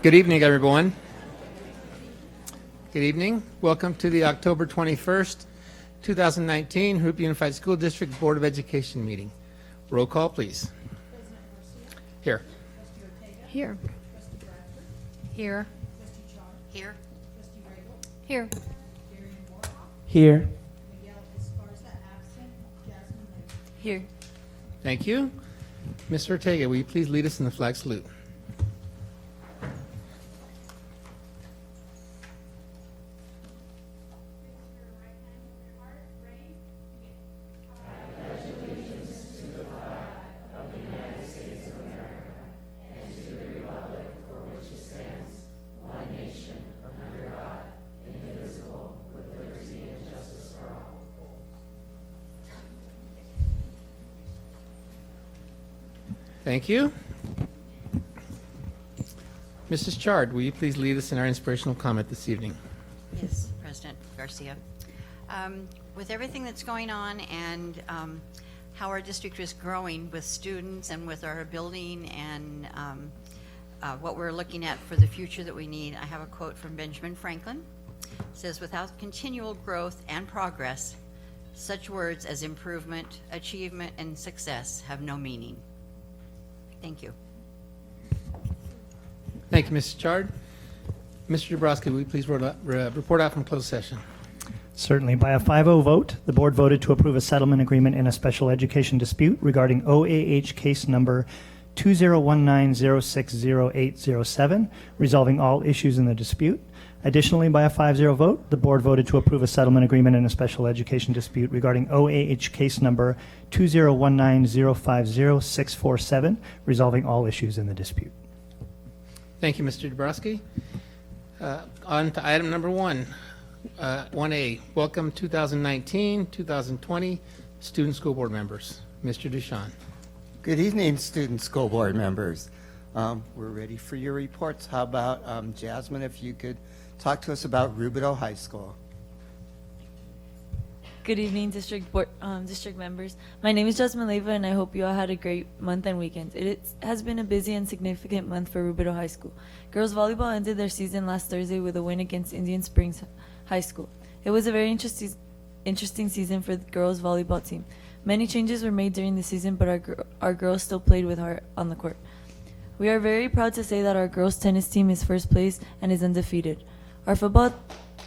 Good evening, everyone. Good evening. Welcome to the October 21st, 2019 Jurupa Unified School District Board of Education meeting. Roll call, please. Here. Here. Here. Here. Here. Here. Here. Thank you. Ms. Ortega, will you please lead us in the flag salute? Thank you. Mrs. Chard, will you please lead us in our inspirational comment this evening? Yes, President Garcia. With everything that's going on and how our district is growing with students and with our building and what we're looking at for the future that we need, I have a quote from Benjamin Franklin. It says, "Without continual growth and progress, such words as improvement, achievement, and success have no meaning." Thank you. Thank you, Mrs. Chard. Mr. Dabrowski, will you please report out from closed session? Certainly. By a 5-0 vote, the board voted to approve a settlement agreement in a special education dispute regarding OAH case number 2019-060807, resolving all issues in the dispute. Additionally, by a 5-0 vote, the board voted to approve a settlement agreement in a special education dispute regarding OAH case number 2019-050647, resolving all issues in the dispute. Thank you, Mr. Dabrowski. On to item number 1A, welcome 2019-2020 student school board members. Mr. Duchamp. Good evening, student school board members. We're ready for your reports. How about Jasmine, if you could talk to us about Rubidoux High School. Good evening, district members. My name is Jasmine Leva, and I hope you all had a great month and weekend. It has been a busy and significant month for Rubidoux High School. Girls volleyball ended their season last Thursday with a win against Indian Springs High School. It was a very interesting season for the girls volleyball team. Many changes were made during the season, but our girls still played with heart on the court. We are very proud to say that our girls tennis team is first place and is undefeated. Our football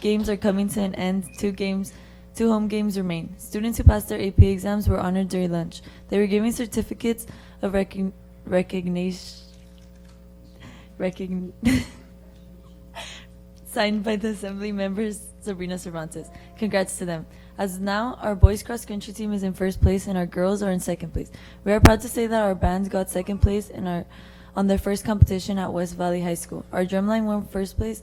games are coming to an end. Two home games remain. Students who passed their AP exams were honored during lunch. They were given certificates of recognition signed by the assembly members Sabrina Cervantes. Congrats to them. As of now, our boys cross country team is in first place and our girls are in second place. We are proud to say that our bands got second place on their first competition at West Valley High School. Our drumline won first place.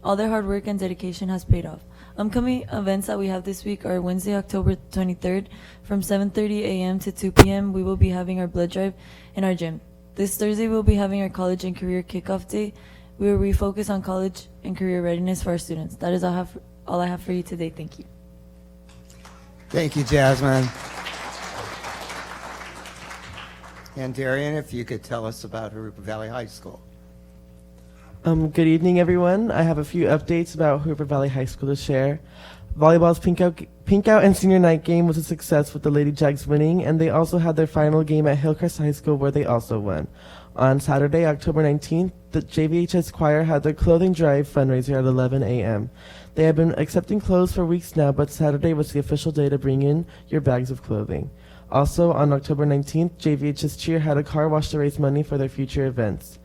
All their hard work and dedication has paid off. Upcoming events that we have this week are Wednesday, October 23rd, from 7:30 a.m. to 2 p.m. We will be having our blood drive in our gym. This Thursday, we'll be having our college and career kickoff day. We will refocus on college and career readiness for our students. That is all I have for you today. Thank you. Thank you, Jasmine. And Darian, if you could tell us about Jurupa Valley High School. Good evening, everyone. I have a few updates about Jurupa Valley High School to share. Volleyball's Pink Out and Senior Night game was a success with the Lady Jags winning, and they also had their final game at Hillcrest High School where they also won. On Saturday, October 19th, the JVHS Choir had their clothing drive fundraiser at 11 a.m. They have been accepting clothes for weeks now, but Saturday was the official day to bring in your bags of clothing. Also, on October 19th, JVHS Cheer had a car wash to raise money for their future events.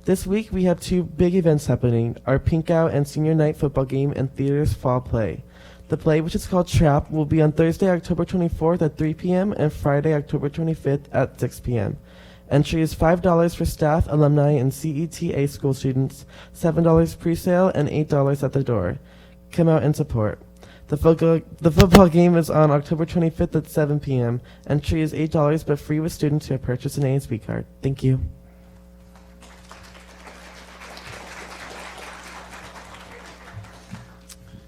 This week, we have two big events happening, our Pink Out and Senior Night football game and theater's fall play. The play, which is called Trap, will be on Thursday, October 24th at 3 p.m. and Friday, October 25th at 6 p.m. Entry is $5 for staff, alumni, and CETA school students, $7 pre-sale, and $8 at the door. Come out and support. The football game is on October 25th at 7 p.m. Entry is $8 but free with students who have purchased an ASB card. Thank you.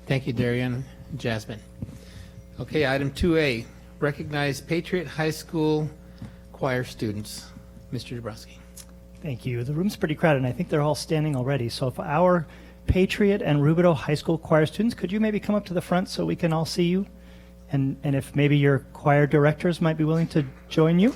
Thank you, Darian and Jasmine. Okay, item 2A, recognize Patriot High School choir students. Mr. Dabrowski. Thank you. The room's pretty crowded, and I think they're all standing already. So if our Patriot and Rubidoux High School choir students, could you maybe come up to the front so we can all see you? And if maybe your choir directors might be willing to join you?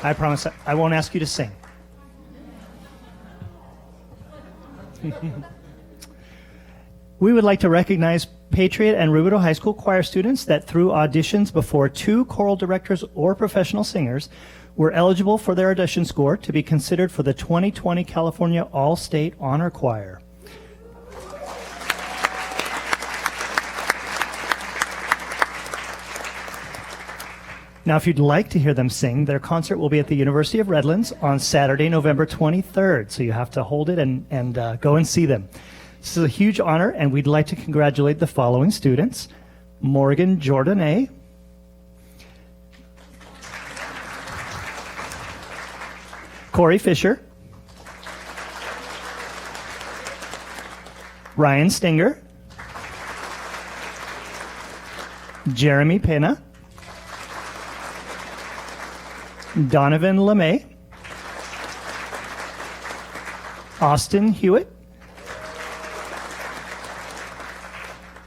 I promise I won't ask you to sing. We would like to recognize Patriot and Rubidoux High School choir students that through auditions before 2 choral directors or professional singers were eligible for their audition score to be considered for the 2020 California All-State Honor Choir. Now, if you'd like to hear them sing, their concert will be at the University of Redlands on Saturday, November 23rd. So you have to hold it and go and see them. This is a huge honor, and we'd like to congratulate the following students: Morgan Jordan A., Corey Fisher, Ryan Stinger, Jeremy Pena, Donovan LeMay, Austin Hewitt,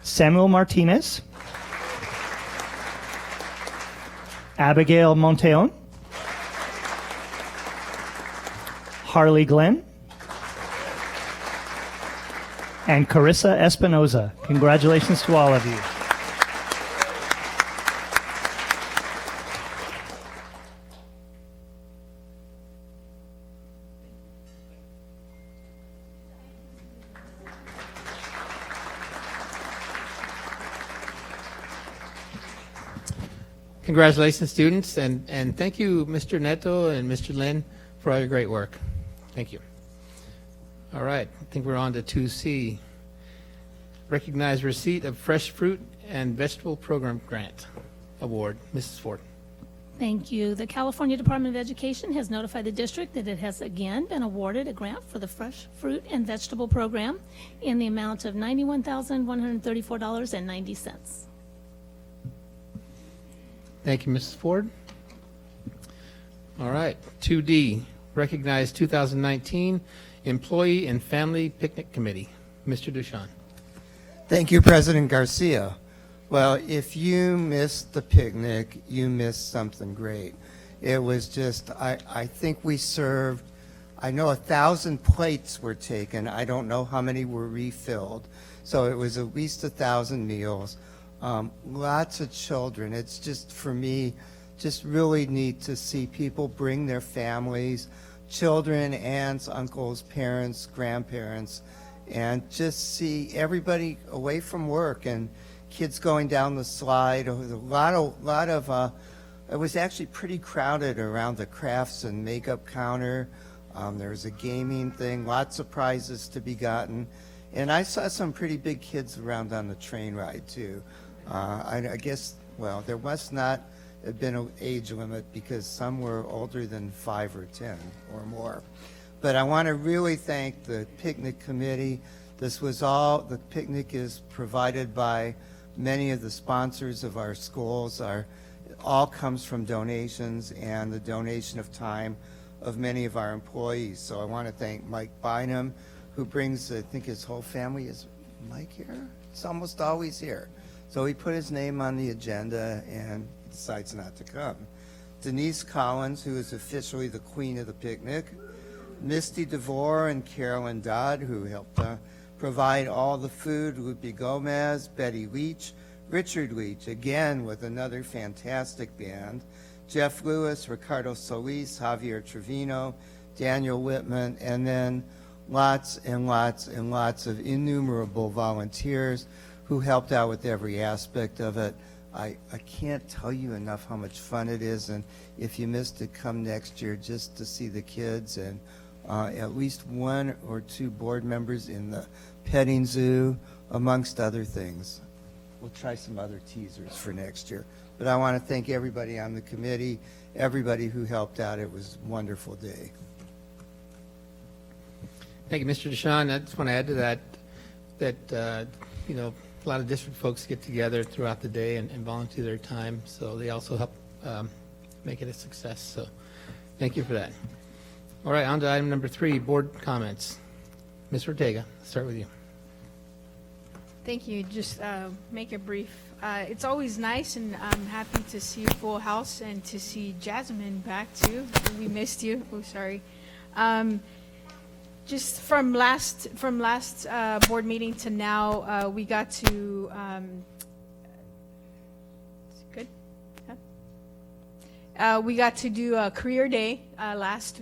Samuel Martinez, Abigail Monteon, Harley Glenn, and Carissa Espinoza. Congratulations to all of you. Congratulations, students, and thank you, Mr. Neto and Mr. Lin, for all your great work. Thank you. All right, I think we're on to 2C. Recognize receipt of Fresh Fruit and Vegetable Program Grant Award. Mrs. Ford. Thank you. The California Department of Education has notified the district that it has again been awarded a grant for the Fresh Fruit and Vegetable Program in the amount of $91,134.90. Thank you, Mrs. Ford. All right, 2D. Recognize 2019 Employee and Family Picnic Committee. Mr. Duchamp. Thank you, President Garcia. Well, if you missed the picnic, you missed something great. It was just, I think we served, I know 1,000 plates were taken. I don't know how many were refilled. So it was at least 1,000 meals. Lots of children. It's just, for me, just really neat to see people bring their families, children, aunts, uncles, parents, grandparents, and just see everybody away from work and kids going down the slide. It was a lot of it was actually pretty crowded around the crafts and makeup counter. There was a gaming thing, lots of prizes to be gotten. And I saw some pretty big kids around on the train ride too. I guess, well, there must not have been an age limit because some were older than 5 or 10 or more. But I want to really thank the picnic committee. This was all, the picnic is provided by many of the sponsors of our schools. It all comes from donations and the donation of time of many of our employees. So I want to thank Mike Bynum, who brings, I think his whole family. Is Mike here? It's almost always here. So he put his name on the agenda and decides not to come. Denise Collins, who is officially the queen of the picnic, Misty DeVore and Carolyn Dodd, who helped provide all the food, Lupe Gomez, Betty Leach, Richard Leach, again with another fantastic band, Jeff Lewis, Ricardo Solis, Javier Trevino, Daniel Whitman, and then lots and lots and lots of innumerable volunteers who helped out with every aspect of it. I can't tell you enough how much fun it is, and if you missed it, come next year just to see the kids and at least 1 or 2 board members in the petting zoo, amongst other things. We'll try some other teasers for next year. But I want to thank everybody on the committee, everybody who helped out. It was a wonderful day. Thank you, Mr. Duchamp. I just want to add to that, a lot of district folks get together throughout the day and volunteer their time, so they also help make it a success. So thank you for that. All right, on to item number 3, board comments. Ms. Ortega, let's start with you. Thank you. Just make it brief. It's always nice, and I'm happy to see a full house and to see Jasmine back too. We missed you. Oh, sorry. Just from last board meeting to now, we got to. Good. Yeah. We got to do a career day last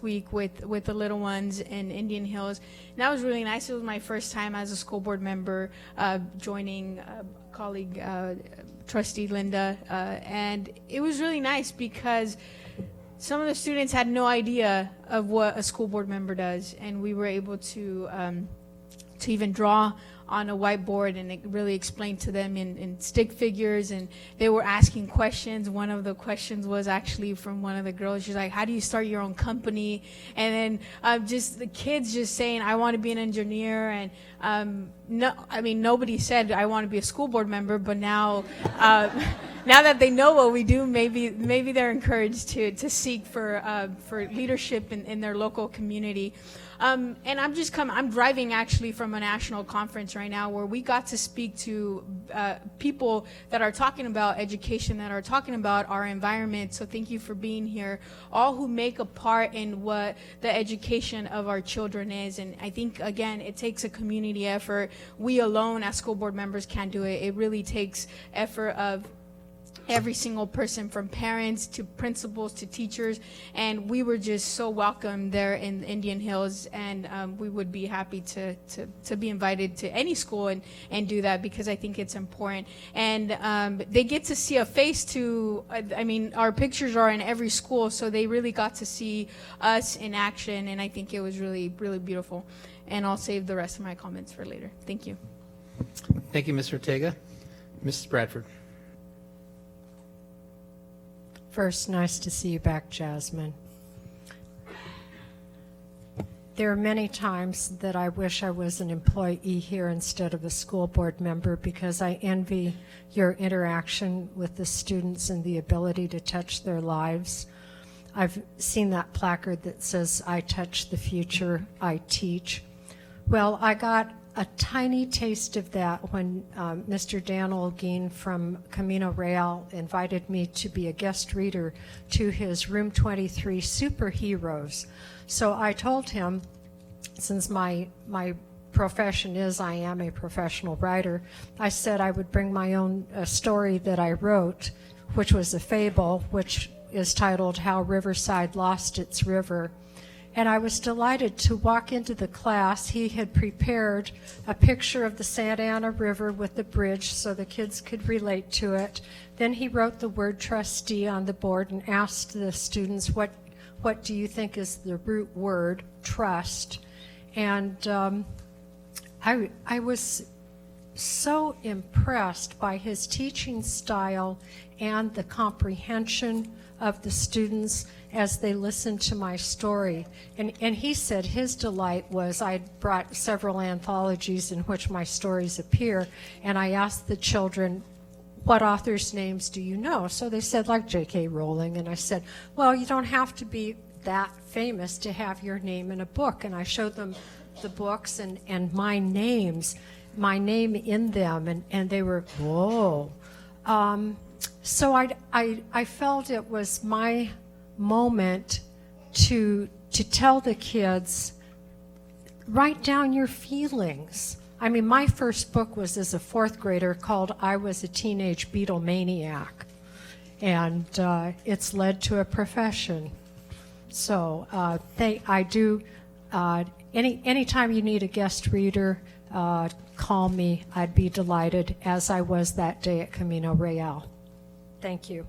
week with the little ones in Indian Hills, and that was really nice. It was my first time as a school board member joining colleague trustee Linda, and it was really nice because some of the students had no idea of what a school board member does, and we were able to even draw on a whiteboard, and it really explained to them in stick figures, and they were asking questions. One of the questions was actually from one of the girls. She's like, how do you start your own company? And then just the kids just saying, I want to be an engineer. And no, I mean, nobody said I want to be a school board member, but now now that they know what we do, maybe they're encouraged to seek for leadership in their local community. And I'm driving actually from a national conference right now where we got to speak to people that are talking about education, that are talking about our environment. So thank you for being here, all who make a part in what the education of our children is. And I think, again, it takes a community effort. We alone as school board members can't do it. It really takes effort of every single person, from parents to principals to teachers, and we were just so welcome there in Indian Hills, and we would be happy to be invited to any school and do that, because I think it's important. And they get to see a face to, I mean, our pictures are in every school, so they really got to see us in action, and I think it was really, really beautiful. And I'll save the rest of my comments for later. Thank you. Thank you, Ms. Ortega. Mrs. Bradford. First, nice to see you back, Jasmine. There are many times that I wish I was an employee here instead of a school board member, because I envy your interaction with the students and the ability to touch their lives. I've seen that placard that says, I touch the future, I teach. Well, I got a tiny taste of that when Mr. Dan Olguin from Camino Real invited me to be a guest reader to his Room 23 Superheroes. So I told him, since my profession is I am a professional writer, I said I would bring my own story that I wrote, which was a fable, which is titled How Riverside Lost Its River. And I was delighted to walk into the class. He had prepared a picture of the Santa Ana River with the bridge so the kids could relate to it. Then he wrote the word trustee on the board and asked the students, what do you think is the root word, trust? And I was so impressed by his teaching style and the comprehension of the students as they listened to my story. And he said his delight was I brought several anthologies in which my stories appear, and I asked the children, what authors' names do you know? So they said, like J.K. Rowling. And I said, well, you don't have to be that famous to have your name in a book. And I showed them the books and my name in them, and they were, whoa. So I felt it was my moment to tell the kids, write down your feelings. I mean, my first book was as a fourth grader called I Was a Teenage Beatlemaniac, and it's led to a profession. So anytime you need a guest reader, call me. I'd be delighted, as I was that day at Camino Real. Thank you.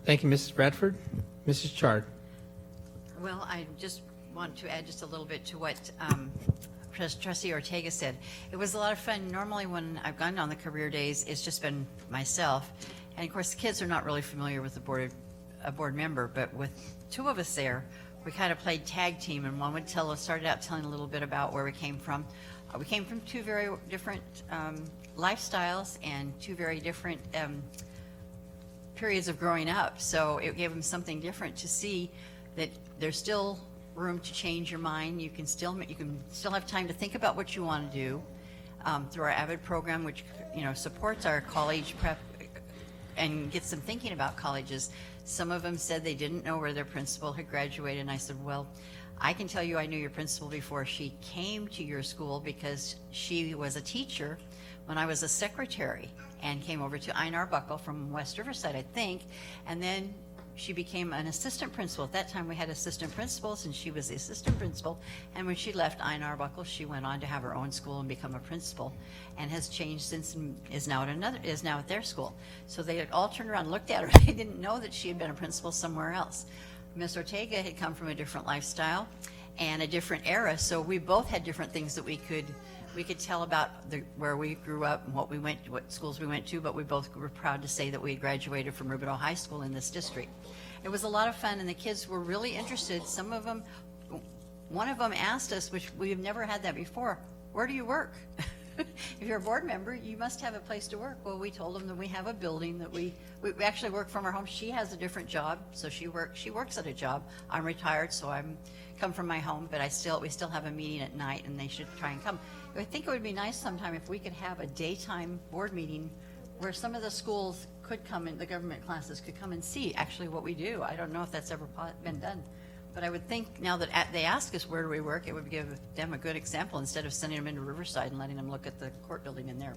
Thank you, Mrs. Bradford. Mrs. Chard. Well, I just want to add just a little bit to what Trustee Ortega said. It was a lot of fun. Normally when I've gone on the career days, it's just been myself. And of course, the kids are not really familiar with a board member, but with two of us there, we kind of played tag team, and one would started out telling a little bit about where we came from. we came from two very different lifestyles and two very different periods of growing up. So it gave them something different to see that there's still room to change your mind. You can still have time to think about what you want to do through our AVID program, which supports our college prep and gets them thinking about colleges. Some of them said they didn't know where their principal had graduated, and I said, well, I can tell you I knew your principal before she came to your school because she was a teacher when I was a secretary and came over to Einar Buckle from West Riverside, I think, and then she became an assistant principal. At that time, we had assistant principals, and she was the assistant principal. And when she left Einar Buckle, she went on to have her own school and become a principal, and has changed since. And is now at their school. So they had all turned around and looked at her. They didn't know that she had been a principal somewhere else. Miss Ortega had come from a different lifestyle and a different era. So we both had different things that we could tell about where we grew up and what schools we went to, but we both were proud to say that we had graduated from Rubidoux High School in this district. It was a lot of fun, and the kids were really interested. Some of them, one of them asked us, which we've never had that before, where do you work? If you're a board member, you must have a place to work. Well, we told them that we have a building that we actually work from our home. She has a different job, so she works at a job. I'm retired, so I'm come from my home, but we still have a meeting at night, and they should try and come. I think it would be nice sometime if we could have a daytime board meeting where some of the schools could come in, the government classes could come and see actually what we do. I don't know if that's ever been done, but I would think now that they ask us where do we work, it would give them a good example instead of sending them into Riverside and letting them look at the court building in there.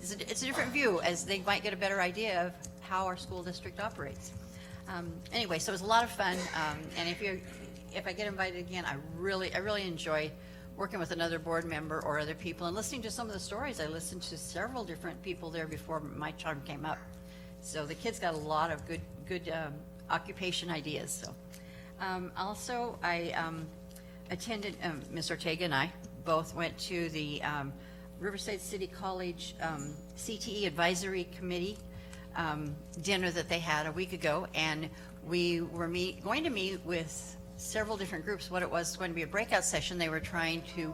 It's a different view, as they might get a better idea of how our school district operates. Anyway, so it was a lot of fun, and if I get invited again, I really enjoy working with another board member or other people and listening to some of the stories. I listened to several different people there before my term came up. So the kids got a lot of good occupation ideas. So also I attended, Ms. Ortega and I both went to the Riverside City College CTE Advisory Committee dinner that they had a week ago, and we were going to meet with several different groups. What it was going to be a breakout session. They were trying to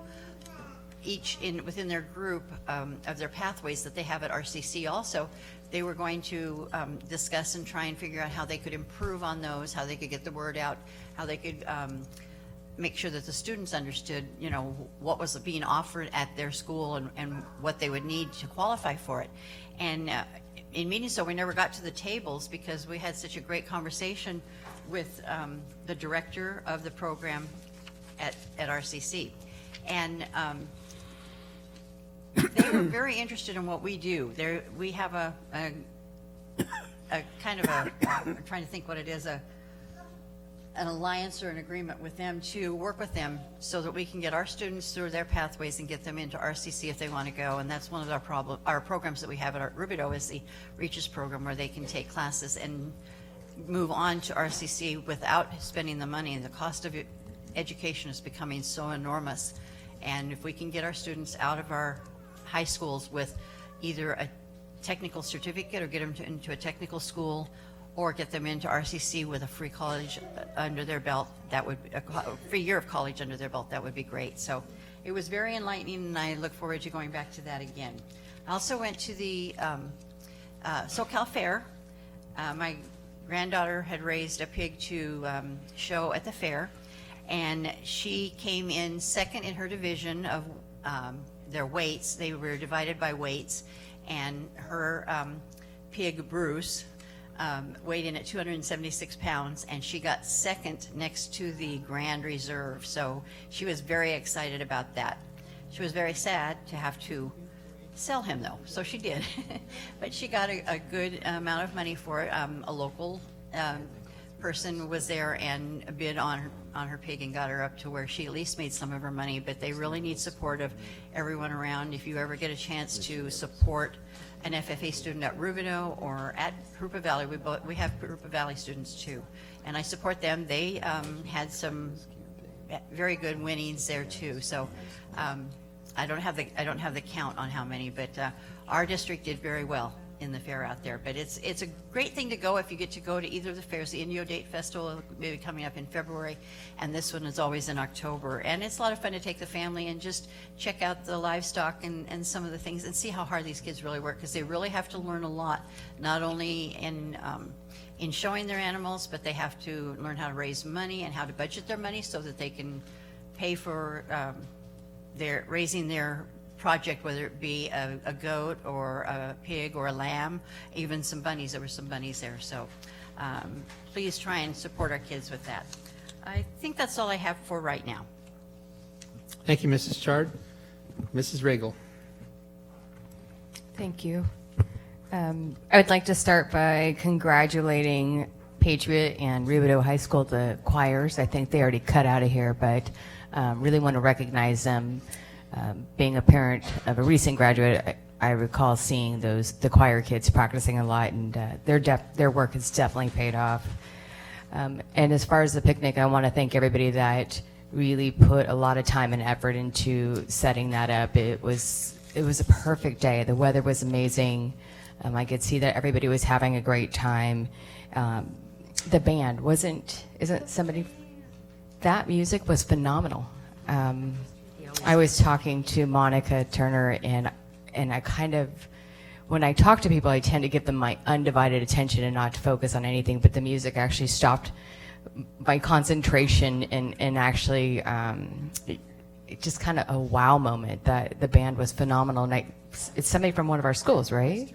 within their group of their pathways that they have at RCC also, they were going to discuss and try and figure out how they could improve on those, how they could get the word out, how they could make sure that the students understood, what was being offered at their school and what they would need to qualify for it. And in meeting so, we never got to the tables because we had such a great conversation with the director of the program at RCC. And they were very interested in what we do. We have a kind of I'm trying to think what it is, an alliance or an agreement with them to work with them so that we can get our students through their pathways and get them into RCC if they want to go. And that's one of our programs that we have at our Rubidoux is the Reaches program, where they can take classes and move on to RCC without spending the money. The cost of education is becoming so enormous. And if we can get our students out of our high schools with either a technical certificate or get them into a technical school, or get them into RCC with a free college under their belt, that would a free year of college under their belt, that would be great. So it was very enlightening, and I look forward to going back to that again. I also went to the SoCal Fair. My granddaughter had raised a pig to show at the fair, and she came in second in her division of their weights. They were divided by weights, and her pig Bruce weighed in at 276 pounds, and she got second next to the Grand Reserve. So she was very excited about that. She was very sad to have to sell him, though, so she did. But she got a good amount of money for it. A local person was there and bid on her pig and got her up to where she at least made some of her money. But they really need support of everyone around. If you ever get a chance to support an FFA student at Rubidoux or at Jurupa Valley, we have Jurupa Valley students too, and I support them. They had some very good winnings there too. So I don't have the count on how many, but our district did very well in the fair out there. But it's a great thing to go if you get to go to either of the fairs. The Indio Date Festival maybe coming up in February, and this one is always in October. And it's a lot of fun to take the family and just check out the livestock and some of the things and see how hard these kids really work, because they really have to learn a lot, not only in showing their animals, but they have to learn how to raise money and how to budget their money so that they can pay for raising their project, whether it be a goat or a pig or a lamb, even some bunnies. There were some bunnies there. So please try and support our kids with that. I think that's all I have for right now. Thank you, Mrs. Chard. Mrs. Regal. Thank you. I would like to start by congratulating Patriot and Rubidoux High School, the choirs. I think they already cut out of here, but really want to recognize them. Being a parent of a recent graduate, I recall seeing the choir kids practicing a lot, and their work has definitely paid off. And as far as the picnic, I want to thank everybody that really put a lot of time and effort into setting that up. It was a perfect day. The weather was amazing. I could see that everybody was having a great time. The band that music was phenomenal. I was talking to Monica Turner, and I kind of, when I talk to people, I tend to give them my undivided attention and not to focus on anything, but the music actually stopped my concentration, and actually it just kind of a wow moment. That the band was phenomenal. And it's somebody from one of our schools, right?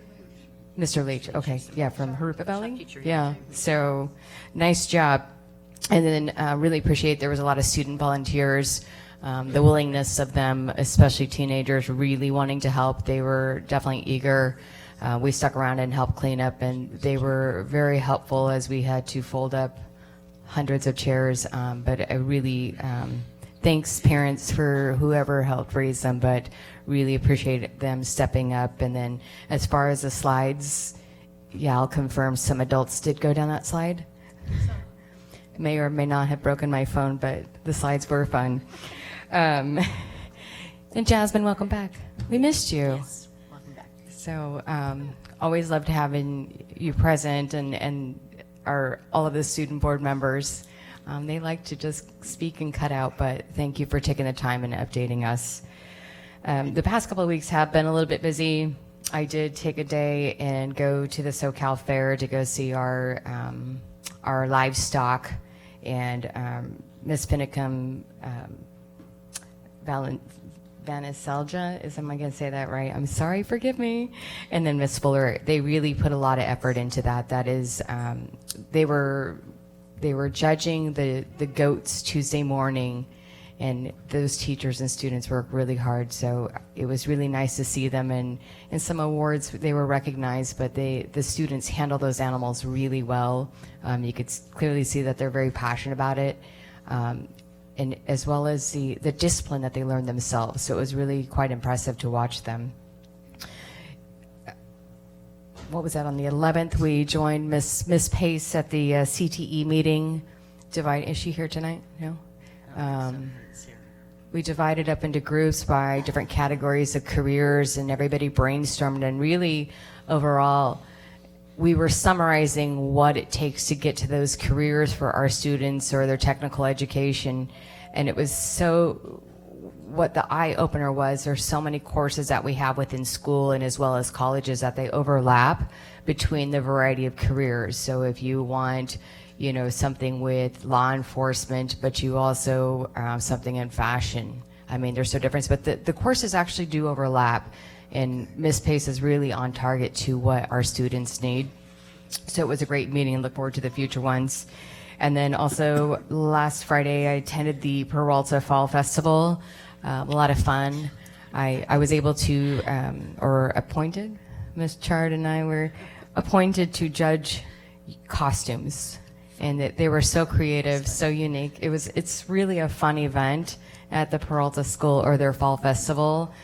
Mr. Leach. Okay, yeah, from Jurupa Valley. Yeah, so nice job. And then really appreciate there was a lot of student volunteers. The willingness of them, especially teenagers, really wanting to help. They were definitely eager. We stuck around and helped clean up, and they were very helpful as we had to fold up hundreds of chairs. But I really thanks parents for whoever helped raise them, but really appreciate them stepping up. And then as far as the slides, yeah, I'll confirm some adults did go down that slide. May or may not have broken my phone, but the slides were fun. And Jasmine, welcome back. We missed you. Yes, welcome back. So always loved having you present, and all of the student board members. They like to just speak and cut out, but thank you for taking the time and updating us. The past couple of weeks have been a little bit busy. I did take a day and go to the SoCal Fair to go see our livestock, and Miss Finicum Vaniselja, am I going to say that right? I'm sorry, forgive me. And then Miss Fuller, they really put a lot of effort into that. That is, they were judging the goats Tuesday morning, and those teachers and students worked really hard. So it was really nice to see them, and in some awards they were recognized, but the students handle those animals really well. You could clearly see that they're very passionate about it. And as well as the discipline that they learned themselves. So it was really quite impressive to watch them. What was that, on the 11th, we joined Miss Pace at the CTE meeting. Is she here tonight? No? We divided up into groups by different categories of careers, and everybody brainstormed, and really overall, we were summarizing what it takes to get to those careers for our students or their technical education. And it was what the eye-opener was, there's so many courses that we have within school and as well as colleges that they overlap between the variety of careers. So if you want, something with law enforcement, but you also something in fashion, I mean, they're so different, but the courses actually do overlap. And Ms. Pace is really on target to what our students need. So it was a great meeting, and look forward to the future ones. And then also last Friday, I attended the Peralta Fall Festival. A lot of fun. I was able to, or appointed, Ms. Chard and I were appointed to judge costumes. And they were so creative, so unique. It's really a fun event at the Peralta School, or their Fall Festival.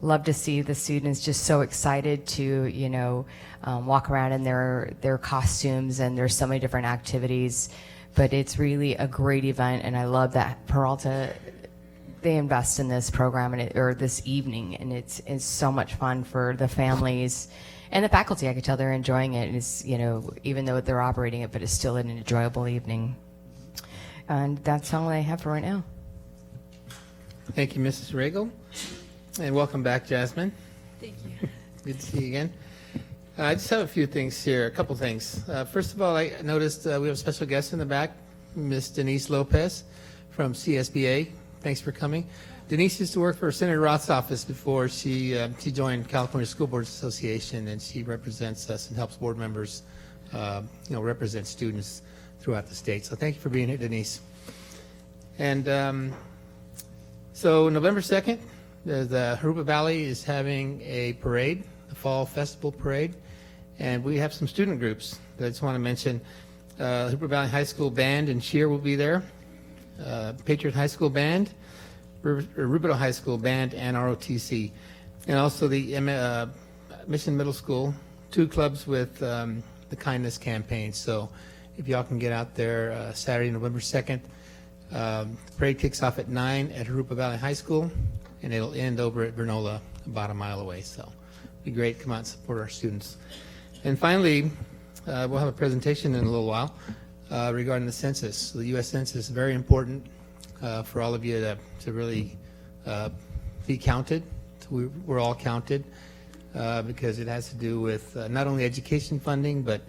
Love to see the students just so excited to, walk around in their costumes, and there's so many different activities. But it's really a great event, and I love that Peralta, they invest in this program or this evening, and it's so much fun for the families And the faculty, I could tell they're enjoying it. It's, you know, even though they're operating it, but it's still an enjoyable evening. And that's all I have for right now. Thank you, Mrs. Regal. And welcome back, Jasmine. Thank you. Good to see you again. I just have a few things here, a couple things. First of all, I noticed we have a special guest in the back, Miss Denise Lopez from CSBA. Thanks for coming. Denise used to work for Senator Roth's office before she joined California School Boards Association, and she represents us and helps board members, represent students throughout the state. So thank you for being here, Denise. And so November 2nd, the Jurupa Valley is having a parade, the Fall Festival Parade, and we have some student groups that I just want to mention. Jurupa Valley High School Band and Cheer will be there. Patriot High School Band, Rubidoux High School Band, and ROTC. And also the Mission Middle School, 2 clubs with the Kindness Campaign. So if y'all can get out there Saturday, November 2nd, the parade kicks off at 9 at Jurupa Valley High School, and it'll end over at Vernola, about a mile away. So it'd be great. Come out and support our students. And finally, we'll have a presentation in a little while regarding the census. The U.S. Census is very important for all of you to really be counted. So we're all counted because it has to do with not only education funding, but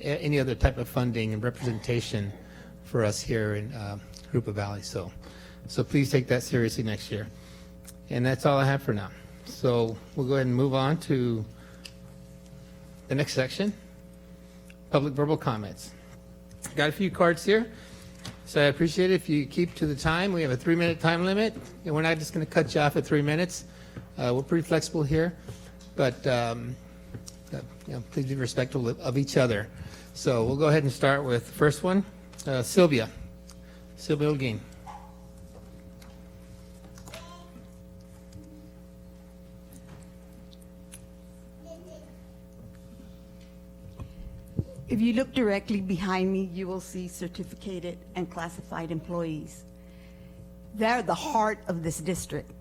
any other type of funding and representation for us here in Jurupa Valley. So please take that seriously next year. And that's all I have for now. So we'll go ahead and move on to the next section, public verbal comments. Got a few cards here, so I appreciate it if you keep to the time. We have a 3-minute time limit, and we're not just going to cut you off at 3 minutes. We're pretty flexible here, but please be respectful of each other. So we'll go ahead and start with the first one, Sylvia Holguin. If you look directly behind me, you will see certificated and classified employees. They're the heart of this district.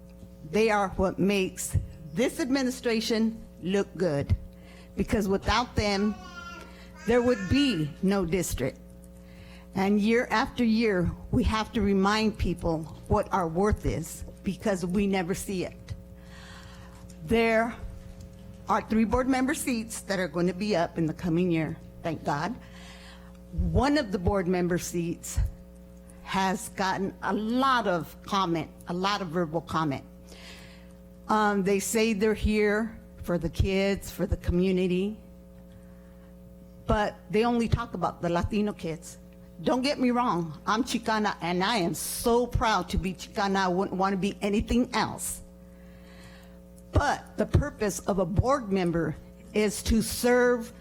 They are what makes this administration look good, because without them, there would be no district. And year after year, we have to remind people what our worth is, because we never see it. There are 3 board member seats that are going to be up in the coming year. Thank God. One of the board member seats has gotten a lot of comment, a lot of verbal comment. They say they're here for the kids, for the community, but they only talk about the Latino kids. Don't get me wrong, I'm Chicana, and I am so proud to be Chicana. I wouldn't want to be anything else. But the purpose of a board member is to serve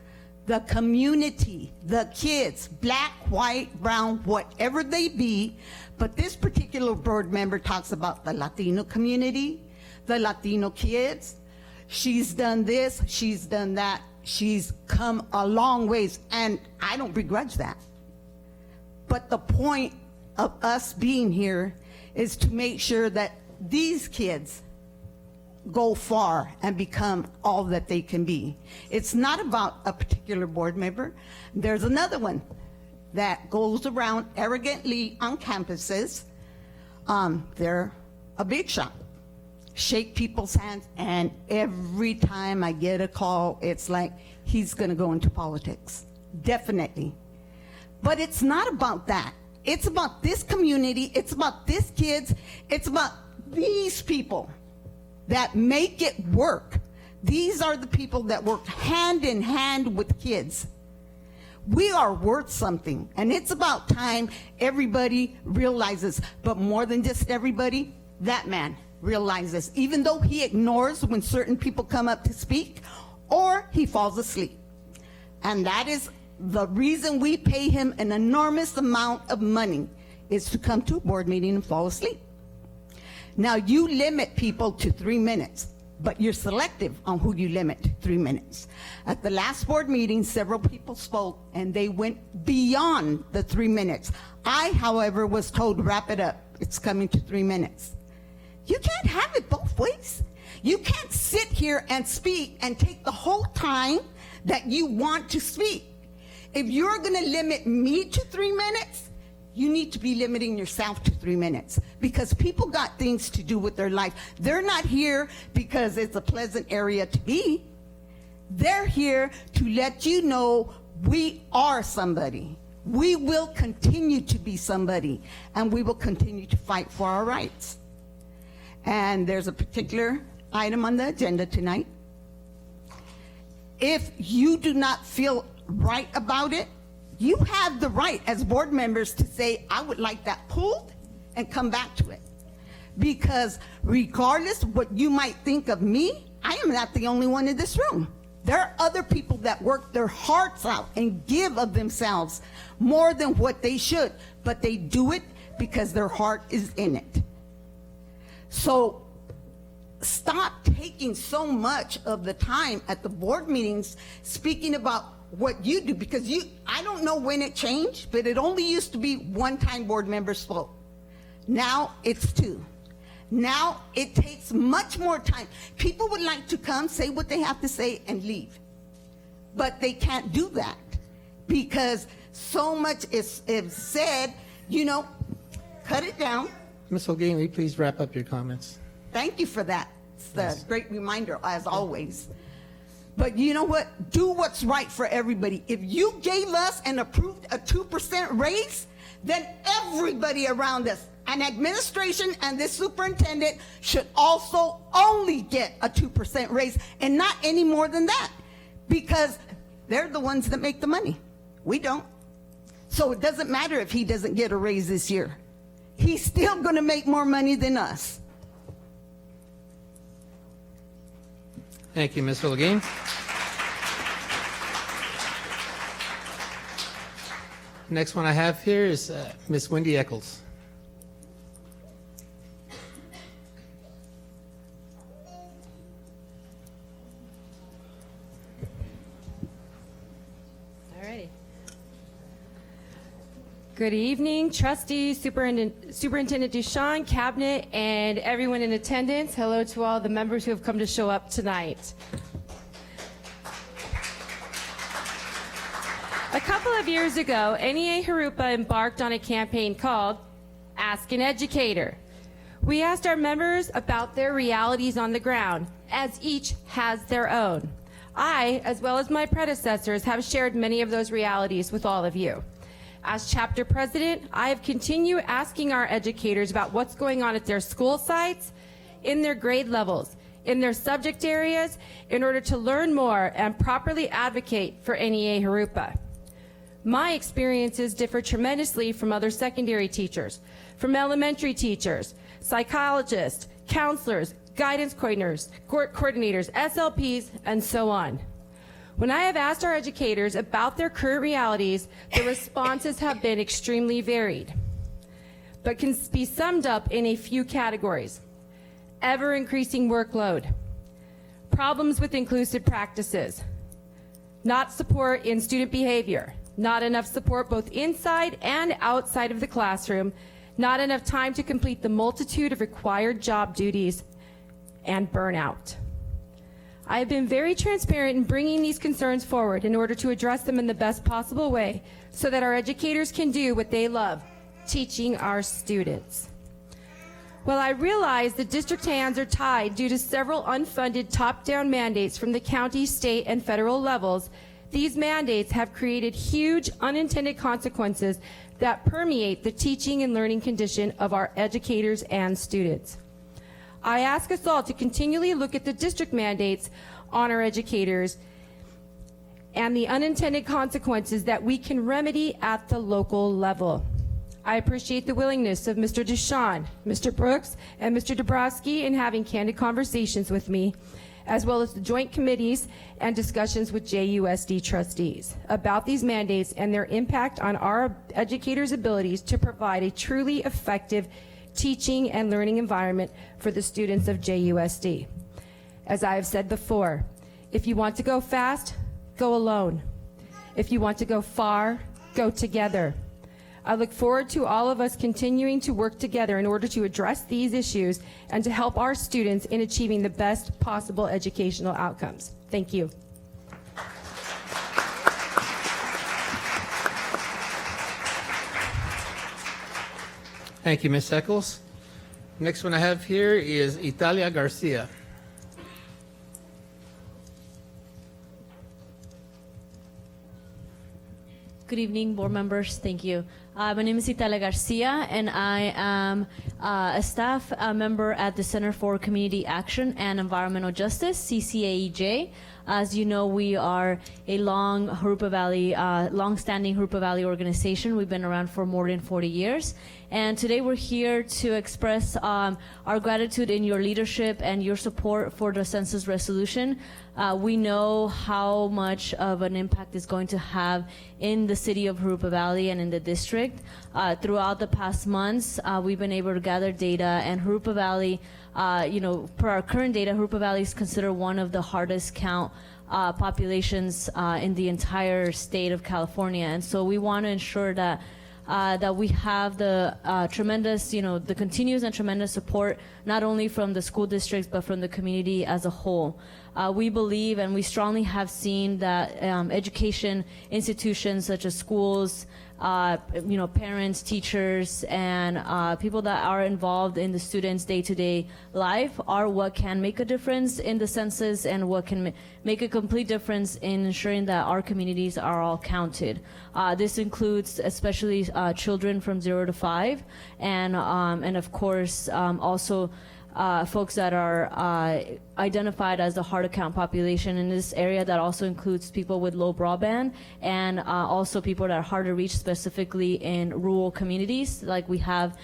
the community, the kids, black, white, brown, whatever they be. But this particular board member talks about the Latino community, the Latino kids. She's done this, she's done that. She's come a long ways, and I don't begrudge that. But the point of us being here is to make sure that these kids go far and become all that they can be. It's not about a particular board member. There's another one that goes around arrogantly on campuses. They're a big shot. Shake people's hands, and every time I get a call, it's like he's gonna go into politics. Definitely. But it's not about that. It's about this community, it's about these kids, it's about these people that make it work. These are the people that work hand in hand with kids. We are worth something, and it's about time everybody realizes, but more than just everybody, that man realizes, even though he ignores when certain people come up to speak, or he falls asleep. And that is the reason we pay him an enormous amount of money, is to come to a board meeting and fall asleep. Now, you limit people to 3 minutes, but you're selective on who you limit to 3 minutes. At the last board meeting, several people spoke, and they went beyond the 3 minutes. I, however, was told, wrap it up. It's coming to 3 minutes. You can't have it both ways. You can't sit here and speak and take the whole time that you want to speak. If you're going to limit me to 3 minutes, you need to be limiting yourself to 3 minutes, because people got things to do with their life. They're not here because it's a pleasant area to be. They're here to let you know we are somebody. We will continue to be somebody, and we will continue to fight for our rights. And there's a particular item on the agenda tonight. If you do not feel right about it, you have the right as board members to say, I would like that pulled, and come back to it. Because regardless of what you might think of me, I am not the only one in this room. There are other people that work their hearts out and give of themselves more than what they should, but they do it because their heart is in it. So stop taking so much of the time at the board meetings speaking about what you do, because I don't know when it changed, but it only used to be one time board members spoke. Now it's 2. Now it takes much more time. People would like to come, say what they have to say, and leave. But they can't do that because so much is said, cut it down. Ms. Holguin, will you please wrap up your comments? Thank you for that. It's a great reminder, as always. But you know what? Do what's right for everybody. If you gave us and approved a 2% raise, then everybody around us, an administration and this superintendent, should also only get a 2% raise, and not any more than that, because they're the ones that make the money. We don't. So it doesn't matter if he doesn't get a raise this year. He's still going to make more money than us. Thank you, Ms. Holguin. Next one I have here is Ms. Wendy Eccles. Alrighty. Good evening, trustees, Superintendent Ducharme, cabinet, and everyone in attendance. Hello to all the members who have come to show up tonight. A couple of years ago, NEA Jurupa embarked on a campaign called Ask an Educator. We asked our members about their realities on the ground, as each has their own. I, as well as my predecessors, have shared many of those realities with all of you. As chapter president, I have continued asking our educators about what's going on at their school sites, in their grade levels, in their subject areas, in order to learn more and properly advocate for NEA Jurupa. My experiences differ tremendously from other secondary teachers, from elementary teachers, psychologists, counselors, guidance coordinators, SLPs, and so on. When I have asked our educators about their current realities, the responses have been extremely varied, but can be summed up in a few categories. Ever-increasing workload, problems with inclusive practices, not support in student behavior, not enough support both inside and outside of the classroom, not enough time to complete the multitude of required job duties, and burnout. I have been very transparent in bringing these concerns forward in order to address them in the best possible way so that our educators can do what they love, teaching our students. While I realize the district hands are tied due to several unfunded top-down mandates from the county, state, and federal levels, these mandates have created huge unintended consequences that permeate the teaching and learning condition of our educators and students. I ask us all to continually look at the district mandates on our educators and the unintended consequences that we can remedy at the local level. I appreciate the willingness of Mr. Ducharme, Mr. Brooks, and Mr. Dabrowski in having candid conversations with me, as well as the joint committees and discussions with JUSD trustees about these mandates and their impact on our educators' abilities to provide a truly effective teaching and learning environment for the students of JUSD. As I have said before, if you want to go fast, go alone. If you want to go far, go together. I look forward to all of us continuing to work together in order to address these issues and to help our students in achieving the best possible educational outcomes. Thank you. Thank you, Ms. Eccles. Next one I have here is Italia Garcia. Good evening, board members. Thank you. My name is Italia Garcia, and I am a staff member at the Center for Community Action and Environmental Justice, CCAEJ. As you know, we are a long-standing Jurupa Valley organization. We've been around for more than 40 years. And today we're here to express our gratitude in your leadership and your support for the census resolution. We know how much of an impact it's going to have in the city of Jurupa Valley and in the district. Throughout the past months, we've been able to gather data, and Jurupa Valley, per our current data, Jurupa Valley is considered one of the hardest count populations in the entire state of California. And so we want to ensure that we have the tremendous, the continuous and tremendous support, not only from the school districts, but from the community as a whole. We believe, and we strongly have seen, that education institutions such as schools, parents, teachers, and people that are involved in the students' day-to-day life are what can make a difference in the census and what can make a complete difference in ensuring that our communities are all counted. This includes especially children from 0 to 5, and of course also folks that are identified as the hard to count population in this area. That also includes people with low broadband, and also people that are hard to reach, specifically in rural communities like we have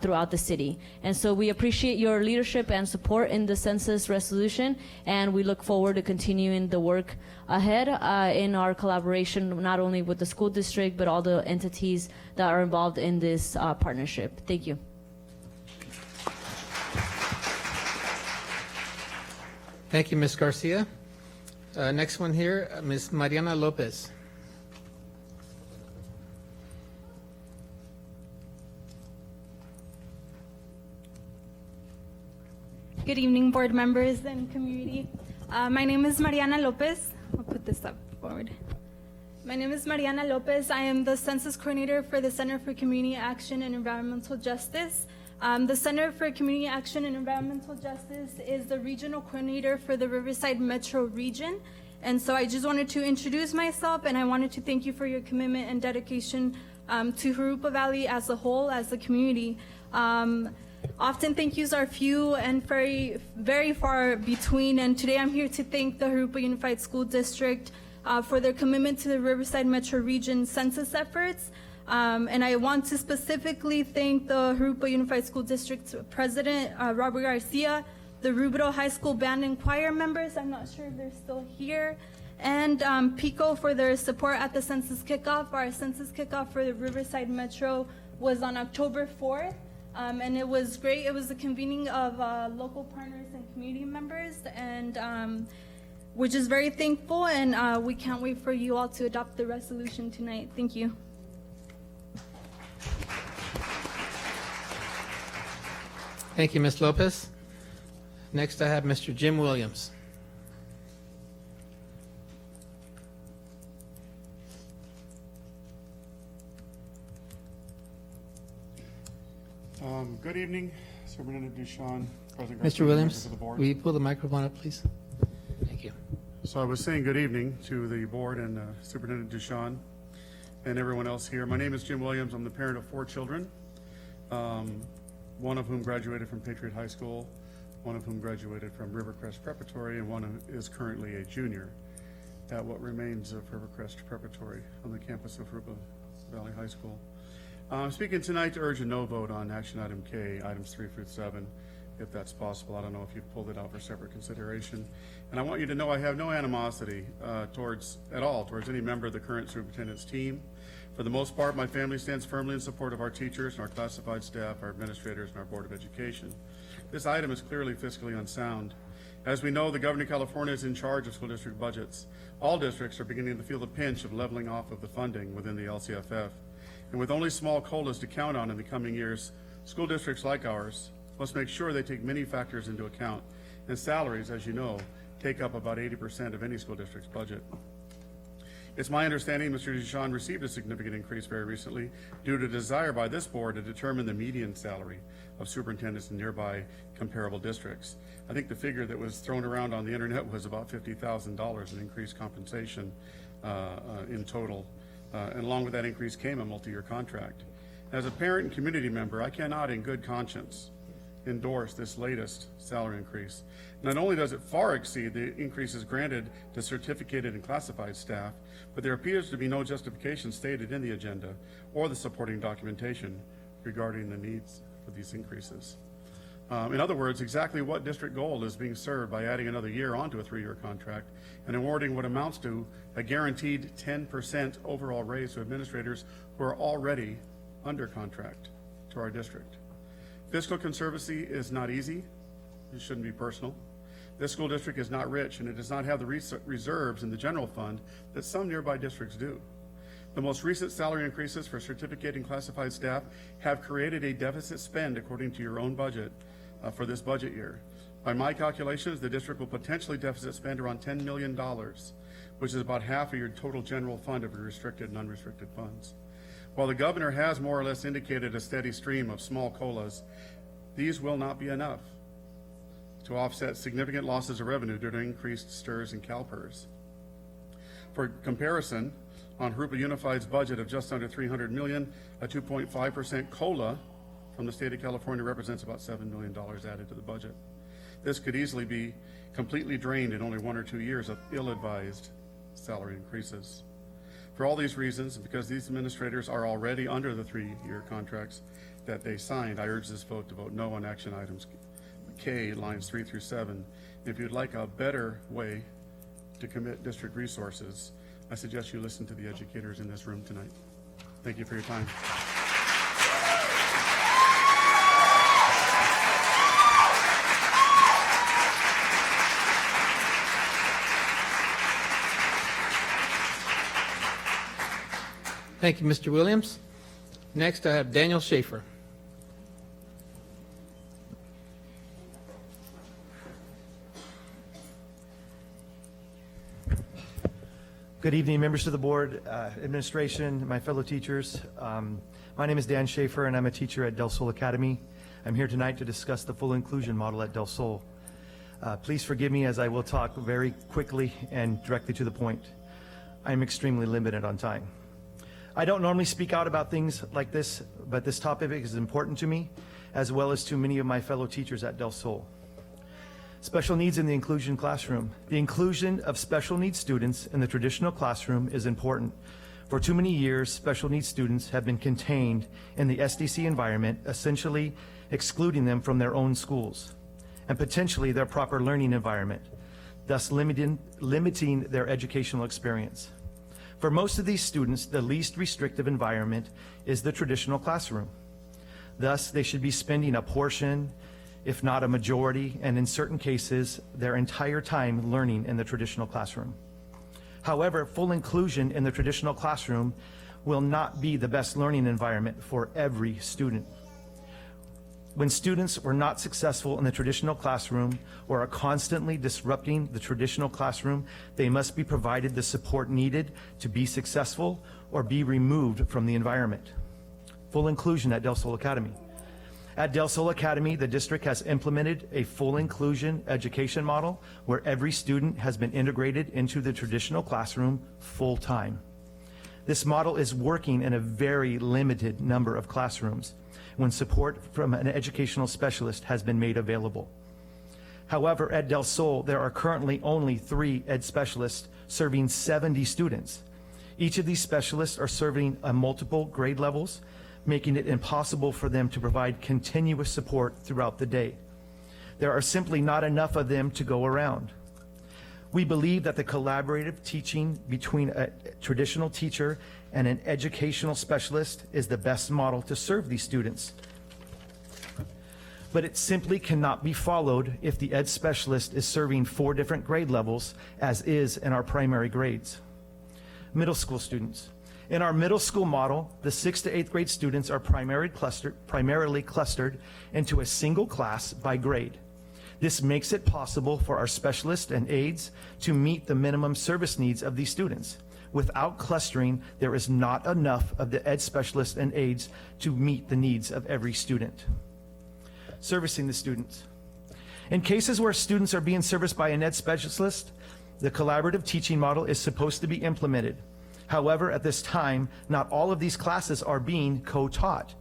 throughout the city. And so we appreciate your leadership and support in the census resolution, and we look forward to continuing the work ahead in our collaboration, not only with the school district, but all the entities that are involved in this partnership. Thank you. Thank you, Ms. Garcia. Next one here, Ms. Mariana Lopez. Good evening, board members and community. My name is Mariana Lopez. I'll put this up forward. My name is Mariana Lopez. I am the census coordinator for the Center for Community Action and Environmental Justice. The Center for Community Action and Environmental Justice is the regional coordinator for the Riverside Metro region. And so I just wanted to introduce myself, and I wanted to thank you for your commitment and dedication to Jurupa Valley as a whole, as a community. Often thank yous are few and very, very far between, and today I'm here to thank the Jurupa Unified School District for their commitment to the Riverside Metro region census efforts. And I want to specifically thank the Jurupa Unified School District President, Robert Garcia, the Rubidoux High School Band and Choir members, I'm not sure if they're still here, and PICO for their support at the census kickoff. Our census kickoff for the Riverside Metro was on October 4th, and it was great. It was the convening of local partners and community members, and we're just very thankful, and we can't wait for you all to adopt the resolution tonight. Thank you. Thank you, Ms. Lopez. Next, I have Mr. Jim Williams. Good evening, Superintendent Ducharme, President Mr. Garcia, Williams, members of the board. will you pull the microphone up, please? Thank you. So I was saying good evening to the board and Superintendent Ducharme and everyone else here. My name is Jim Williams. I'm the parent of 4 children, one of whom graduated from Patriot High School, one of whom graduated from Rivercrest Preparatory, and one is currently a junior at what remains of Rivercrest Preparatory on the campus of Jurupa Valley High School. I'm speaking tonight to urge a no vote on action item K, items 3 through 7, if that's possible. I don't know if you've pulled it out for separate consideration. And I want you to know I have no animosity towards any member of the current superintendent's team. For the most part, my family stands firmly in support of our teachers and our classified staff, our administrators, and our Board of Education. This item is clearly fiscally unsound. As we know, the governor of California is in charge of school district budgets. All districts are beginning to feel the pinch of leveling off of the funding within the LCFF. And with only small COLAs to count on in the coming years, school districts like ours must make sure they take many factors into account. And salaries, as you know, take up about 80% of any school district's budget. It's my understanding Mr. Ducharme received a significant increase very recently due to desire by this board to determine the median salary of superintendents in nearby comparable districts. I think the figure that was thrown around on the internet was about $50,000 in increased compensation in total. And along with that increase came a multi-year contract. As a parent and community member, I cannot in good conscience endorse this latest salary increase. Not only does it far exceed the increases granted to certificated and classified staff, but there appears to be no justification stated in the agenda or the supporting documentation regarding the needs for these increases. In other words, exactly what district goal is being served by adding another year onto a 3-year contract and awarding what amounts to a guaranteed 10% overall raise to administrators who are already under contract to our district. Fiscal conservancy is not easy. It shouldn't be personal. This school district is not rich, and it does not have the reserves in the general fund that some nearby districts do. The most recent salary increases for certificate and classified staff have created a deficit spend according to your own budget for this budget year. By my calculations, the district will potentially deficit spend around $10 million, which is about half of your total general fund of your restricted and unrestricted funds. While the governor has more or less indicated a steady stream of small COLAs, these will not be enough to offset significant losses of revenue due to increased STIRS and CalPERS. For comparison, on Jurupa Unified's budget of just under $300 million, a 2.5% COLA from the state of California represents about $7 million added to the budget. This could easily be completely drained in only 1 or 2 years of ill-advised salary increases. For all these reasons, and because these administrators are already under the 3-year contracts that they signed, I urge this vote to vote no on action items K, lines 3 through 7. If you'd like a better way to commit district resources, I suggest you listen to the educators in this room tonight. Thank you for your time. Thank you, Mr. Williams. Next, I have Daniel Schaeffer. Good evening, members of the board, administration, my fellow teachers. My name is Dan Schaeffer, and I'm a teacher at Del Sol Academy. I'm here tonight to discuss the full inclusion model at Del Sol. Please forgive me as I will talk very quickly and directly to the point. I'm extremely limited on time. I don't normally speak out about things like this, but this topic is important to me, as well as to many of my fellow teachers at Del Sol. Special needs in the inclusion classroom. The inclusion of special needs students in the traditional classroom is important. For too many years, special needs students have been contained in the SDC environment, essentially excluding them from their own schools and potentially their proper learning environment, thus limiting their educational experience. For most of these students, the least restrictive environment is the traditional classroom. Thus, they should be spending a portion, if not a majority, and in certain cases, their entire time learning in the traditional classroom. However, full inclusion in the traditional classroom will not be the best learning environment for every student. When students were not successful in the traditional classroom or are constantly disrupting the traditional classroom, they must be provided the support needed to be successful or be removed from the environment. Full inclusion at Del Sol Academy. At Del Sol Academy, the district has implemented a full inclusion education model where every student has been integrated into the traditional classroom full-time. This model is working in a very limited number of classrooms when support from an educational specialist has been made available. However, at Del Sol, there are currently only 3 ed specialists serving 70 students. Each of these specialists are serving multiple grade levels, making it impossible for them to provide continuous support throughout the day. There are simply not enough of them to go around. We believe that the collaborative teaching between a traditional teacher and an educational specialist is the best model to serve these students. But it simply cannot be followed if the ed specialist is serving 4 different grade levels, as is in our primary grades. Middle school students. In our middle school model, the 6th to 8th grade students are primarily clustered into a single class by grade. This makes it possible for our specialists and aides to meet the minimum service needs of these students. Without clustering, there is not enough of the ed specialists and aides to meet the needs of every student. Servicing the students. In cases where students are being serviced by an ed specialist, the collaborative teaching model is supposed to be implemented. However, at this time, not all of these classes are being co-taught.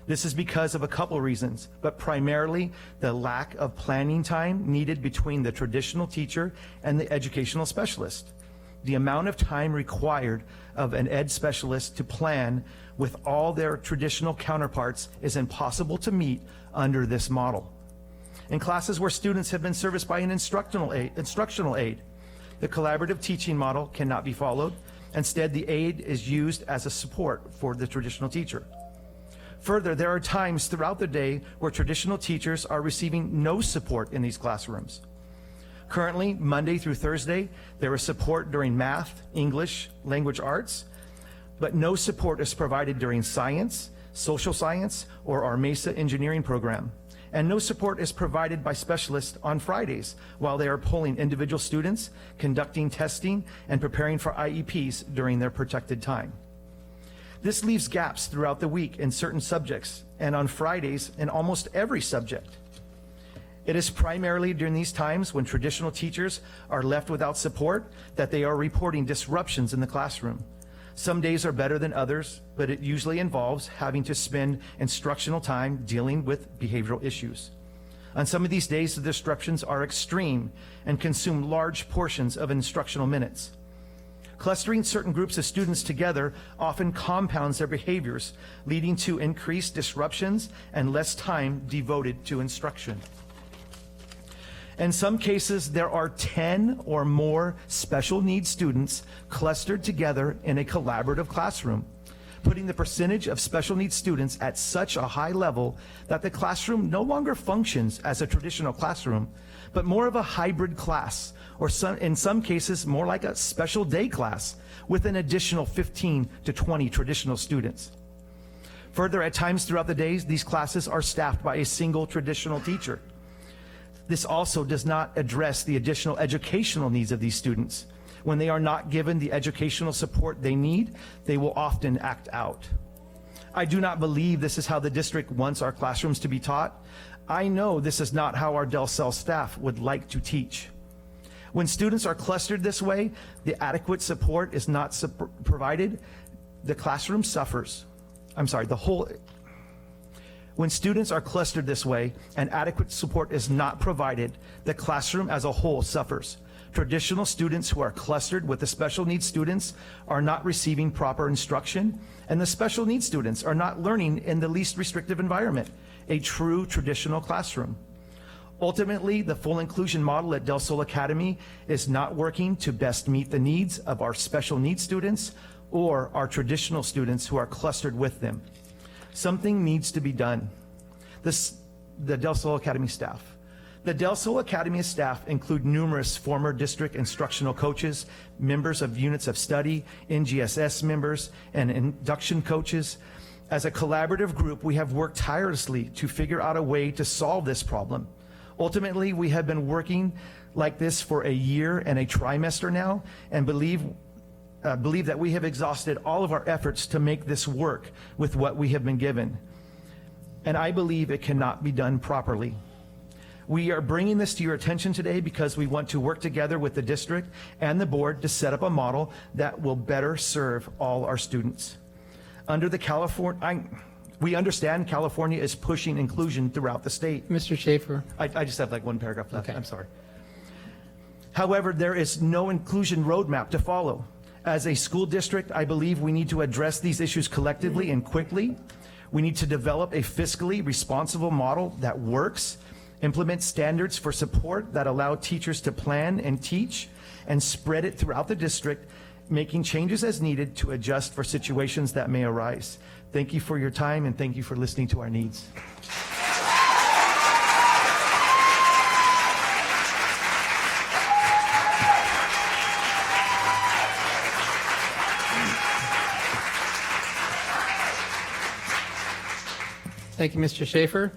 This is because of a couple reasons, but primarily the lack of planning time needed between the traditional teacher and the educational specialist. The amount of time required of an ed specialist to plan with all their traditional counterparts is impossible to meet under this model. In classes where students have been serviced by an instructional aid, the collaborative teaching model cannot be followed. Instead, the aid is used as a support for the traditional teacher. Further, there are times throughout the day where traditional teachers are receiving no support in these classrooms. Currently, Monday through Thursday, there is support during math, English, language arts, but no support is provided during science, social science, or our MESA engineering program. And no support is provided by specialists on Fridays while they are polling individual students, conducting testing, and preparing for IEPs during their protected time. This leaves gaps throughout the week in certain subjects, and on Fridays in almost every subject. It is primarily during these times when traditional teachers are left without support that they are reporting disruptions in the classroom. Some days are better than others, but it usually involves having to spend instructional time dealing with behavioral issues. On some of these days, the disruptions are extreme and consume large portions of instructional minutes. Clustering certain groups of students together often compounds their behaviors, leading to increased disruptions and less time devoted to instruction. In some cases, there are 10 or more special needs students clustered together in a collaborative classroom, putting the percentage of special needs students at such a high level that the classroom no longer functions as a traditional classroom, but more of a hybrid class, or in some cases, more like a special day class with an additional 15 to 20 traditional students. Further, at times throughout the days, these classes are staffed by a single traditional teacher. This also does not address the additional educational needs of these students. When they are not given the educational support they need, they will often act out. I do not believe this is how the district wants our classrooms to be taught. I know this is not how our Del Cel staff would like to teach. When students are clustered this way, the adequate support is not provided, the classroom suffers. When students are clustered this way and adequate support is not provided, the classroom as a whole suffers. Traditional students who are clustered with the special needs students are not receiving proper instruction, and the special needs students are not learning in the least restrictive environment, a true traditional classroom. Ultimately, the full inclusion model at Del Sol Academy is not working to best meet the needs of our special needs students or our traditional students who are clustered with them. Something needs to be done. The Del Sol Academy staff. The Del Sol Academy staff include numerous former district instructional coaches, members of units of study, NGSS members, and induction coaches. As a collaborative group, we have worked tirelessly to figure out a way to solve this problem. Ultimately, we have been working like this for a year and a trimester now, and believe that we have exhausted all of our efforts to make this work with what we have been given. And I believe it cannot be done properly. We are bringing this to your attention today because we want to work together with the district and the board to set up a model that will better serve all our students. Under the we understand California is pushing inclusion throughout the state. Mr. Schaeffer. I just have like one paragraph left. Okay. I'm sorry. However, there is no inclusion roadmap to follow. As a school district, I believe we need to address these issues collectively and quickly. We need to develop a fiscally responsible model that works, implement standards for support that allow teachers to plan and teach, and spread it throughout the district, making changes as needed to adjust for situations that may arise. Thank you for your time, and thank you for listening to our needs. Thank you, Mr. Schaeffer.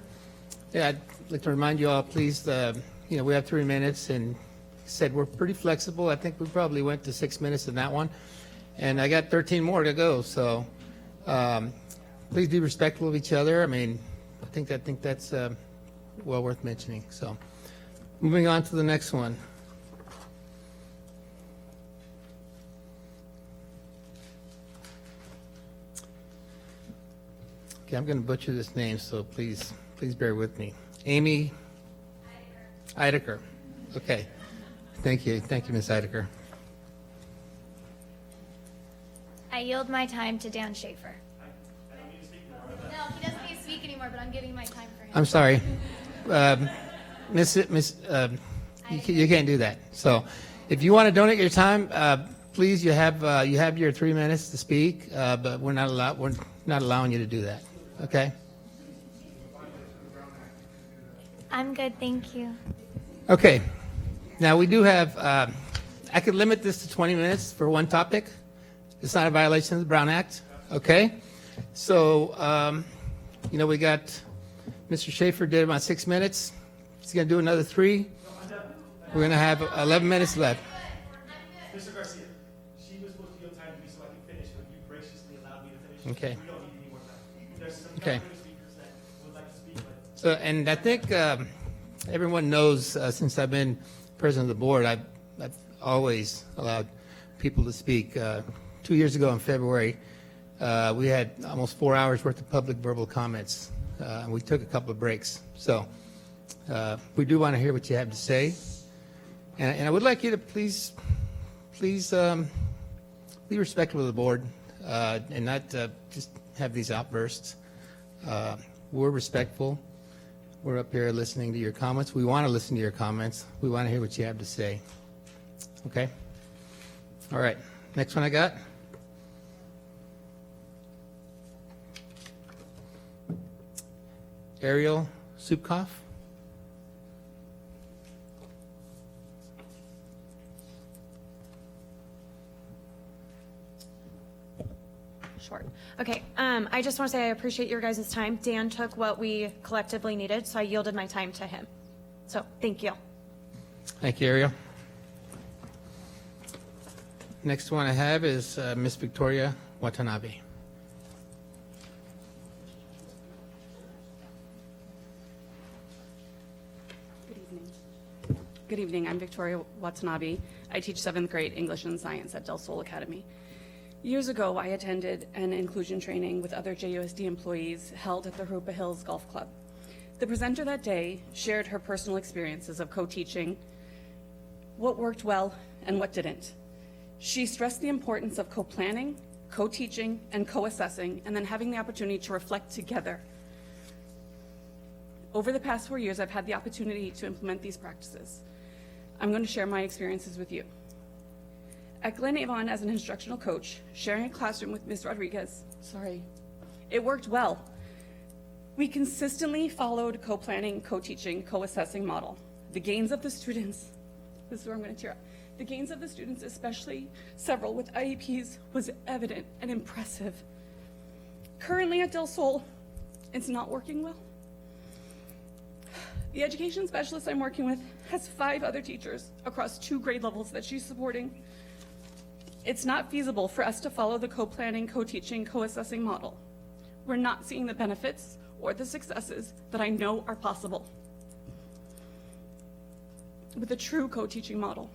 Yeah, I'd like to remind you all, please, we have 3 minutes, and said we're pretty flexible. I think we probably went to 6 minutes in that one, and I got 13 more to go. So please be respectful of each other. I mean, I think that's well worth mentioning. So moving on to the next one. Okay, I'm going to butcher this name, so please bear with me. Amy Eidecker. Okay. Thank you, Ms. Eidecker. I yield my time to Dan Schaeffer. No, he doesn't need to speak anymore, but I'm giving my time for him. I'm sorry. You can't do that. So if you want to donate your time, please, you have your 3 minutes to speak, but we're not allowing you to do that. Okay? I'm good, thank you. Okay. Now we do have, I could limit this to 20 minutes for one topic. It's not a violation of the Brown Act. Okay? So, we got Mr. Schaeffer did about 6 minutes. He's going to do another 3. We're going to have 11 minutes left. Mr. Garcia, she was supposed to yield time to me so I could finish, but you graciously allowed me to finish. Okay. We don't need any more time. There's some Okay. other speakers that would like to speak, but So, and I think everyone knows since I've been president of the board, I've always allowed people to speak. 2 years ago in February, we had almost 4 hours worth of public verbal comments. And we took a couple of breaks. So we do want to hear what you have to say. And I would like you to please be respectful of the board and not just have these outbursts. We're respectful. We're up here listening to your comments. We want to listen to your comments. We want to hear what you have to say. Okay? All right. Next one I got. Ariel Supkoff. Short. Okay, I just want to say I appreciate your guys' time. Dan took what we collectively needed, so I yielded my time to him. So, thank you. Thank you, Ariel. Next one I have is Miss Victoria Watanabe. Good evening. I'm Victoria Watanabe. I teach 7th grade English and Science at Del Sol Academy. Years ago, I attended an inclusion training with other JUSD employees held at the Jurupa Hills Golf Club. The presenter that day shared her personal experiences of co-teaching, what worked well and what didn't. She stressed the importance of co-planning, co-teaching, and co-assessing, and then having the opportunity to reflect together. Over the past 4 years, I've had the opportunity to implement these practices. I'm going to share my experiences with you. At Glen Avon as an instructional coach, sharing a classroom with Ms. Rodriguez, it worked well. We consistently followed co-planning, co-teaching, co-assessing model. The gains of the students, this is where I'm going to tear up. The gains of the students, especially several with IEPs, was evident and impressive. Currently at Del Sol, it's not working well. The education specialist I'm working with has 5 other teachers across 2 grade levels that she's supporting. It's not feasible for us to follow the co-planning, co-teaching, co-assessing model. We're not seeing the benefits or the successes that I know are possible with a true co-teaching model.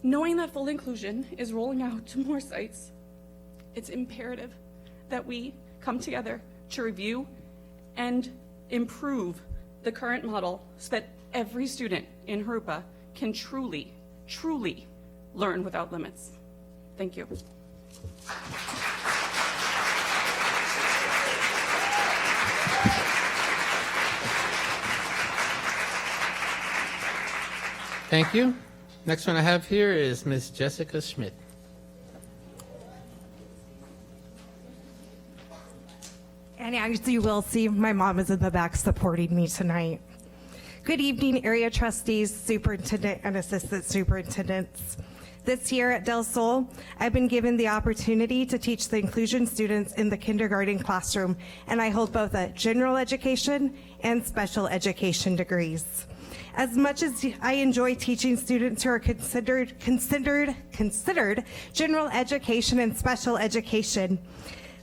Knowing that full inclusion is rolling out to more sites, it's imperative that we come together to review and improve the current model so that every student in Jurupa can truly, truly learn without limits. Thank you. Thank you. Next one I have here is Miss Jessica Schmidt. And as you will see, my mom is in the back supporting me tonight. Good evening, area trustees, superintendent, and assistant superintendents. This year at Del Sol, I've been given the opportunity to teach the inclusion students in the kindergarten classroom, and I hold both a general education and special education degrees. As much as I enjoy teaching students who are considered general education and special education,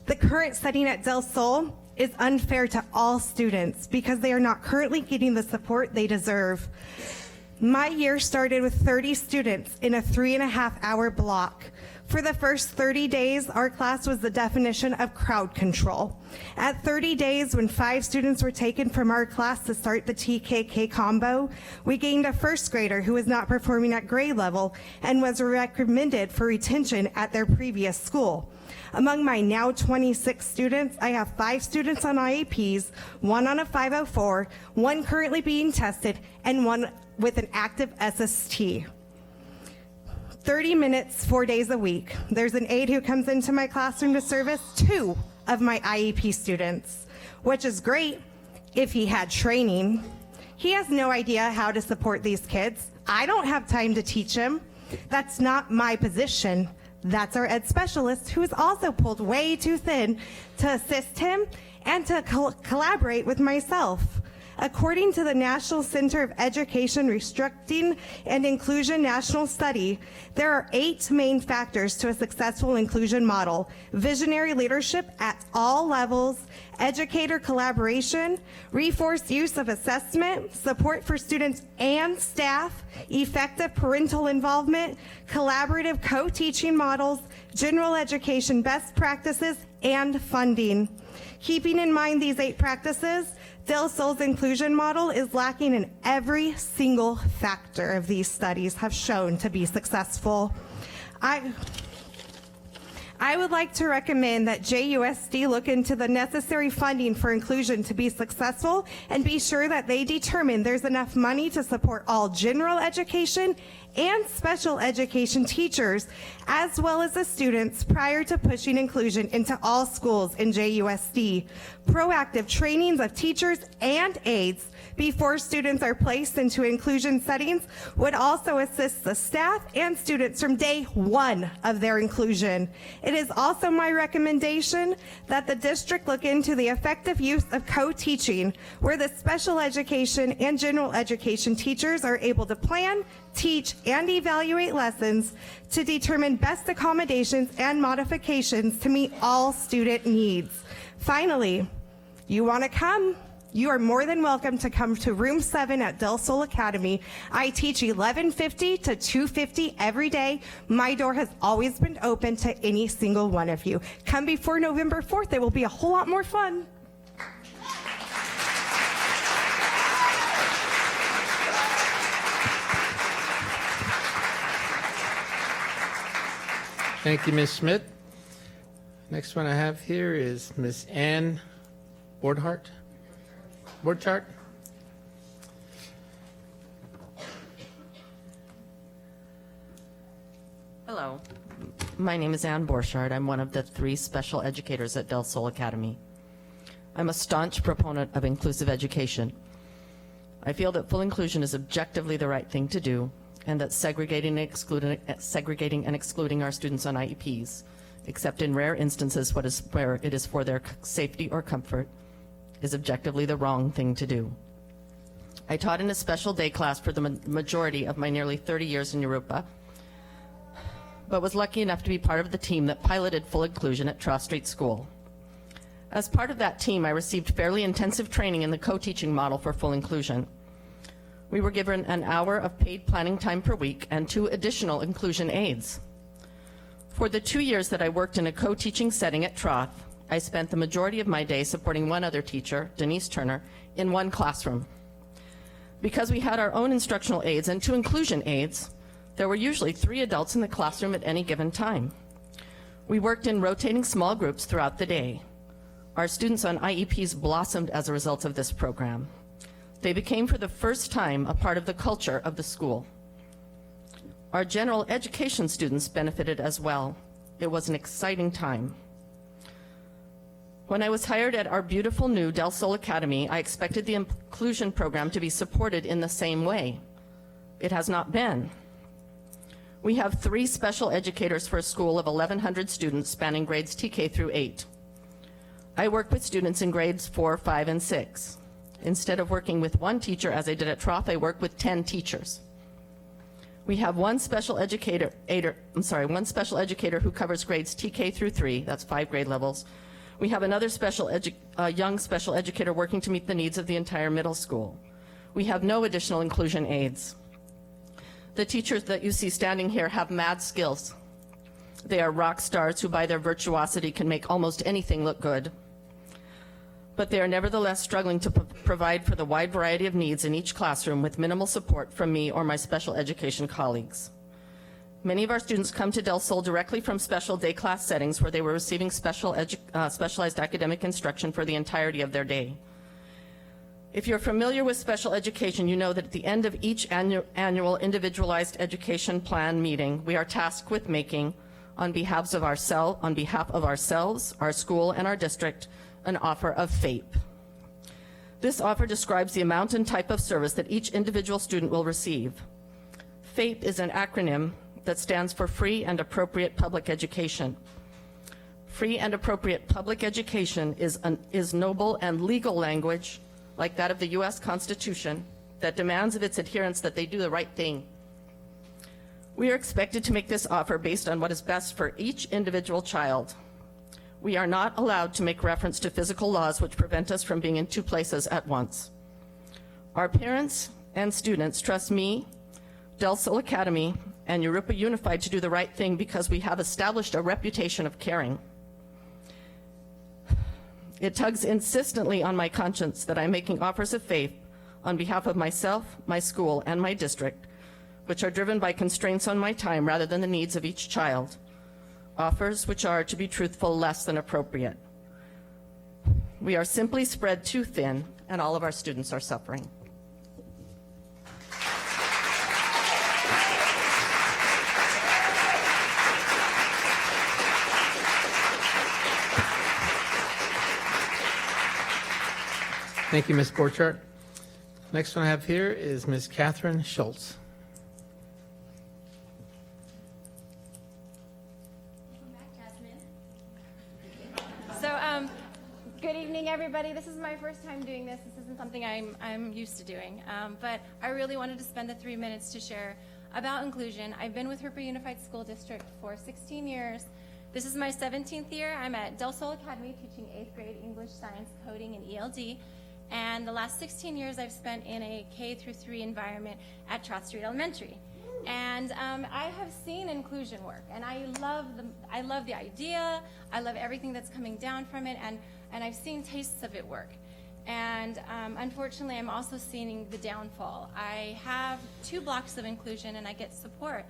the current setting at Del Sol is unfair to all students because they are not currently getting the support they deserve. My year started with 30 students in a 3.5-hour block. For the first 30 days, our class was the definition of crowd control. At 30 days, when 5 students were taken from our class to start the TKK combo, we gained a first grader who was not performing at grade level and was recommended for retention at their previous school. Among my now 26 students, I have 5 students on IEPs, 1 on a 504, 1 currently being tested, and 1 with an active SST. 30 minutes, 4 days a week. There's an aide who comes into my classroom to service 2 of my IEP students, which is great if he had training. He has no idea how to support these kids. I don't have time to teach him. That's not my position. That's our ed specialist, who is also pulled way too thin to assist him and to collaborate with myself. According to the National Center of Education Restructuring and Inclusion National Study, there are 8 main factors to a successful inclusion model: visionary leadership at all levels, educator collaboration, reinforced use of assessment, support for students and staff, effective parental involvement, collaborative co-teaching models, general education best practices, and funding. Keeping in mind these 8 practices, Del Sol's inclusion model is lacking in every single factor of these studies have shown to be successful. I would like to recommend that JUSD look into the necessary funding for inclusion to be successful and be sure that they determine there's enough money to support all general education and special education teachers, as well as the students, prior to pushing inclusion into all schools in JUSD. Proactive trainings of teachers and aides before students are placed into inclusion settings would also assist the staff and students from day 1 of their inclusion. It is also my recommendation that the district look into the effective use of co-teaching, where the special education and general education teachers are able to plan, teach, and evaluate lessons to determine best accommodations and modifications to meet all student needs. Finally, you want to come? You are more than welcome to come to room 7 at Del Sol Academy. I teach 11:50 to 2:50 every day. My door has always been open to any single one of you. Come before November 4th. It will be a whole lot more fun. Thank you, Ms. Schmidt. Next one I have here is Ms. Ann Borchardt. Hello, my name is Ann Borchardt. I'm one of the 3 special educators at Del Sol Academy. I'm a staunch proponent of inclusive education. I feel that full inclusion is objectively the right thing to do, and that segregating and excluding our students on IEPs, except in rare instances where it is for their safety or comfort, is objectively the wrong thing to do. I taught in a special day class for the majority of my nearly 30 years in Jurupa, but was lucky enough to be part of the team that piloted full inclusion at Tross Street School. As part of that team, I received fairly intensive training in the co-teaching model for full inclusion. We were given an hour of paid planning time per week and 2 additional inclusion aides. For the 2 years that I worked in a co-teaching setting at Troth, I spent the majority of my day supporting one other teacher, Denise Turner, in one classroom. Because we had our own instructional aides and 2 inclusion aides, there were usually 3 adults in the classroom at any given time. We worked in rotating small groups throughout the day. Our students on IEPs blossomed as a result of this program. They became for the first time a part of the culture of the school. Our general education students benefited as well. It was an exciting time. When I was hired at our beautiful new Del Sol Academy, I expected the inclusion program to be supported in the same way. It has not been. We have 3 special educators for a school of 1,100 students spanning grades TK through 8. I work with students in grades 4, 5, and 6. Instead of working with 1 teacher, as I did at Trough, I work with 10 teachers. We have one special educator who covers grades TK through 3, that's 5 grade levels. We have another young special educator working to meet the needs of the entire middle school. We have no additional inclusion aides. The teachers that you see standing here have mad skills. They are rock stars who by their virtuosity can make almost anything look good. But they are nevertheless struggling to provide for the wide variety of needs in each classroom with minimal support from me or my special education colleagues. Many of our students come to Del Sol directly from special day class settings where they were receiving specialized academic instruction for the entirety of their day. If you're familiar with special education, you know that at the end of each annual individualized education plan meeting, we are tasked with making, on behalf of ourselves, our school, and our district, an offer of FAPE. This offer describes the amount and type of service that each individual student will receive. FAPE is an acronym that stands for Free and Appropriate Public Education. Free and appropriate public education is noble and legal language, like that of the U.S. Constitution, that demands of its adherents that they do the right thing. We are expected to make this offer based on what is best for each individual child. We are not allowed to make reference to physical laws which prevent us from being in 2 places at once. Our parents and students trust me, Del Sol Academy, and Jurupa Unified to do the right thing because we have established a reputation of caring. It tugs insistently on my conscience that I'm making offers of faith on behalf of myself, my school, and my district, which are driven by constraints on my time rather than the needs of each child. Offers which are, to be truthful, less than appropriate. We are simply spread too thin, and all of our students are suffering. Thank you, Ms. Borchardt. Next one I have here is Ms. Catherine Schultz. So, good evening, everybody. This is my first time doing this. This isn't something I'm used to doing, but I really wanted to spend the 3 minutes to share about inclusion. I've been with Rubidoux Unified School District for 16 years. This is my 17th year. I'm at Del Sol Academy teaching 8th grade English, Science, Coding, and ELD. And the last 16 years I've spent in a K-3 environment at Trout Street Elementary. And I have seen inclusion work, and I love the idea. I love everything that's coming down from it, and I've seen tastes of it work. And unfortunately, I'm also seeing the downfall. I have 2 blocks of inclusion, and I get support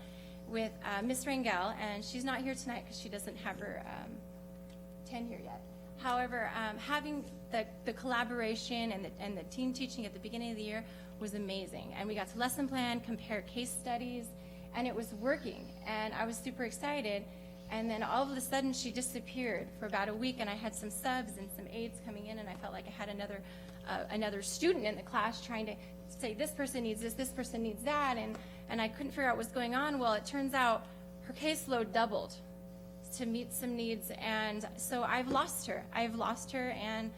with Miss Rangel, and she's not here tonight because she doesn't have her tenure yet. However, having the collaboration and the team teaching at the beginning of the year was amazing. And we got to lesson plan, compare case studies, and it was working. And I was super excited. And then all of a sudden, she disappeared for about a week, and I had some subs and some aides coming in, and I felt like I had another student in the class trying to say, this person needs this person needs that, and I couldn't figure out what's going on. Well, it turns out her caseload doubled to meet some needs, and so I've lost her, and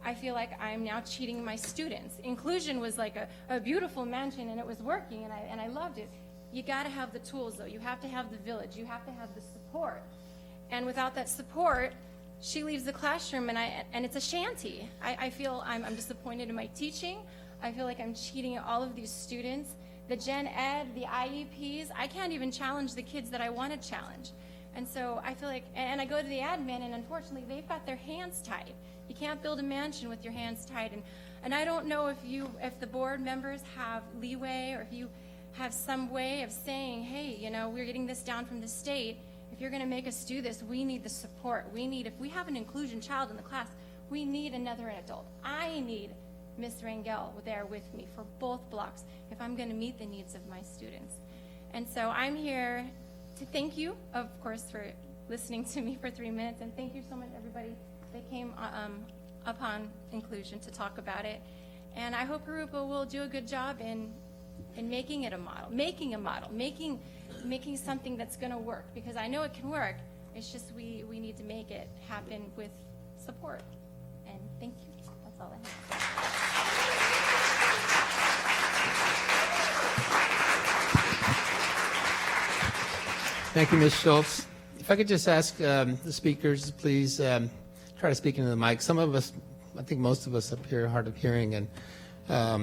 I feel like I'm now cheating my students. Inclusion was like a beautiful mansion, and it was working, and I loved it. You got to have the tools, though. You have to have the village. You have to have the support. And without that support, she leaves the classroom, and it's a shanty. I feel I'm disappointed in my teaching. I feel like I'm cheating all of these students. The gen ed, the IEPs, I can't even challenge the kids that I want to challenge. And so I feel like, and I go to the admin, and unfortunately, they've got their hands tied. You can't build a mansion with your hands tied. And I don't know if the board members have leeway, or if you have some way of saying, hey, we're getting this down from the state. If you're going to make us do this, we need the support. If we have an inclusion child in the class, we need another adult. I need Ms. Rangel there with me for both blocks if I'm going to meet the needs of my students. And so I'm here to thank you, of course, for listening to me for 3 minutes, and thank you so much, everybody that came upon inclusion to talk about it. And I hope Jurupa will do a good job in making it a model, making making something that's going to work, because I know it can work. It's just we need to make it happen with support. And thank you. That's all I have. Thank you, Ms. Schultz. If I could just ask the speakers, please try to speak into the mic. Some of us, I think most of us up here are hard of hearing, and I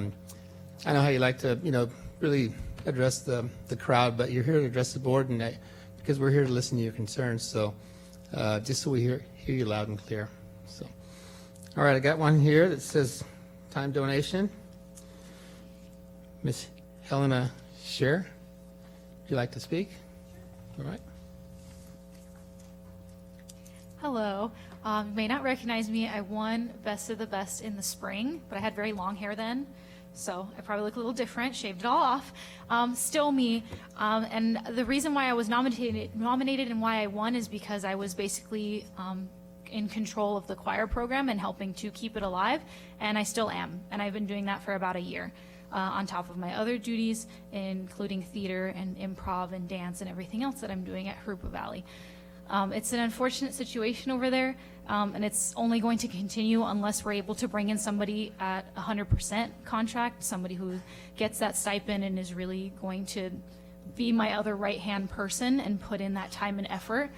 know how you like to, really address the crowd, but you're here to address the board, and because we're here to listen to your concerns, so just so we hear you loud and clear. So, all right, I got one here that says time donation. Miss Helena Scher, would you like to speak? All right. Hello. You may not recognize me. I won Best of the Best in the spring, but I had very long hair then, so I probably look a little different. Shaved it all off. Still me. And the reason why I was nominated and why I won is because I was basically in control of the choir program and helping to keep it alive, and I still am. And I've been doing that for about a year. On top of my other duties, including theater and improv and dance and everything else that I'm doing at Jurupa Valley. It's an unfortunate situation over there, and it's only going to continue unless we're able to bring in somebody at 100% contract, somebody who gets that stipend and is really going to be my other right-hand person and put in that time and effort,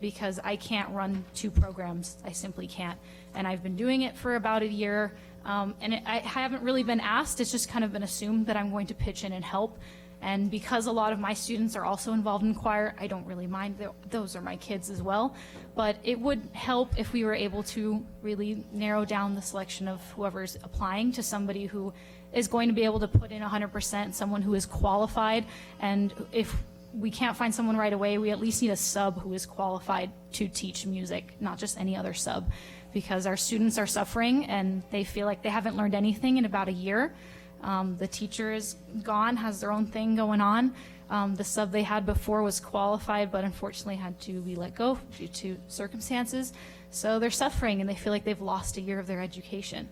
because I can't run two programs. I simply can't. And I've been doing it for about a year. I haven't really been asked. It's just kind of been assumed that I'm going to pitch in and help. And because a lot of my students are also involved in choir, I don't really mind. Those are my kids as well. But it would help if we were able to really narrow down the selection of whoever's applying to somebody who is going to be able to put in 100%, someone who is qualified. And if we can't find someone right away, we at least need a sub who is qualified to teach music, not just any other sub. Because our students are suffering and they feel like they haven't learned anything in about a year. The teacher is gone, has their own thing going on. The sub they had before was qualified, but unfortunately had to be let go due to circumstances. So they're suffering and they feel like they've lost a year of their education.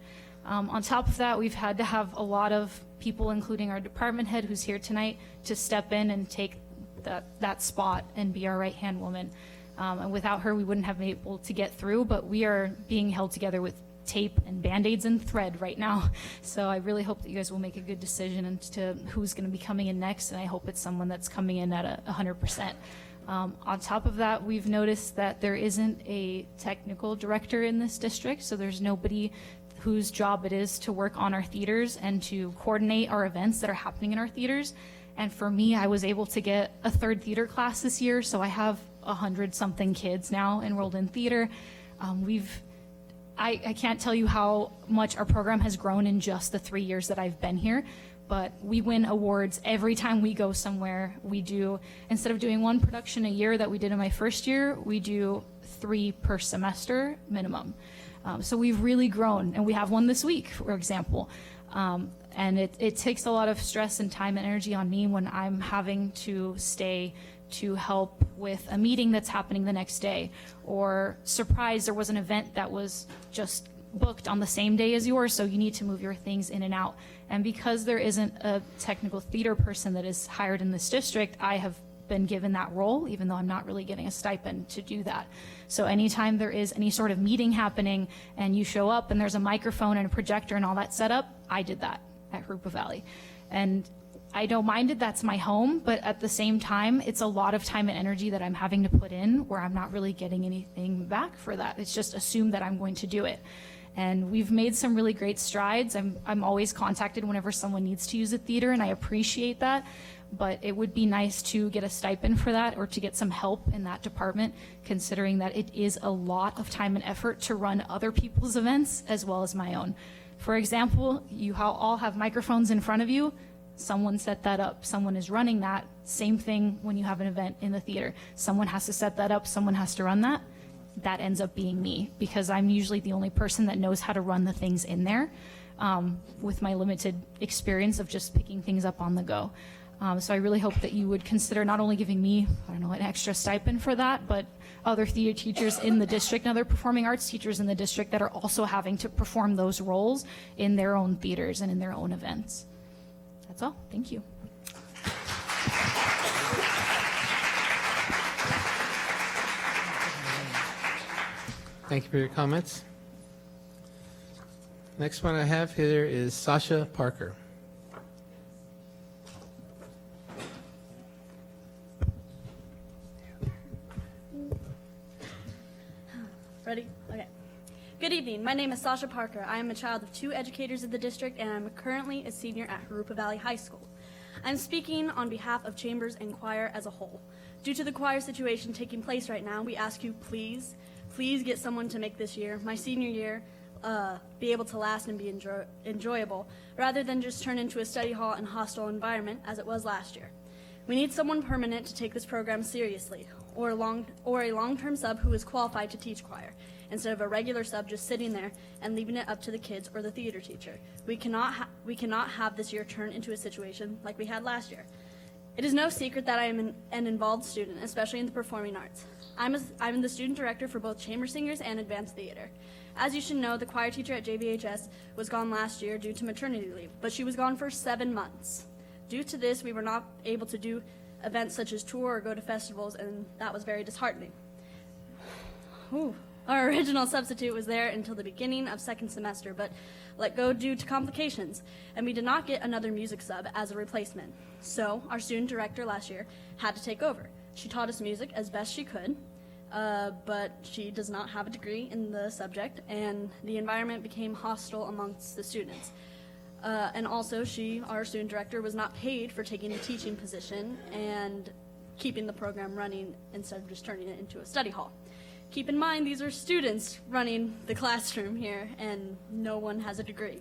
On top of that, we've had to have a lot of people, including our department head who's here tonight, to step in and take that spot and be our right-hand woman. And without her, we wouldn't have been able to get through, but we are being held together with tape and Band-Aids and thread right now. So I really hope that you guys will make a good decision as to who's going to be coming in next, and I hope it's someone that's coming in at 100%. On top of that, we've noticed that there isn't a technical director in this district, so there's nobody whose job it is to work on our theaters and to coordinate our events that are happening in our theaters. And for me, I was able to get a third theater class this year, so I have 100-something kids now enrolled in theater. I can't tell you how much our program has grown in just the 3 years that I've been here, but we win awards every time we go somewhere. We do, instead of doing one production a year that we did in my first year, we do 3 per semester minimum. So we've really grown, and we have one this week, for example. And it takes a lot of stress and time and energy on me when I'm having to stay to help with a meeting that's happening the next day, or surprise, there was an event that was just booked on the same day as yours, so you need to move your things in and out. And because there isn't a technical theater person that is hired in this district, I have been given that role, even though I'm not really getting a stipend to do that. So anytime there is any sort of meeting happening and you show up and there's a microphone and a projector and all that set up, I did that at Jurupa Valley. And I don't mind it, that's my home, but at the same time, it's a lot of time and energy that I'm having to put in where I'm not really getting anything back for that. It's just assumed that I'm going to do it. And we've made some really great strides. I'm always contacted whenever someone needs to use a theater, and I appreciate that. But it would be nice to get a stipend for that or to get some help in that department, considering that it is a lot of time and effort to run other people's events as well as my own. For example, you all have microphones in front of you. Someone set that up. Someone is running that. Same thing when you have an event in the theater. Someone has to set that up. Someone has to run that. That ends up being me, because I'm usually the only person that knows how to run the things in there, with my limited experience of just picking things up on the go. So I really hope that you would consider not only giving me, an extra stipend for that, but other theater teachers in the district and other performing arts teachers in the district that are also having to perform those roles in their own theaters and in their own events. That's all. Thank you. Thank you for your comments. Next one I have here is Sasha Parker. Ready? Okay. Good evening. My name is Sasha Parker. I am a child of 2 educators in the district, and I'm currently a senior at Jurupa Valley High School. I'm speaking on behalf of Chambers and Choir as a whole. Due to the choir situation taking place right now, we ask you please get someone to make this year, my senior year, be able to last and be enjoyable, rather than just turn into a study hall and hostile environment as it was last year. We need someone permanent to take this program seriously, or a long-term sub who is qualified to teach choir, instead of a regular sub just sitting there and leaving it up to the kids or the theater teacher. We cannot have this year turn into a situation like we had last year. It is no secret that I am an involved student, especially in the performing arts. I'm the student director for both chamber singers and advanced theater. As you should know, the choir teacher at JVHS was gone last year due to maternity leave, but she was gone for 7 months. Due to this, we were not able to do events such as tour or go to festivals, and that was very disheartening. Our original substitute was there until the beginning of second semester, but let go due to complications, and we did not get another music sub as a replacement. So our student director last year had to take over. She taught us music as best she could, but she does not have a degree in the subject, and the environment became hostile amongst the students. And also, our student director, was not paid for taking a teaching position and keeping the program running instead of just turning it into a study hall. Keep in mind, these are students running the classroom here, and no one has a degree.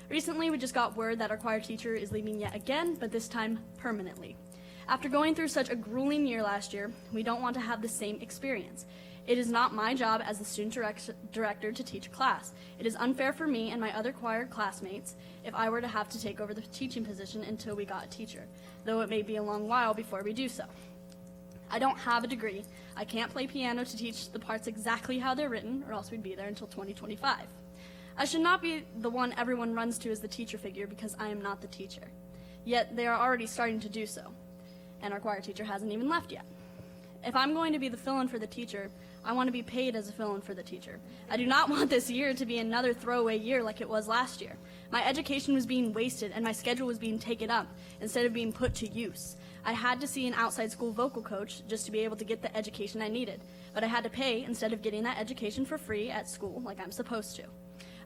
Recently, we just got word that our choir teacher is leaving yet again, but this time permanently. After going through such a grueling year last year, we don't want to have the same experience. It is not my job as the student director to teach a class. It is unfair for me and my other choir classmates if I were to have to take over the teaching position until we got a teacher, though it may be a long while before we do so. I don't have a degree. I can't play piano to teach the parts exactly how they're written, or else we'd be there until 2025. I should not be the one everyone runs to as the teacher figure because I am not the teacher. Yet they are already starting to do so, and our choir teacher hasn't even left yet. If I'm going to be the fill-in for the teacher, I want to be paid as a fill-in for the teacher. I do not want this year to be another throwaway year like it was last year. My education was being wasted and my schedule was being taken up instead of being put to use. I had to see an outside school vocal coach just to be able to get the education I needed, but I had to pay instead of getting that education for free at school like I'm supposed to.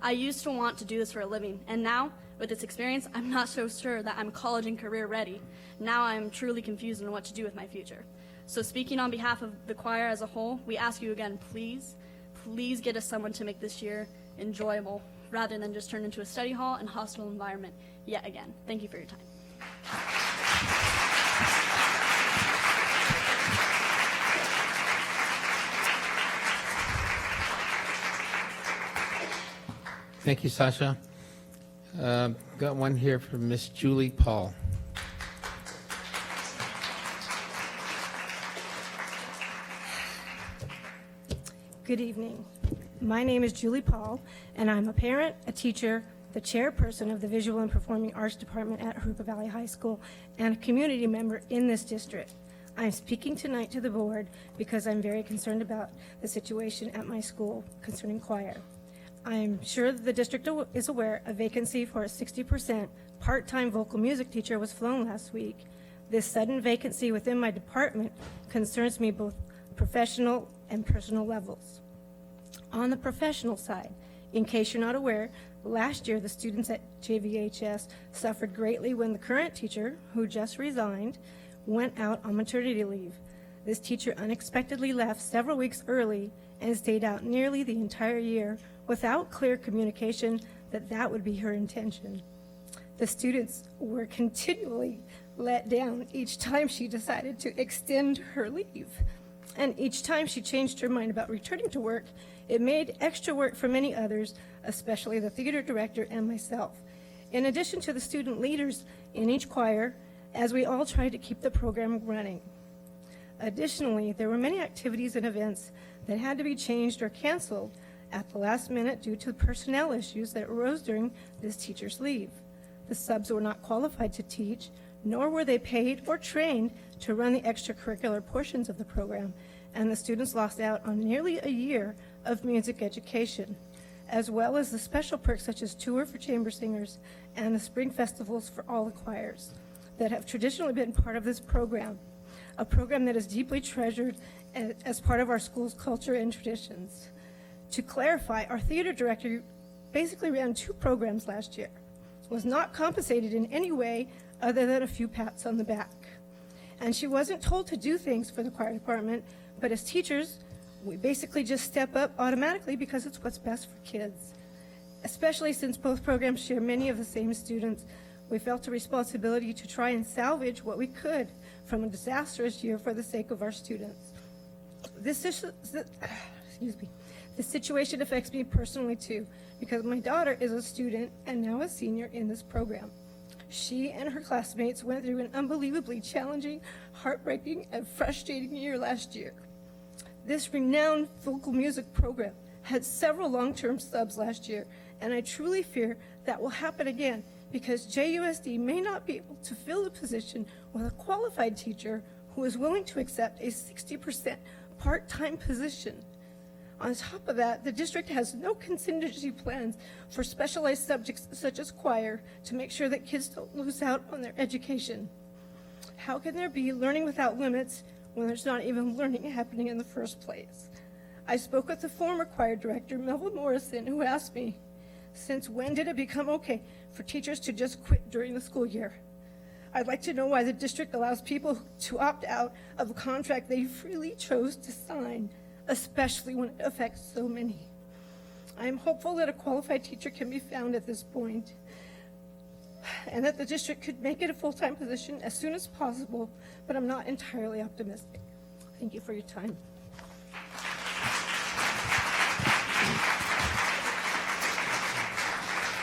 I used to want to do this for a living, and now, with this experience, I'm not so sure that I'm college and career ready. Now I'm truly confused on what to do with my future. So speaking on behalf of the choir as a whole, we ask you again, please get us someone to make this year enjoyable, rather than just turn into a study hall and hostile environment yet again. Thank you for your time. Thank you, Sasha. Got one here from Miss Julie Paul. Good evening. My name is Julie Paul, and I'm a parent, a teacher, the chairperson of the Visual and Performing Arts Department at Jurupa Valley High School, and a community member in this district. I'm speaking tonight to the board because I'm very concerned about the situation at my school concerning choir. I'm sure the district is aware a vacancy for a 60% part-time vocal music teacher was flown last week. This sudden vacancy within my department concerns me both professional and personal levels. On the professional side, in case you're not aware, last year the students at JVHS suffered greatly when the current teacher, who just resigned, went out on maternity leave. This teacher unexpectedly left several weeks early and stayed out nearly the entire year without clear communication that that would be her intention. The students were continually let down each time she decided to extend her leave. And each time she changed her mind about returning to work, it made extra work for many others, especially the theater director and myself. In addition to the student leaders in each choir, as we all tried to keep the program running. Additionally, there were many activities and events that had to be changed or canceled at the last minute due to personnel issues that arose during this teacher's leave. The subs were not qualified to teach, nor were they paid or trained to run the extracurricular portions of the program, and the students lost out on nearly a year of music education, as well as the special perks such as tour for chamber singers and the spring festivals for all the choirs that have traditionally been part of this program, a program that is deeply treasured as part of our school's culture and traditions. To clarify, our theater director basically ran 2 programs last year, was not compensated in any way other than a few pats on the back. And she wasn't told to do things for the choir department, but as teachers, we basically just step up automatically because it's what's best for kids. Especially since both programs share many of the same students, we felt a responsibility to try and salvage what we could from a disastrous year for the sake of our students. This situation affects me personally too, because my daughter is a student and now a senior in this program. She and her classmates went through an unbelievably challenging, heartbreaking, and frustrating year last year. This renowned vocal music program had several long-term subs last year, and I truly fear that will happen again because JUSD may not be able to fill the position with a qualified teacher who is willing to accept a 60% part-time position. On top of that, the district has no contingency plans for specialized subjects such as choir to make sure that kids don't lose out on their education. How can there be learning without limits when there's not even learning happening in the first place? I spoke with the former choir director, Melvin Morrison, who asked me, since when did it become okay for teachers to just quit during the school year? I'd like to know why the district allows people to opt out of a contract they freely chose to sign, especially when it affects so many. I am hopeful that a qualified teacher can be found at this point, and that the district could make it a full-time position as soon as possible, but I'm not entirely optimistic. Thank you for your time.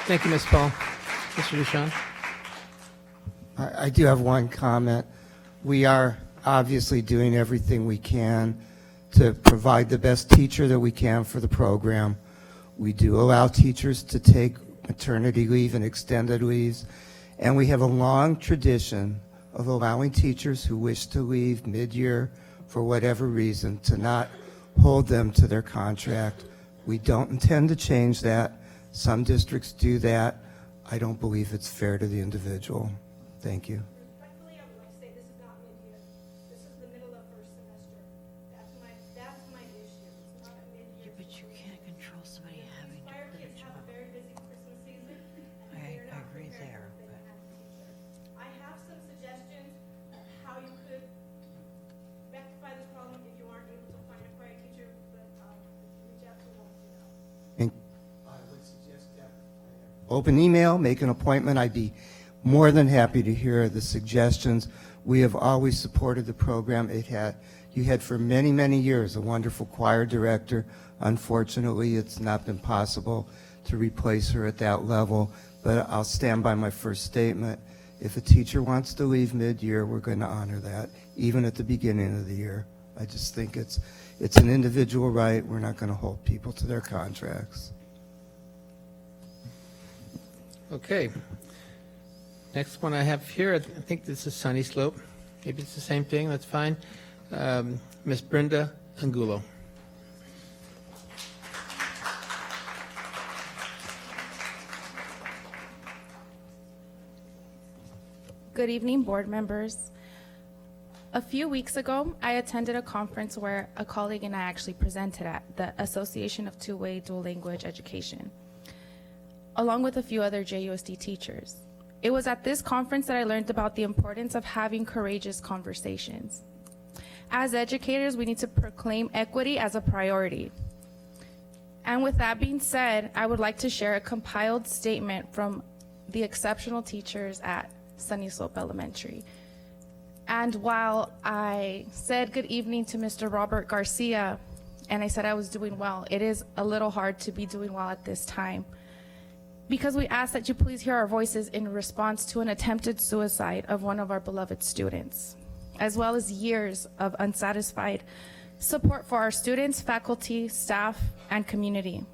Thank you, Ms. Paul. Mr. Duchamp? I do have one comment. We are obviously doing everything we can to provide the best teacher that we can for the program. We do allow teachers to take maternity leave and extended leaves, and we have a long tradition of allowing teachers who wish to leave mid-year for whatever reason to not hold them to their contract. We don't intend to change that. Some districts do that. I don't believe it's fair to the individual. Thank you. Respectfully, I would like to say this is not mid-year. This is the middle of first semester. That's my issue. It's not a mid-year. But you can't control somebody having to Fire quit a kids have job. a very busy Christmas season, and I they're not agree prepared there, if they don't have a teacher. I have some suggestions of how you could rectify this problem if you aren't able to find a choir teacher, but reach out to them. I would suggest that open email, make an appointment. I'd be more than happy to hear the suggestions. We have always supported the program. You had for many, many years a wonderful choir director. Unfortunately, it's not been possible to replace her at that level, but I'll stand by my first statement. If a teacher wants to leave mid-year, we're going to honor that, even at the beginning of the year. I just think it's an individual right. We're not going to hold people to their contracts. Okay. Next one I have here, I think this is Sunny Slope. Maybe it's the same thing, that's fine. Miss Brenda Angulo. Good evening, board members. A few weeks ago, I attended a conference where a colleague and I actually presented at the Association of Two-Way Dual Language Education, along with a few other JUSD teachers. It was at this conference that I learned about the importance of having courageous conversations. As educators, we need to proclaim equity as a priority. And with that being said, I would like to share a compiled statement from the exceptional teachers at Sunny Slope Elementary. And while I said good evening to Mr. Robert Garcia, and I said I was doing well, it is a little hard to be doing well at this time, because we ask that you please hear our voices in response to an attempted suicide of one of our beloved students, as well as years of unsatisfied support for our students, faculty, staff, and community.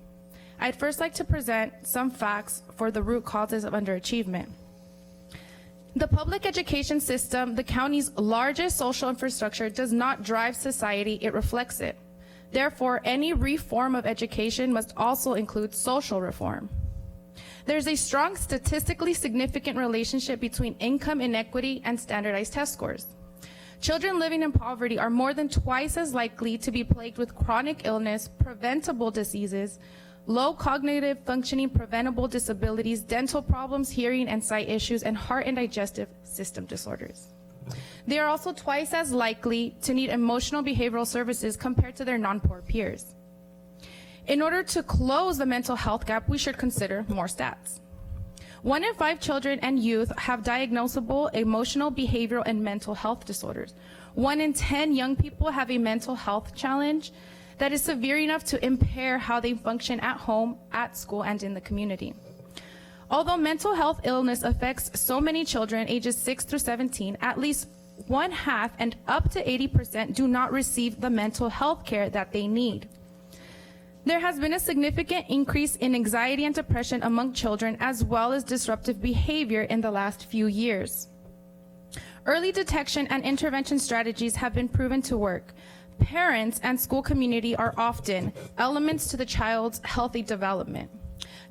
I'd first like to present some facts for the root causes of underachievement. The public education system, the county's largest social infrastructure, does not drive society, it reflects it. Therefore, any reform of education must also include social reform. There's a strong statistically significant relationship between income inequity and standardized test scores. Children living in poverty are more than twice as likely to be plagued with chronic illness, preventable diseases, low cognitive functioning, preventable disabilities, dental problems, hearing and sight issues, and heart and digestive system disorders. They are also twice as likely to need emotional behavioral services compared to their non-poor peers. In order to close the mental health gap, we should consider more stats. 1 in 5 children and youth have diagnosable emotional, behavioral, and mental health disorders. 1 in 10 young people have a mental health challenge that is severe enough to impair how they function at home, at school, and in the community. Although mental health illness affects so many children ages 6 through 17, at least 1/2 and up to 80% do not receive the mental health care that they need. There has been a significant increase in anxiety and depression among children, as well as disruptive behavior in the last few years. Early detection and intervention strategies have been proven to work. Parents and school community are often elements to the child's healthy development.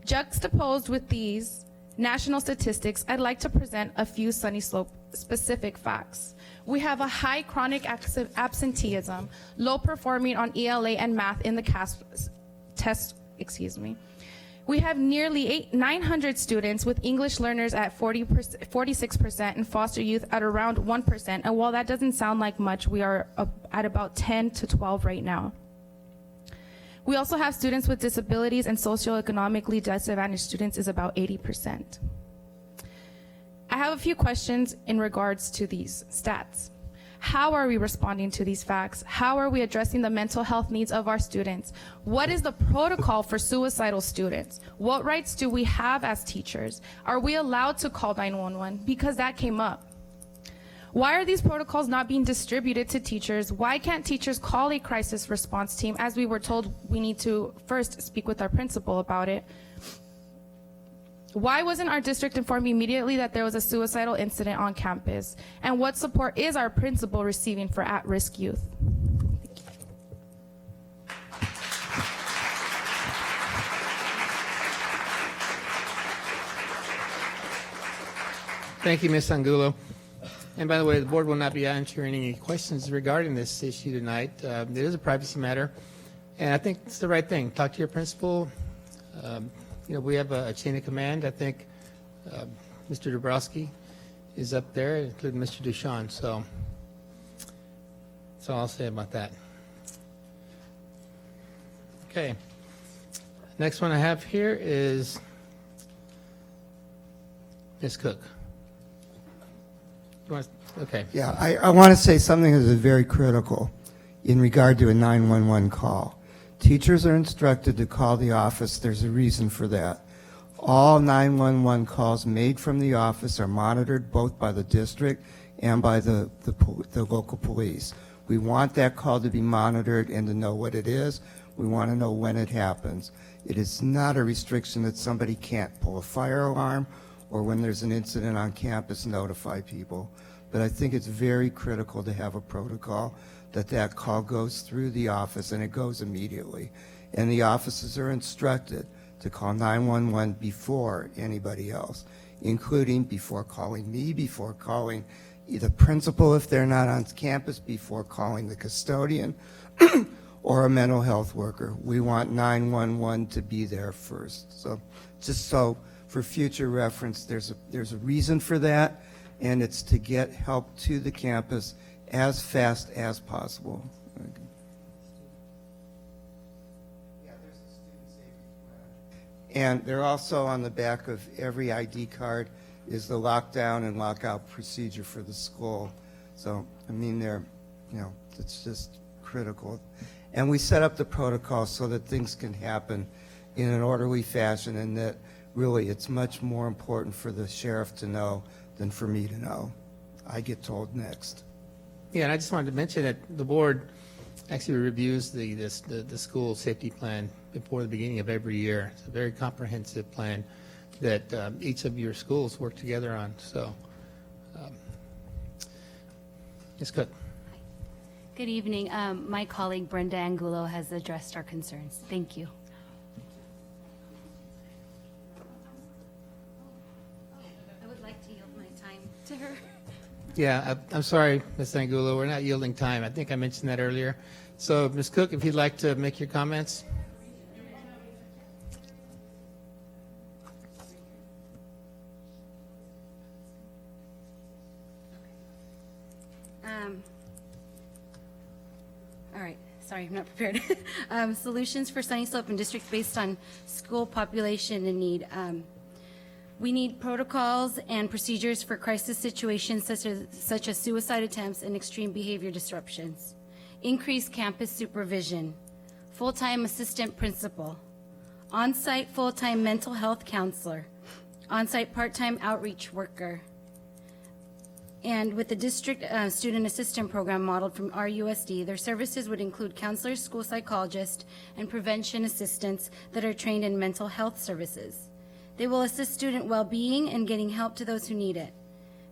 Juxtaposed with these national statistics, I'd like to present a few Sunny Slope specific facts. We have a high chronic absenteeism, low performing on ELA and math in the test. We have nearly 900 students with English learners at 46% and foster youth at around 1%. And while that doesn't sound like much, we are at about 10 to 12 right now. We also have students with disabilities, and socioeconomically disadvantaged students is about 80%. I have a few questions in regards to these stats. How are we responding to these facts? How are we addressing the mental health needs of our students? What is the protocol for suicidal students? What rights do we have as teachers? Are we allowed to call 911? Because that came up. Why are these protocols not being distributed to teachers? Why can't teachers call a crisis response team, as we were told we need to first speak with our principal about it? Why wasn't our district informed immediately that there was a suicidal incident on campus? And what support is our principal receiving for at-risk youth? Thank you, Ms. Angulo. And by the way, the board will not be answering any questions regarding this issue tonight. It is a privacy matter, and I think it's the right thing. Talk to your principal. We have a chain of command. I think Mr. Dabrowski is up there, including Mr. Duchamp. So that's all I'll say about that. Okay. Next one I have here is Ms. Cook. Okay. Yeah, I want to say something that is very critical in regard to a 911 call. Teachers are instructed to call the office. There's a reason for that. All 911 calls made from the office are monitored both by the district and by the local police. We want that call to be monitored and to know what it is. We want to know when it happens. It is not a restriction that somebody can't pull a fire alarm or when there's an incident on campus notify people. But I think it's very critical to have a protocol that call goes through the office and it goes immediately. And the offices are instructed to call 911 before anybody else, including before calling me, before calling the principal if they're not on campus, before calling the custodian or a mental health worker. We want 911 to be there first. So just so for future reference, there's a reason for that, and it's to get help to the campus as fast as possible. And they're also on the back of every ID card is the lockdown and lockout procedure for the school. So, I mean, it's just critical. And we set up the protocol so that things can happen in an orderly fashion, and that really it's much more important for the sheriff to know than for me to know. I get told next. Yeah, and I just wanted to mention that the board actually reviews the school safety plan before the beginning of every year. It's a very comprehensive plan that each of your schools work together on. So Ms. Cook. Good evening. My colleague Brenda Angulo has addressed our concerns. Thank you. I would like to yield my time to her. Yeah, I'm sorry, Ms. Angulo, we're not yielding time. I think I mentioned that earlier. So, Ms. Cook, if you'd like to make your comments. All right, sorry, I'm not prepared. Solutions for Sunny Slope and districts based on school population and need. We need protocols and procedures for crisis situations such as suicide attempts and extreme behavior disruptions. Increased campus supervision, full-time assistant principal, on-site full-time mental health counselor, on-site part-time outreach worker, and with the district student assistant program modeled from RUSD, their services would include counselors, school psychologists, and prevention assistants that are trained in mental health services. They will assist student well-being and getting help to those who need it.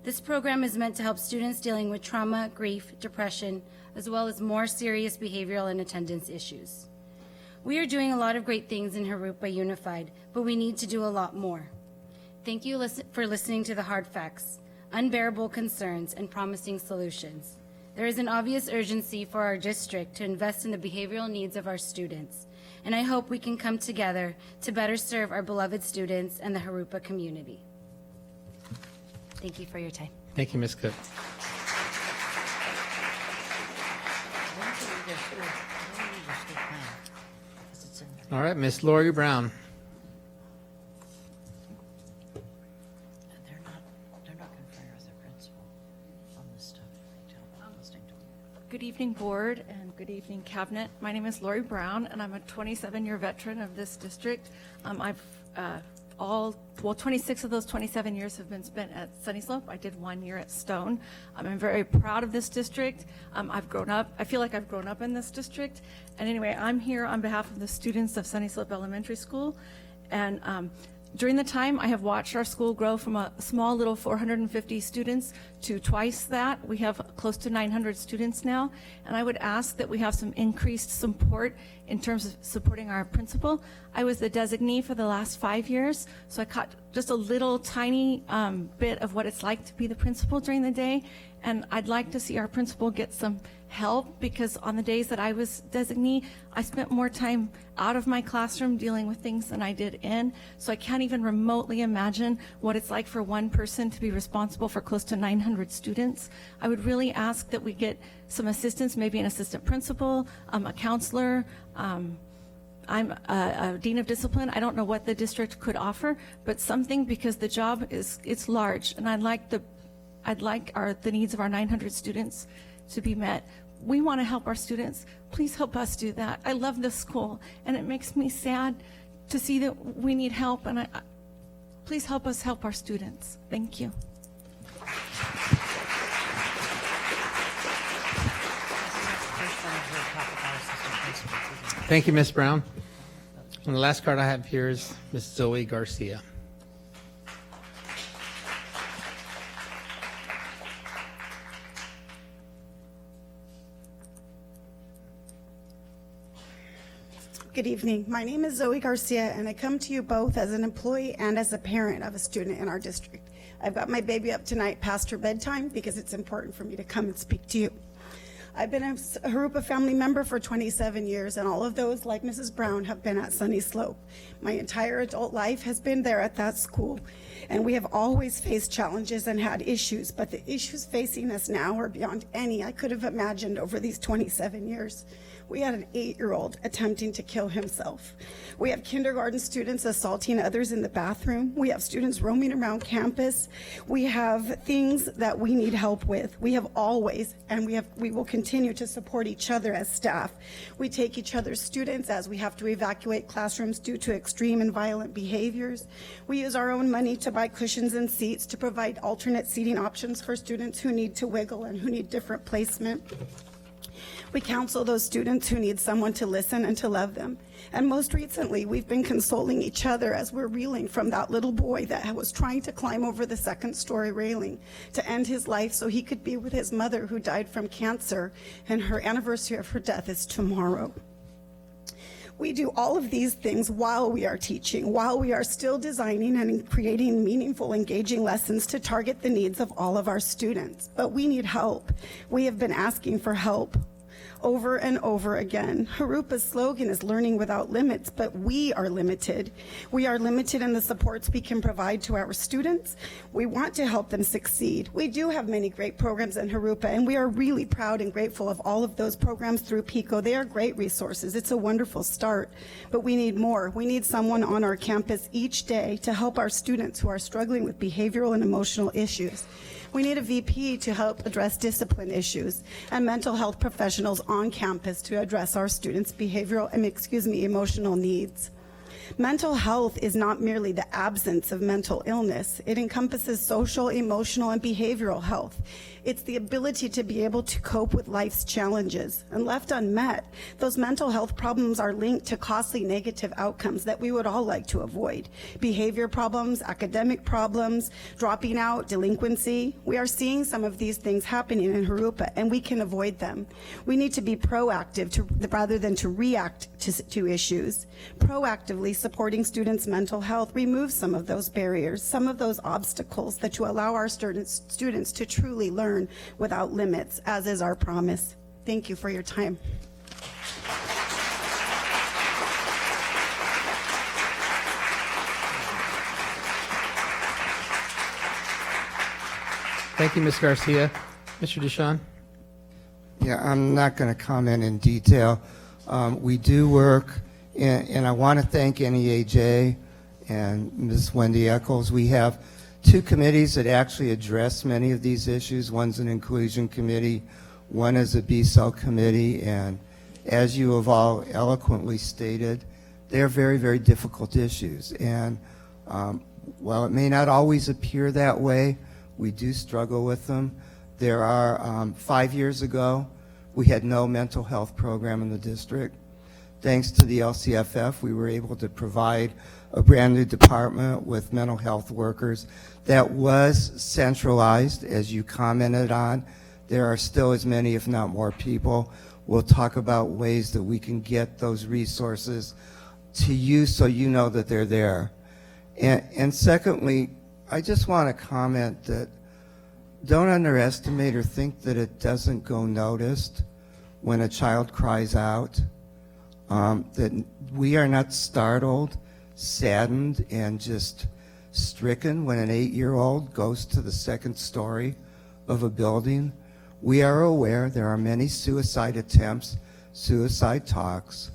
This program is meant to help students dealing with trauma, grief, depression, as well as more serious behavioral and attendance issues. We are doing a lot of great things in Jurupa Unified, but we need to do a lot more. Thank you for listening to the hard facts, unbearable concerns, and promising solutions. There is an obvious urgency for our district to invest in the behavioral needs of our students, and I hope we can come together to better serve our beloved students and the Jurupa community. Thank you for your time. Thank you, Ms. Cook. All right, Ms. Lori Brown. Good evening, board, and good evening, cabinet. My name is Lori Brown, and I'm a 27-year veteran of this district. 26 of those 27 years have been spent at Sunny Slope. I did 1 year at Stone. I'm very proud of this district. I've grown up. I feel like I've grown up in this district. And anyway, I'm here on behalf of the students of Sunny Slope Elementary School. And during the time, I have watched our school grow from a small little 450 students to twice that. We have close to 900 students now, and I would ask that we have some increased support in terms of supporting our principal. I was the designee for the last 5 years, so I caught just a little tiny bit of what it's like to be the principal during the day, and I'd like to see our principal get some help, because on the days that I was designee, I spent more time out of my classroom dealing with things than I did in, so I can't even remotely imagine what it's like for one person to be responsible for close to 900 students. I would really ask that we get some assistance, maybe an assistant principal, a counselor. I'm a dean of discipline. I don't know what the district could offer, but something, because the job it's large, and I'd like the needs of our 900 students to be met. We want to help our students. Please help us do that. I love this school, and it makes me sad to see that we need help, and please help us help our students. Thank you. Thank you, Ms. Brown. And the last card I have here is Ms. Zoe Garcia. Good evening. My name is Zoe Garcia, and I come to you both as an employee and as a parent of a student in our district. I've got my baby up tonight past her bedtime because it's important for me to come and speak to you. I've been a Jurupa family member for 27 years, and all of those, like Mrs. Brown, have been at Sunny Slope. My entire adult life has been there at that school, and we have always faced challenges and had issues, but the issues facing us now are beyond any I could have imagined over these 27 years. We had an 8-year-old attempting to kill himself. We have kindergarten students assaulting others in the bathroom. We have students roaming around campus. We have things that we need help with. We have always, and we will continue to support each other as staff. We take each other's students as we have to evacuate classrooms due to extreme and violent behaviors. We use our own money to buy cushions and seats to provide alternate seating options for students who need to wiggle and who need different placement. We counsel those students who need someone to listen and to love them. And most recently, we've been consoling each other as we're reeling from that little boy that was trying to climb over the second-story railing to end his life so he could be with his mother who died from cancer, and her anniversary of her death is tomorrow. We do all of these things while we are teaching, while we are still designing and creating meaningful, engaging lessons to target the needs of all of our students. But we need help. We have been asking for help over and over again. Jurupa's slogan is learning without limits, but we are limited. We are limited in the supports we can provide to our students. We want to help them succeed. We do have many great programs in Jurupa, and we are really proud and grateful of all of those programs through PICO. They are great resources. It's a wonderful start, but we need more. We need someone on our campus each day to help our students who are struggling with behavioral and emotional issues. We need a VP to help address discipline issues and mental health professionals on campus to address our students' emotional needs. Mental health is not merely the absence of mental illness. It encompasses social, emotional, and behavioral health. It's the ability to be able to cope with life's challenges. And left unmet, those mental health problems are linked to costly negative outcomes that we would all like to avoid. Behavior problems, academic problems, dropping out, delinquency. We are seeing some of these things happening in Jurupa, and we can avoid them. We need to be proactive rather than to react to issues. Proactively supporting students' mental health removes some of those barriers, some of those obstacles that to allow our students to truly learn without limits, as is our promise. Thank you for your time. Thank you, Ms. Garcia. Mr. DeShawn? Yeah, I'm not going to comment in detail. We do work, and I want to thank NEAJ and Ms. Wendy Eccles. We have two committees that actually address many of these issues. One's an inclusion committee, one is a B-cell committee, and as you have all eloquently stated, they're very, very difficult issues. And while it may not always appear that way, we do struggle with them. There are, 5 years ago, we had no mental health program in the district. Thanks to the LCFF, we were able to provide a brand new department with mental health workers that was centralized, as you commented on. There are still as many, if not more people. We'll talk about ways that we can get those resources to you so you know that they're there. And secondly, I just want to comment that don't underestimate or think that it doesn't go noticed when a child cries out, that we are not startled, saddened, and just stricken when an 8-year-old goes to the second story of a building. We are aware there are many suicide attempts, suicide talks,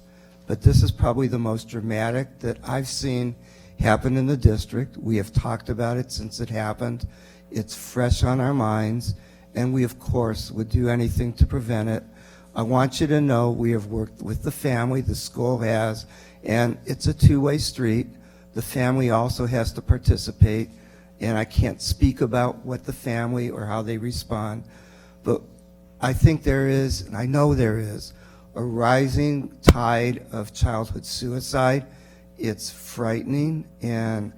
but this is probably the most dramatic that I've seen happen in the district. We have talked about it since it happened. It's fresh on our minds, and we, of course, would do anything to prevent it. I want you to know we have worked with the family, the school has, and it's a two-way street. The family also has to participate, and I can't speak about what the family or how they respond, but I think there is, and I know there is, a rising tide of childhood suicide. It's frightening, and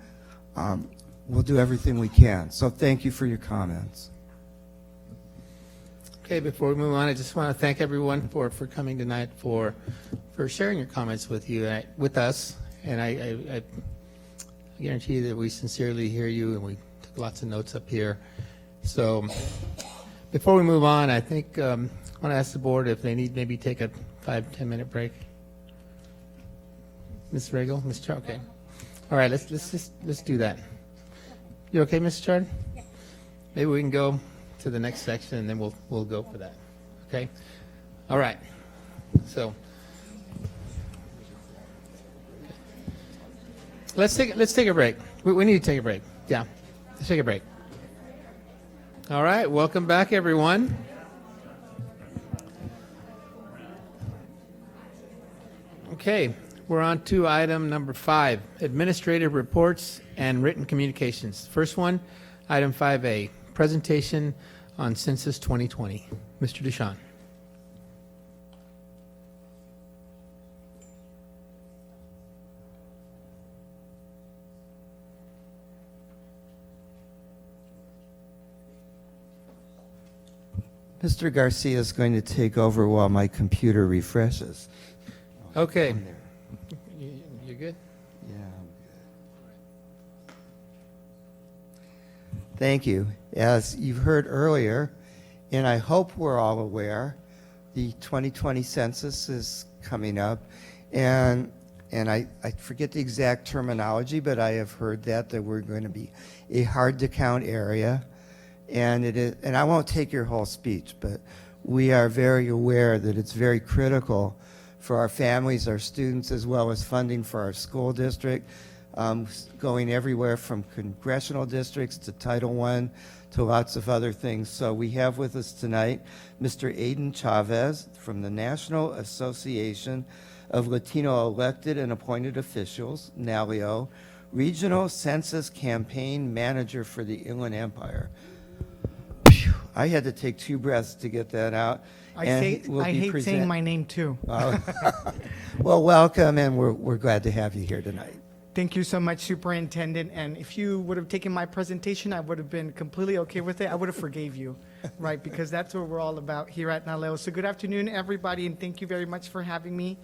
we'll do everything we can. So thank you for your comments. Okay, before we move on, I just want to thank everyone for coming tonight, for sharing your comments with us, and I guarantee you that we sincerely hear you, and we took lots of notes up here. So before we move on, I think I want to ask the board if they need maybe take a 5-10 minute break. Ms. Regal, Ms. Chard, okay. All right, let's do that. You okay, Ms. Chard? Yeah. Maybe we can go to the next section, and then we'll go for that. Okay. All right. So let's take a break. We need to take a break. Yeah. Let's take a break. All right. Welcome back, everyone. Okay. We're on to item number 5, administrative reports and written communications. First one, item 5A, presentation on Census 2020. Mr. DeShawn. Mr. Garcia is going to take over while my computer refreshes. Okay. You good? Yeah, I'm good. Thank you. As you've heard earlier, and I hope we're all aware, the 2020 census is coming up, and I forget the exact terminology, but I have heard that we're going to be a hard-to-count area, and it is. And I won't take your whole speech, but we are very aware that it's very critical for our families, our students, as well as funding for our school district, going everywhere from congressional districts to Title I to lots of other things. So we have with us tonight Mr. Aiden Chavez from the National Association of Latino Elected and Appointed Officials, NALEO, Regional Census Campaign Manager for the Inland Empire. Phew, I had to take 2 breaths to get that out. I hate saying my name too. Well, welcome, and we're glad to have you here tonight. Thank you so much, Superintendent. And if you would have taken my presentation, I would have been completely okay with it. I would have forgave you, right? Because that's what we're all about here at NALEO. So good afternoon, everybody, and thank you very much for having me.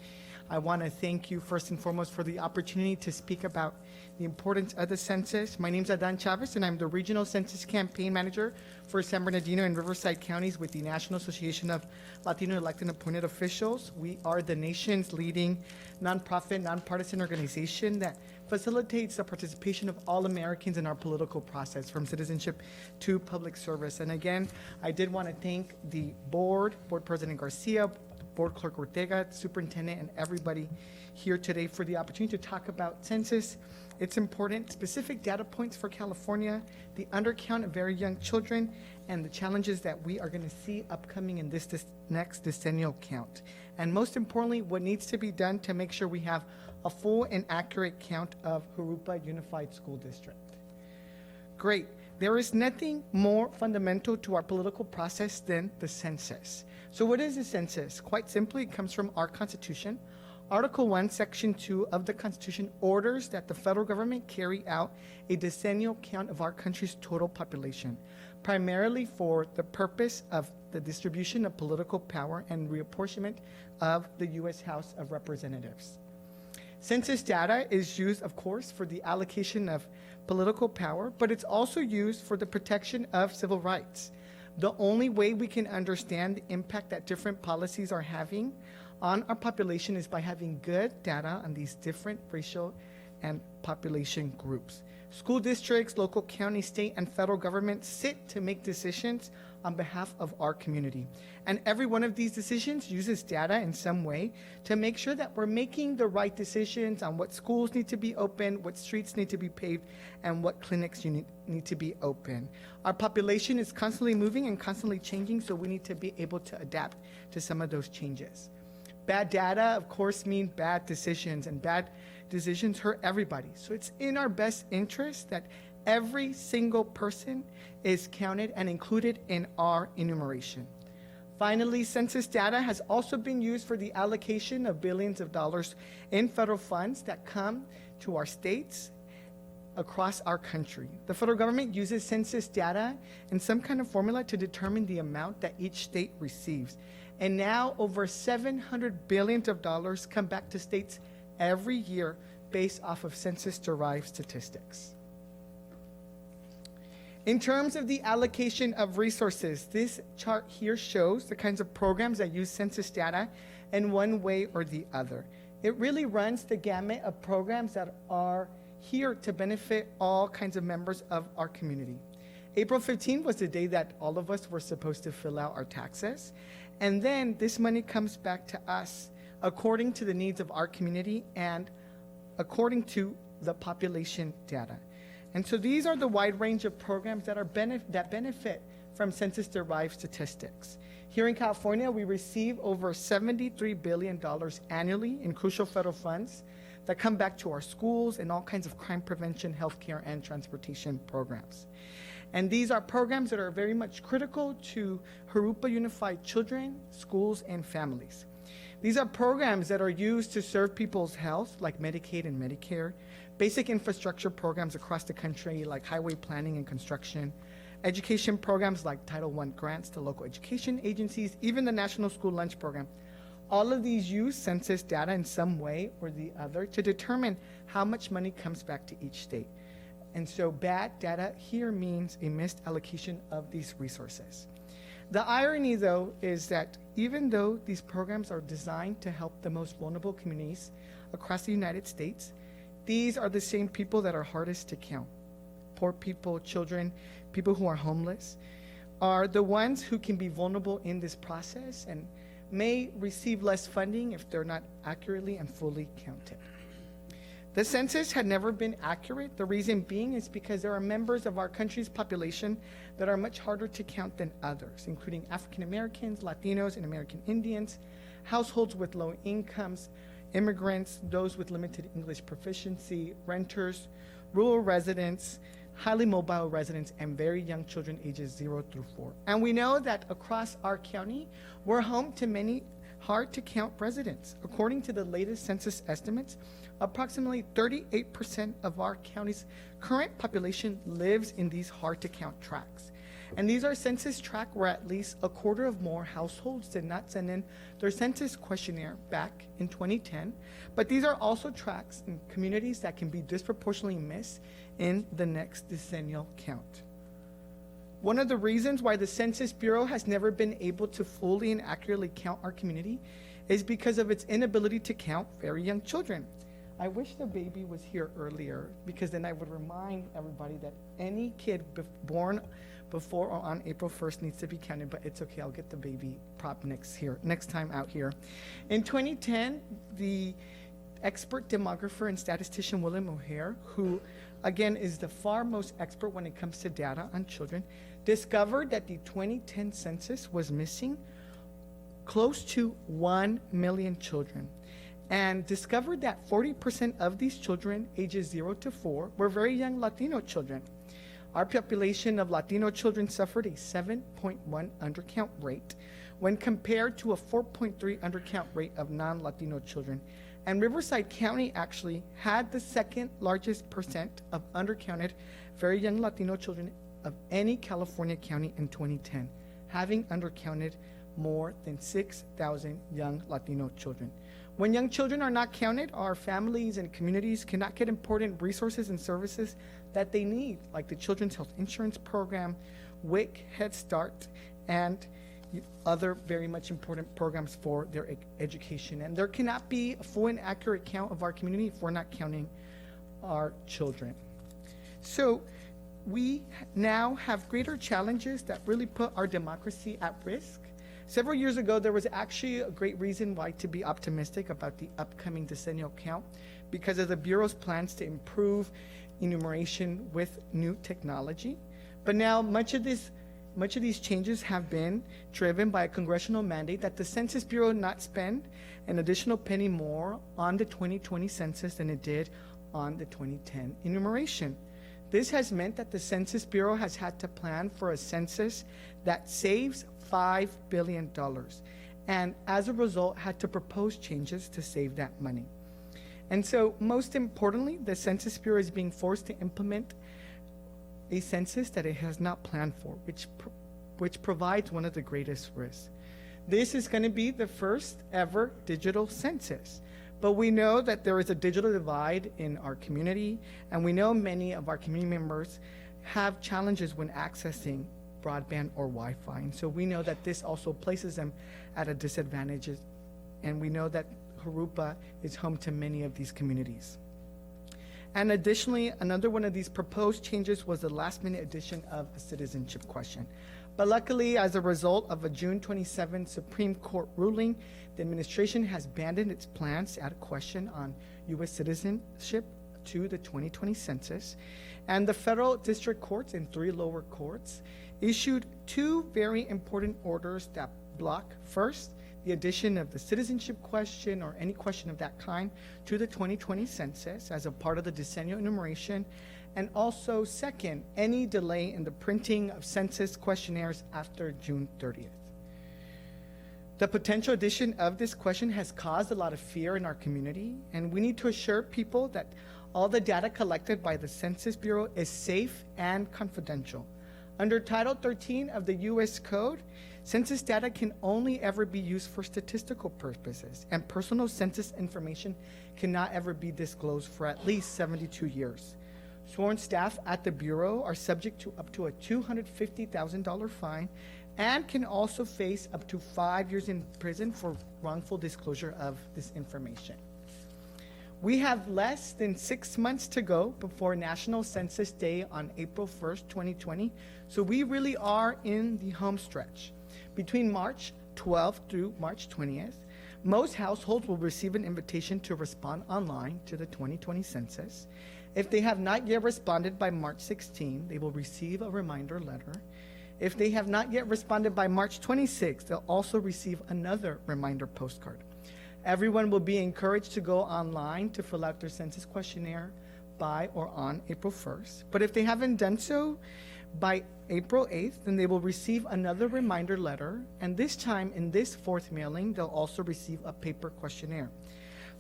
I want to thank you first and foremost for the opportunity to speak about the importance of the census. My name is Adan Chavez, and I'm the Regional Census Campaign Manager for San Bernardino and Riverside counties with the National Association of Latino Elected and Appointed Officials. We are the nation's leading nonprofit, nonpartisan organization that facilitates the participation of all Americans in our political process, from citizenship to public service. And again, I did want to thank the Board President Garcia, Board Clerk Ortega, Superintendent, and everybody here today for the opportunity to talk about census. It's important, specific data points for California, the undercount of very young children, and the challenges that we are going to see upcoming in this next decennial count. And most importantly, what needs to be done to make sure we have a full and accurate count of Jurupa Unified School District. Great. There is nothing more fundamental to our political process than the census. So what is the census? Quite simply, it comes from our Constitution. Article 1, Section 2 of the Constitution orders that the federal government carry out a decennial count of our country's total population, primarily for the purpose of the distribution of political power and reapportionment of the U.S. House of Representatives. Census data is used, of course, for the allocation of political power, but it's also used for the protection of civil rights. The only way we can understand the impact that different policies are having on our population is by having good data on these different racial and population groups. School districts, local, county, state, and federal governments sit to make decisions on behalf of our community. And every one of these decisions uses data in some way to make sure that we're making the right decisions on what schools need to be open, what streets need to be paved, and what clinics need to be open. Our population is constantly moving and constantly changing, so we need to be able to adapt to some of those changes. Bad data, of course, mean bad decisions, and bad decisions hurt everybody. So it's in our best interest that every single person is counted and included in our enumeration. Finally, census data has also been used for the allocation of billions of dollars in federal funds that come to our states across our country. The federal government uses census data in some kind of formula to determine the amount that each state receives. And now over $700 billion come back to states every year based off of census-derived statistics. In terms of the allocation of resources, this chart here shows the kinds of programs that use census data in one way or the other. It really runs the gamut of programs that are here to benefit all kinds of members of our community. April 15 was the day that all of us were supposed to fill out our taxes. And then this money comes back to us according to the needs of our community and according to the population data. And so these are the wide range of programs that benefit from census-derived statistics. Here in California, we receive over $73 billion annually in crucial federal funds that come back to our schools and all kinds of crime prevention, healthcare, and transportation programs. And these are programs that are very much critical to Jurupa Unified children, schools, and families. These are programs that are used to serve people's health, like Medicaid and Medicare, basic infrastructure programs across the country, like highway planning and construction, education programs like Title I grants to local education agencies, even the National School Lunch Program. All of these use census data in some way or the other to determine how much money comes back to each state. And so bad data here means a missed allocation of these resources. The irony, though, is that even though these programs are designed to help the most vulnerable communities across the United States, these are the same people that are hardest to count. Poor people, children, people who are homeless, are the ones who can be vulnerable in this process and may receive less funding if they're not accurately and fully counted. The census had never been accurate. The reason being is because there are members of our country's population that are much harder to count than others, including African Americans, Latinos, and American Indians, households with low incomes, immigrants, those with limited English proficiency, renters, rural residents, highly mobile residents, and very young children ages 0 through 4. And we know that across our county, we're home to many hard-to-count residents. According to the latest census estimates, approximately 38% of our county's current population lives in these hard-to-count tracts. And these are census tracts where at least a quarter of more households did not send in their census questionnaire back in 2010. But these are also tracts in communities that can be disproportionately missed in the next decennial count. One of the reasons why the Census Bureau has never been able to fully and accurately count our community is because of its inability to count very young children. I wish the baby was here earlier, because then I would remind everybody that any kid born before or on April 1st needs to be counted, but it's okay, I'll get the baby prop next time out here. In 2010, the expert demographer and statistician William O'Hare, who again is the far most expert when it comes to data on children, discovered that the 2010 census was missing close to 1 million children, and discovered that 40% of these children, ages 0 to 4, were very young Latino children. Our population of Latino children suffered a 7.1 undercount rate when compared to a 4.3 undercount rate of non-Latino children. And Riverside County actually had the second largest percent of undercounted very young Latino children of any California county in 2010, having undercounted more than 6,000 young Latino children. When young children are not counted, our families and communities cannot get important resources and services that they need, like the Children's Health Insurance Program, WIC, Head Start, and other very much important programs for their education. And there cannot be a full and accurate count of our community if we're not counting our children. So we now have greater challenges that really put our democracy at risk. Several years ago, there was actually a great reason why to be optimistic about the upcoming decennial count, because of the Bureau's plans to improve enumeration with new technology. But now much of these changes have been driven by a congressional mandate that the Census Bureau not spend an additional penny more on the 2020 census than it did on the 2010 enumeration. This has meant that the Census Bureau has had to plan for a census that saves $5 billion, and as a result had to propose changes to save that money. And so most importantly, the Census Bureau is being forced to implement a census that it has not planned for, which provides one of the greatest risks. This is going to be the first ever digital census, but we know that there is a digital divide in our community, and we know many of our community members have challenges when accessing broadband or Wi-Fi, and so we know that this also places them at a disadvantage, and we know that Jurupa is home to many of these communities. And additionally, another one of these proposed changes was the last-minute addition of a citizenship question. But luckily, as a result of a June 27 Supreme Court ruling, the administration has abandoned its plans to add a question on U.S. citizenship to the 2020 census. And the federal district courts and 3 lower courts issued 2 very important orders that block, first, the addition of the citizenship question or any question of that kind to the 2020 census as a part of the decennial enumeration, and also, second, any delay in the printing of census questionnaires after June 30th. The potential addition of this question has caused a lot of fear in our community, and we need to assure people that all the data collected by the Census Bureau is safe and confidential. Under Title 13 of the U.S. Code, census data can only ever be used for statistical purposes, and personal census information cannot ever be disclosed for at least 72 years. Sworn staff at the Bureau are subject to up to a $250,000 fine and can also face up to 5 years in prison for wrongful disclosure of this information. We have less than 6 months to go before National Census Day on April 1st, 2020, so we really are in the home stretch. Between March 12th through March 20th, most households will receive an invitation to respond online to the 2020 census. If they have not yet responded by March 16, they will receive a reminder letter. If they have not yet responded by March 26, they'll also receive another reminder postcard. Everyone will be encouraged to go online to fill out their census questionnaire by or on April 1st. But if they haven't done so by April 8th, then they will receive another reminder letter, and this time in this fourth mailing, they'll also receive a paper questionnaire.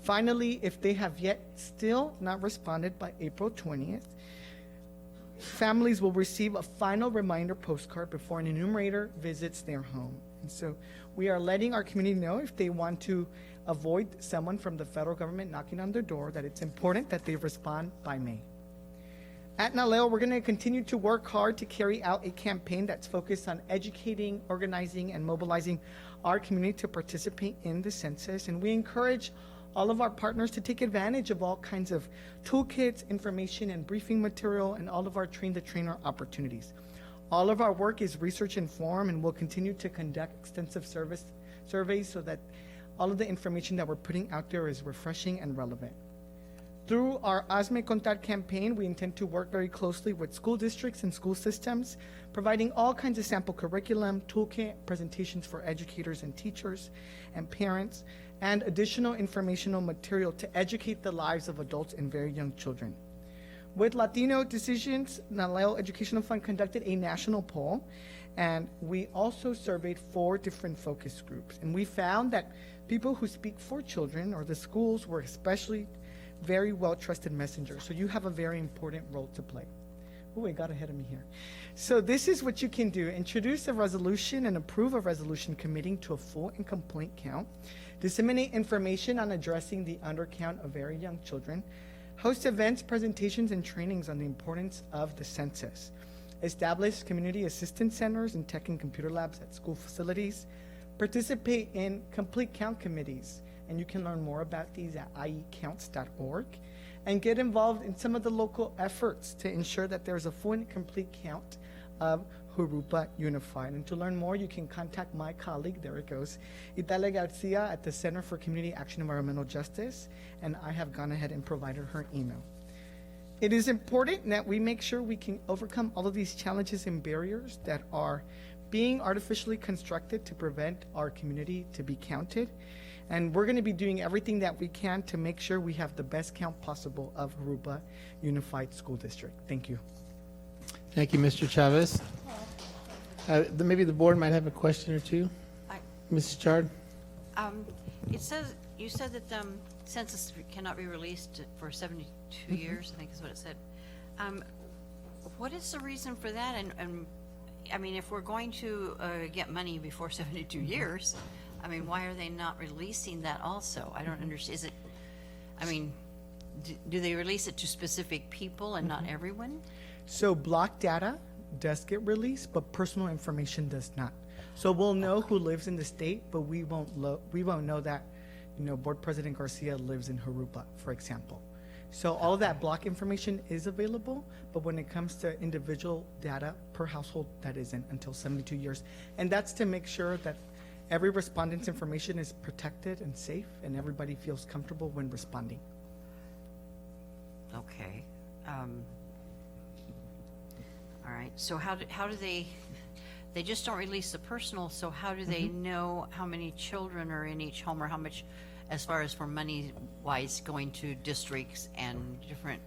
Finally, if they have yet still not responded by April 20th, families will receive a final reminder postcard before an enumerator visits their home. And so we are letting our community know, if they want to avoid someone from the federal government knocking on their door, that it's important that they respond by May. At NALEO, we're going to continue to work hard to carry out a campaign that's focused on educating, organizing, and mobilizing our community to participate in the census. And we encourage all of our partners to take advantage of all kinds of toolkits, information, and briefing material, and all of our train-the-trainer opportunities. All of our work is research-informed, and we'll continue to conduct extensive surveys so that all of the information that we're putting out there is refreshing and relevant. Through our Hazme Contar campaign, we intend to work very closely with school districts and school systems, providing all kinds of sample curriculum, toolkit, presentations for educators and teachers and parents, and additional informational material to educate the lives of adults and very young children. With Latino Decisions, NALEO Educational Fund conducted a national poll, and we also surveyed 4 different focus groups. And we found that people who speak for children or the schools were especially very well-trusted messengers. So you have a very important role to play. Oh, I got ahead of me here. So this is what you can do. Introduce a resolution and approve a resolution committing to a full and complete count. Disseminate information on addressing the undercount of very young children. Host events, presentations, and trainings on the importance of the census. Establish community assistance centers and tech and computer labs at school facilities. Participate in complete count committees, and you can learn more about these at iecounts.org. And get involved in some of the local efforts to ensure that there's a full and complete count of Jurupa Unified. And to learn more, you can contact my colleague, there it goes, Italia Garcia at the Center for Community Action and Environmental Justice, and I have gone ahead and provided her email. It is important that we make sure we can overcome all of these challenges and barriers that are being artificially constructed to prevent our community to be counted. And we're going to be doing everything that we can to make sure we have the best count possible of Jurupa Unified School District. Thank you. Thank you, Mr. Chavez. Maybe the board might have a question or two. Mrs. Chard? You said that the census cannot be released for 72 years, I think is what it said. What is the reason for that? And I mean, if we're going to get money before 72 years, I mean, why are they not releasing that also? I don't understand. Is it, I mean, do they release it to specific people and not everyone? So block data does get released, but personal information does not. So we'll know who lives in the state, but we won't know that, you know, Board President Garcia lives in Jurupa, for example. So all of that block information is available, but when it comes to individual data per household, that isn't until 72 years. And that's to make sure that every respondent's information is protected and safe, and everybody feels comfortable when responding. Okay. All right. So how do they just don't release the personal, so how do they know how many children are in each home, or how much, as far as for money-wise, going to districts and different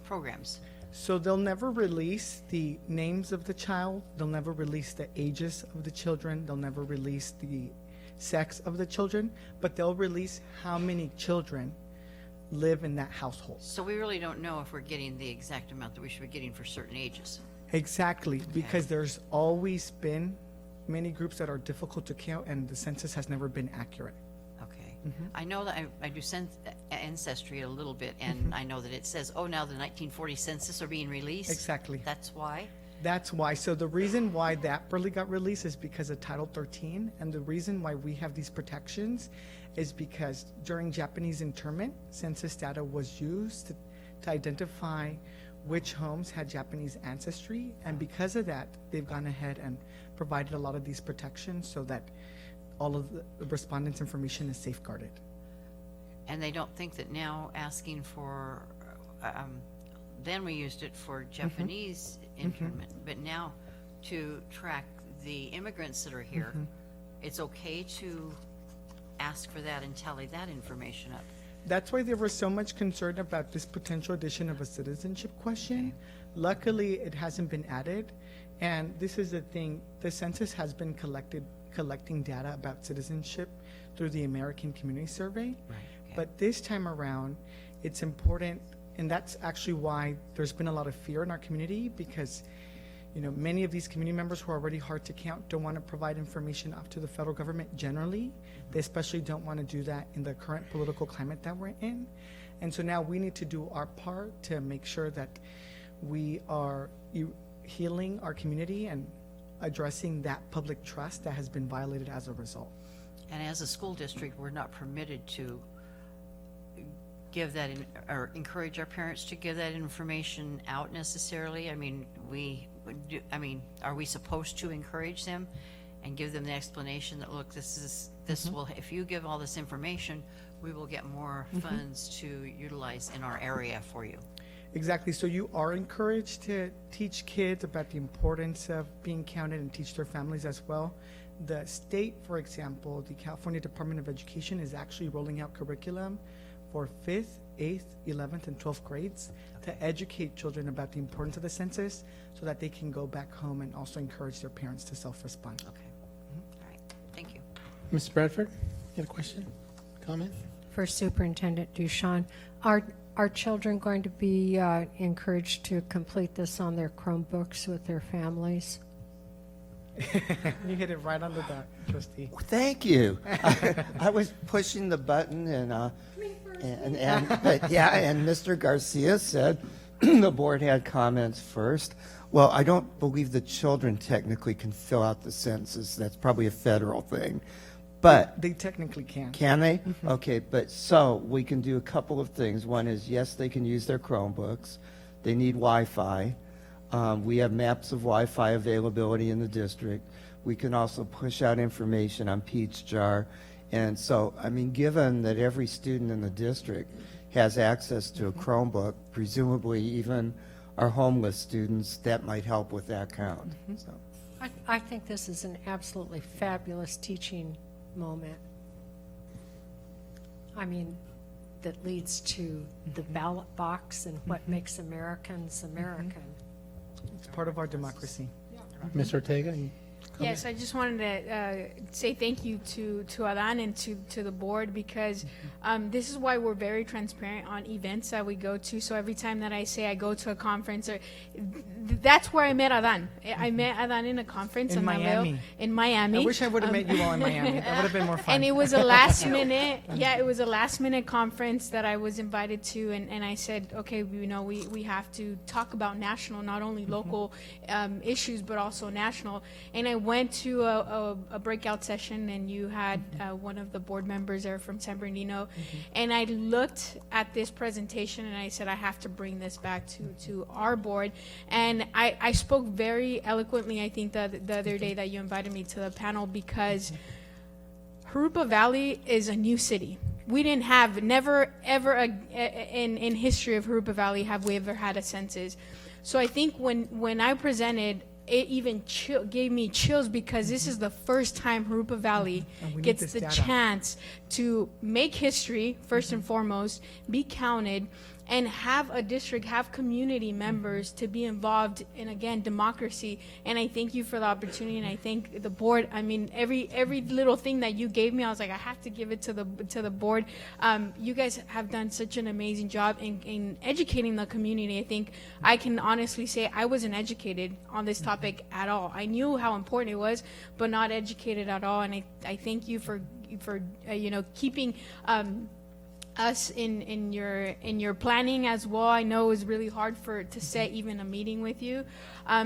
programs? So they'll never release the names of the child, they'll never release the ages of the children, they'll never release the sex of the children, but they'll release how many children live in that household. So we really don't know if we're getting the exact amount that we should be getting for certain ages. Exactly, because there's always been many groups that are difficult to count, and the census has never been accurate. Okay. Mhm. I know that I do ancestry a little bit, and I know that it says, oh, now the 1940 census are being released. Exactly. That's why? That's why. So the reason why that really got released is because of Title 13, and the reason why we have these protections is because during Japanese internment, census data was used to identify which homes had Japanese ancestry, and because of that, they've gone ahead and provided a lot of these protections so that all of the respondents' information is safeguarded. And they don't think that now asking for, then we used it for Japanese internment, but now to track the immigrants that are here, it's okay to ask for that and tally that information up. That's why there was so much concern about this potential addition of a citizenship question. Luckily, it hasn't been added. And this is the thing, the census has been collecting data about citizenship through the American Community Survey. But this time around, it's important, and that's actually why there's been a lot of fear in our community, because many of these community members who are already hard to count don't want to provide information up to the federal government generally. They especially don't want to do that in the current political climate that we're in. And so now we need to do our part to make sure that we are healing our community and addressing that public trust that has been violated as a result. And as a school district, we're not permitted to give that or encourage our parents to give that information out necessarily. I mean, are we supposed to encourage them and give them the explanation that, look, this will, if you give all this information, we will get more funds to utilize in our area for you? Exactly. So you are encouraged to teach kids about the importance of being counted and teach their families as well. The state, for example, the California Department of Education is actually rolling out curriculum for 5th, 8th, 11th, and 12th grades to educate children about the importance of the census so that they can go back home and also encourage their parents to self-respond. Okay. All right. Thank you. Ms. Bradford, you have a question, comment? For Superintendent Ducharme, are children going to be encouraged to complete this on their Chromebooks with their families? You hit it right on the dot, Trustee. Thank you. I was pushing the button but yeah, and Mr. Garcia said the board had comments first. Well, I don't believe the children technically can fill out the census. That's probably a federal thing. But they technically can. Can they? Okay, but so we can do a couple of things. One is, yes, they can use their Chromebooks. They need Wi-Fi. We have maps of Wi-Fi availability in the district. We can also push out information on Peach Jar. And so, I mean, given that every student in the district has access to a Chromebook, presumably even our homeless students, that might help with that count. So. I think this is an absolutely fabulous teaching moment. I mean, that leads to the ballot box and what makes Americans American. It's part of our democracy. Ms. Ortega? Yes, I just wanted to say thank you to Adan and to the board, because this is why we're very transparent on events that we go to. So every time that I say I go to a conference, that's where I met Adan. I met Adan in a conference in Miami. In Miami. I wish I would have met you all in Miami. That would have been more fun. And it was a last minute, it was a last minute conference that I was invited to, and I said, okay, we have to talk about national, not only local issues, but also national. And I went to a breakout session, and you had one of the board members there from San Bernardino, and I looked at this presentation and I said, I have to bring this back to our board. And I spoke very eloquently, I think, the other day that you invited me to the panel, because Jurupa Valley is a new city. We didn't have, never, ever in history of Jurupa Valley have we ever had a census. So I think when I presented, it even gave me chills, because this is the first time Jurupa Valley gets the chance to make history, first and foremost, be counted, and have a district, have community members to be involved in, again, democracy. And I thank you for the opportunity, and I thank the board. I mean, every little thing that you gave me, I was like, I have to give it to the board. You guys have done such an amazing job in educating the community. I think I can honestly say I wasn't educated on this topic at all. I knew how important it was, but not educated at all. And I thank you for keeping us in your planning as well. I know it was really hard to set even a meeting with you.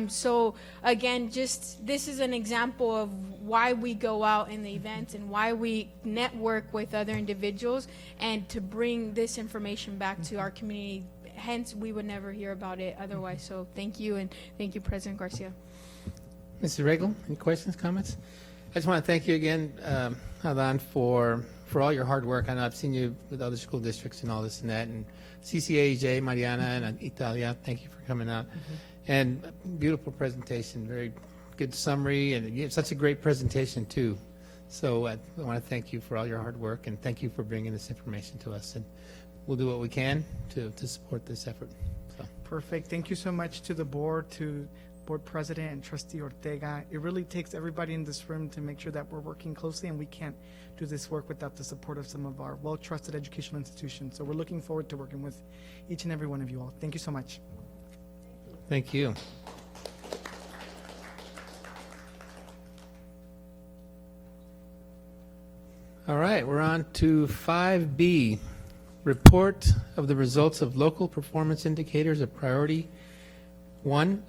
So again, just this is an example of why we go out in the events and why we network with other individuals and to bring this information back to our community. Hence, we would never hear about it otherwise. So thank you, and thank you, President Garcia. Mr. Regal, any questions, comments? I just want to thank you again, Adan, for all your hard work. I know I've seen you with other school districts and all this and that, and CCAJ, Mariana, and Italia, thank you for coming out. And beautiful presentation, very good summary, and you have such a great presentation too. So I want to thank you for all your hard work, and thank you for bringing this information to us. And we'll do what we can to support this effort. So. Perfect. Thank you so much to the board, to Board President and Trustee Ortega. It really takes everybody in this room to make sure that we're working closely, and we can't do this work without the support of some of our well-trusted educational institutions. So we're looking forward to working with each and every one of you all. Thank you so much. Thank you. All right, we're on to 5B, report of the results of local performance indicators of priority 1,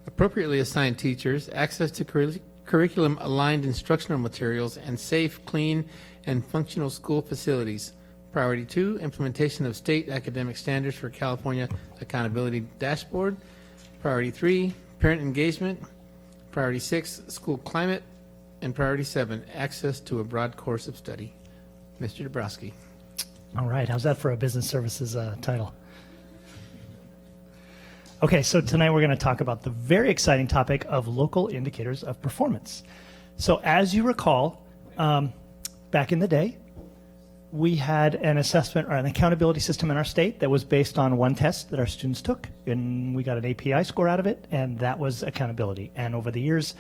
appropriately assigned teachers, access to curriculum-aligned instructional materials, and safe, clean, and functional school facilities. Priority 2, implementation of state academic standards for California Accountability Dashboard. Priority 3, parent engagement. Priority 6, school climate. And priority 7, access to a broad course of study. Mr. Dabrowski. All right, how's that for a business services title? Okay, so tonight we're going to talk about the very exciting topic of local indicators of performance. So as you recall, back in the day, we had an assessment or an accountability system in our state that was based on one test that our students took, and we got an API score out of it, and that was accountability. And over the years,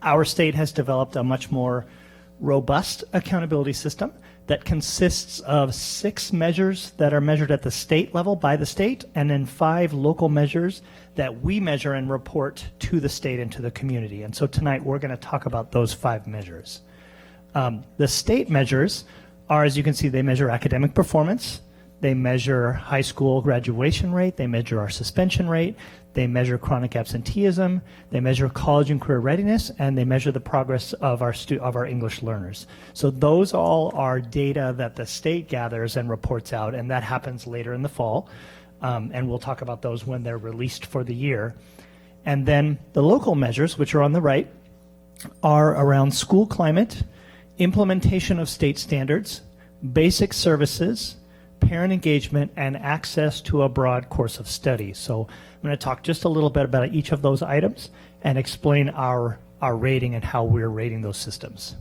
our state has developed a much more robust accountability system that consists of 6 measures that are measured at the state level by the state, and then 5 local measures that we measure and report to the state and to the community. And so tonight we're going to talk about those 5 measures. The state measures are, as you can see, they measure academic performance, they measure high school graduation rate, they measure our suspension rate, they measure chronic absenteeism, they measure college and career readiness, and they measure the progress of our English learners. So those all are data that the state gathers and reports out, and that happens later in the fall. And we'll talk about those when they're released for the year. And then the local measures, which are on the right, are around school climate, implementation of state standards, basic services, parent engagement, and access to a broad course of study. So I'm going to talk just a little bit about each of those items and explain our rating and how we're rating those systems.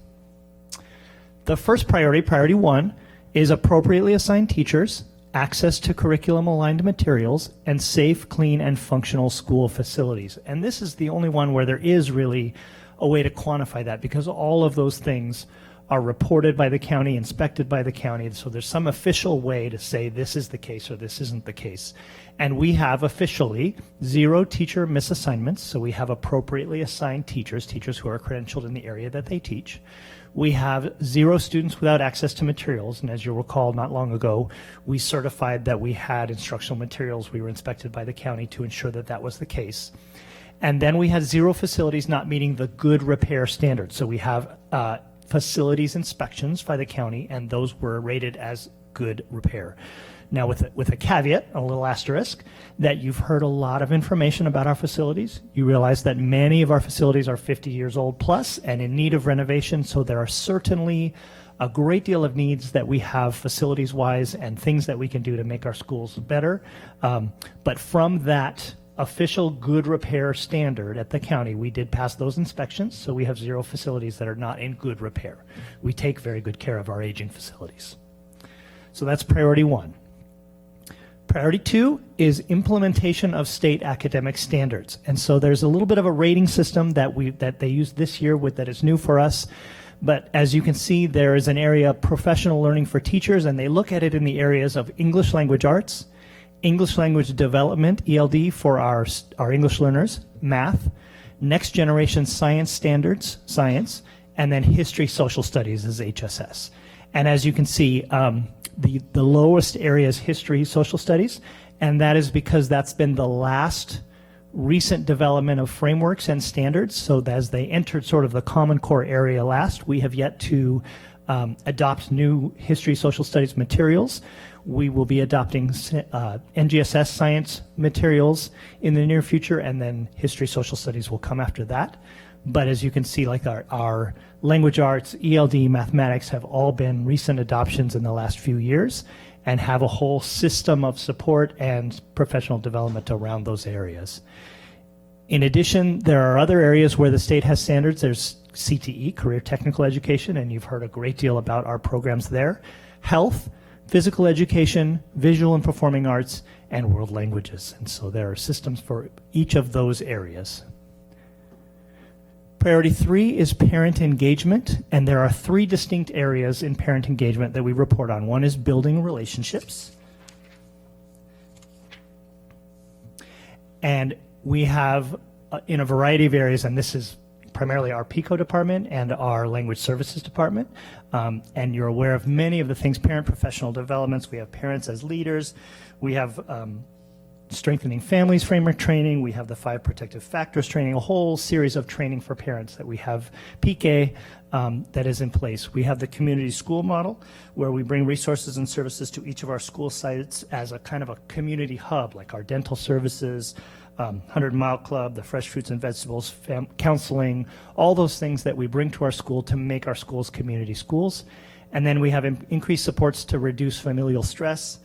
The first priority, priority 1, is appropriately assigned teachers, access to curriculum-aligned materials, and safe, clean, and functional school facilities. And this is the only one where there is really a way to quantify that, because all of those things are reported by the county, inspected by the county, so there's some official way to say this is the case or this isn't the case. And we have officially 0 teacher misassignments, so we have appropriately assigned teachers who are credentialed in the area that they teach. We have 0 students without access to materials, and as you'll recall, not long ago, we certified that we had instructional materials. We were inspected by the county to ensure that that was the case. And then we had 0 facilities not meeting the good repair standard. So we have facilities inspections by the county, and those were rated as good repair. Now with a caveat, a little asterisk, that you've heard a lot of information about our facilities. You realize that many of our facilities are 50 years old plus and in need of renovation, so there are certainly a great deal of needs that we have facilities-wise and things that we can do to make our schools better. But from that official good repair standard at the county. We did pass those inspections, so we have 0 facilities that are not in good repair. We take very good care of our aging facilities. So that's priority 1. Priority 2 is implementation of state academic standards. And so there's a little bit of a rating system that they used this year that is new for us. But as you can see, there is an area of professional learning for teachers, and they look at it in the areas of English language arts, English language development, ELD, for our English learners, math, next generation science standards, science, and then history, social studies is HSS. And as you can see, the lowest area is history, social studies, and that is because that's been the last recent development of frameworks and standards. So as they entered sort of the Common Core area last, we have yet to adopt new history, social studies materials. We will be adopting NGSS science materials in the near future, and then history, social studies will come after that. But as you can see, like our language arts, ELD, mathematics have all been recent adoptions in the last few years and have a whole system of support and professional development around those areas. In addition, there are other areas where the state has standards. There's CTE, Career Technical Education, and you've heard a great deal about our programs there. Health, physical education, visual and performing arts, and world languages. And so there are systems for each of those areas. Priority 3 is parent engagement, and there are 3 distinct areas in parent engagement that we report on. One is building relationships. And we have, in a variety of areas, and this is primarily our PICO department and our language services department, and you're aware of many of the things, parent professional developments. We have parents as leaders. We have strengthening families framework training. We have the 5 protective factors training, a whole series of training for parents that we have PK that is in place. We have the community school model where we bring resources and services to each of our school sites as a kind of a community hub, like our dental services, 100 Mile Club, the fresh fruits and vegetables, counseling, all those things that we bring to our school to make our schools community schools. And then we have increased supports to reduce familial stress.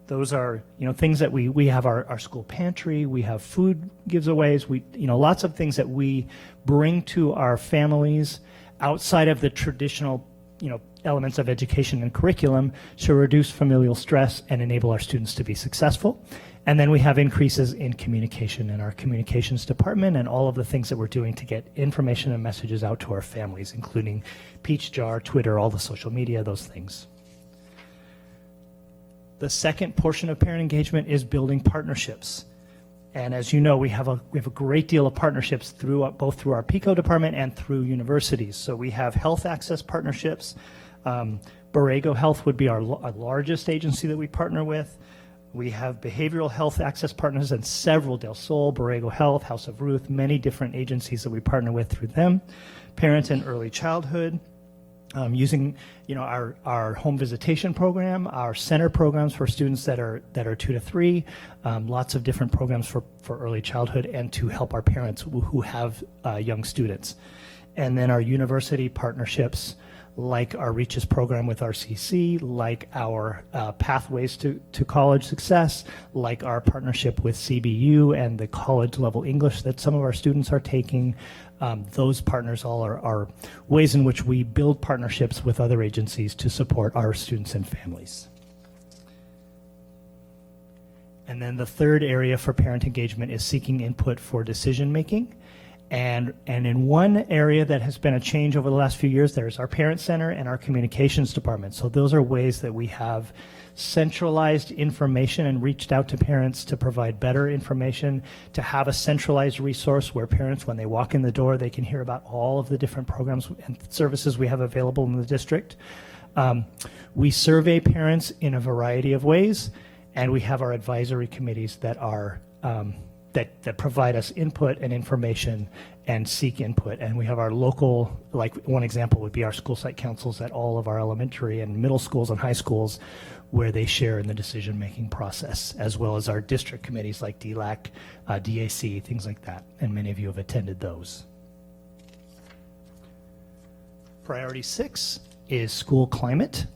Those are, things that we have our school pantry, we have food giveaways, lots of things that we bring to our families outside of the traditional, elements of education and curriculum to reduce familial stress and enable our students to be successful. And then we have increases in communication in our communications department and all of the things that we're doing to get information and messages out to our families, including Peach Jar, Twitter, all the social media, those things. The second portion of parent engagement is building partnerships. And as you know, we have a great deal of partnerships both through our PICO department and through universities. So we have health access partnerships. Borrego Health would be our largest agency that we partner with. We have behavioral health access partners and several, Del Sol, Borrego Health, House of Ruth, many different agencies that we partner with through them. Parent and early childhood, using our home visitation program, our center programs for students that are 2 to 3, lots of different programs for early childhood and to help our parents who have young students. And then our university partnerships, like our Reaches program with RCC, like our Pathways to College Success, like our partnership with CBU and the college level English that some of our students are taking. Those partners all are ways in which we build partnerships with other agencies to support our students and families. And then the third area for parent engagement is seeking input for decision making. And in one area that has been a change over the last few years, there's our Parent Center and our Communications Department. So those are ways that we have centralized information and reached out to parents to provide better information, to have a centralized resource where parents, when they walk in the door, they can hear about all of the different programs and services we have available in the district. We survey parents in a variety of ways, and we have our advisory committees that are that provide us input and information and seek input. And we have our local, like one example would be our school site councils at all of our elementary and middle schools and high schools where they share in the decision-making process, as well as our district committees like DLAC, DAC, things like that. And many of you have attended those. Priority 6 is school climate.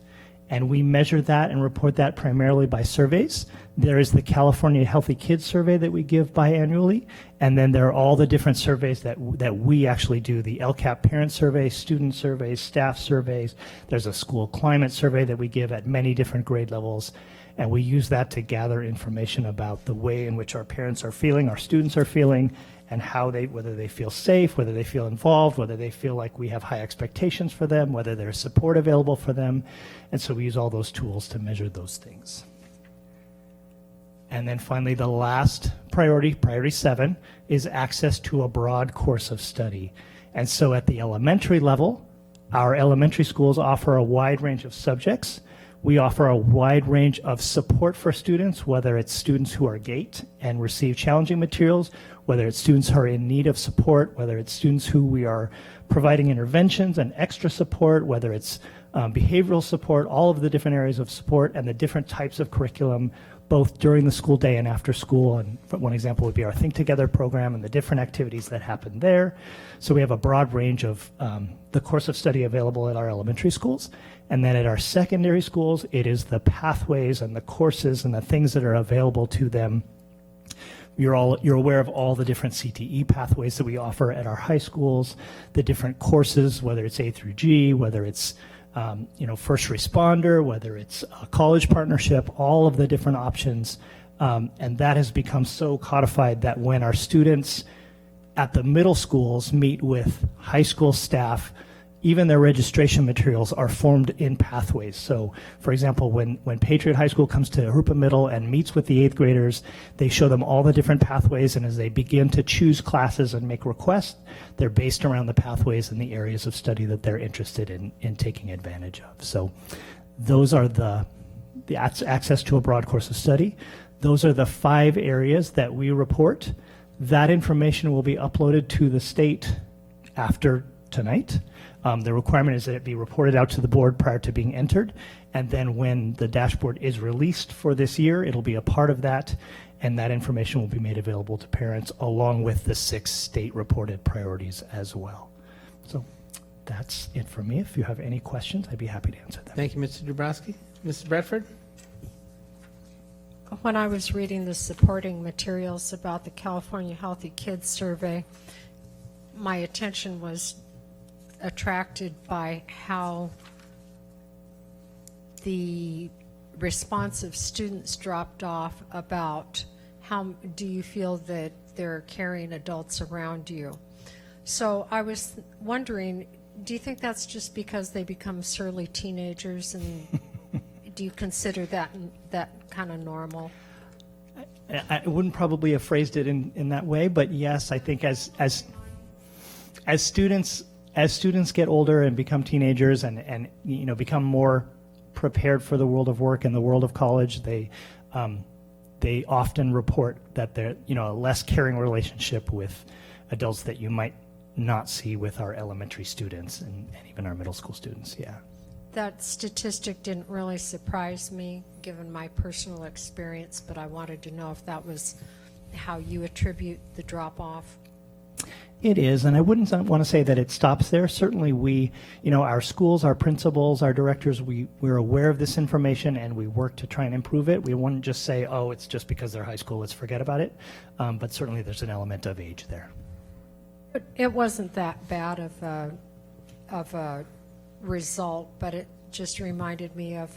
And we measure that and report that primarily by surveys. There is the California Healthy Kids Survey that we give biannually, and then there are all the different surveys that we actually do, the LCAP parent survey, student surveys, staff surveys. There's a school climate survey that we give at many different grade levels, and we use that to gather information about the way in which our parents are feeling, our students are feeling, and how whether they feel safe, whether they feel involved, whether they feel like we have high expectations for them, whether there's support available for them. And so we use all those tools to measure those things. And then finally, the last priority, priority 7, is access to a broad course of study. And so at the elementary level, our elementary schools offer a wide range of subjects. We offer a wide range of support for students, whether it's students who are GATE and receive challenging materials, whether it's students who are in need of support, whether it's students who we are providing interventions and extra support, whether it's behavioral support, all of the different areas of support and the different types of curriculum, both during the school day and after school. And one example would be our Think Together program and the different activities that happen there. So we have a broad range of the course of study available at our elementary schools. And then at our secondary schools, it is the pathways and the courses and the things that are available to them. You're aware of all the different CTE pathways that we offer at our high schools, the different courses, whether it's A through G, whether it's first responder, whether it's a college partnership, all of the different options. And that has become so codified that when our students at the middle schools meet with high school staff, even their registration materials are formed in pathways. So, for example, when Patriot High School comes to Jurupa Middle and meets with the 8th graders, they show them all the different pathways, and as they begin to choose classes and make requests, they're based around the pathways and the areas of study that they're interested in taking advantage of. So those are the access to a broad course of study. Those are the 5 areas that we report. That information will be uploaded to the state after tonight. The requirement is that it be reported out to the board prior to being entered, and then when the dashboard is released for this year, it'll be a part of that, and that information will be made available to parents along with the 6 state reported priorities as well. So that's it for me. If you have any questions, I'd be happy to answer them. Thank you, Mr. Dabrowski. Mrs. Bradford? When I was reading the supporting materials about the California Healthy Kids Survey, my attention was attracted by how the response of students dropped off about how do you feel that there are caring adults around you. So I was wondering, do you think that's just because they become surly teenagers, and do you consider that kind of normal? I wouldn't probably have phrased it in that way, but yes, I think as students get older and become teenagers and become more prepared for the world of work and the world of college, they often report that they're a less caring relationship with adults that you might not see with our elementary students and even our middle school students. Yeah. That statistic didn't really surprise me given my personal experience, but I wanted to know if that was how you attribute the drop-off. It is, and I wouldn't want to say that it stops there. Certainly we, our schools, our principals, our directors, we're aware of this information and we work to try and improve it. We wouldn't just say, oh, it's just because they're high school, let's forget about it. But certainly there's an element of age there. But it wasn't that bad of a result, but it just reminded me of,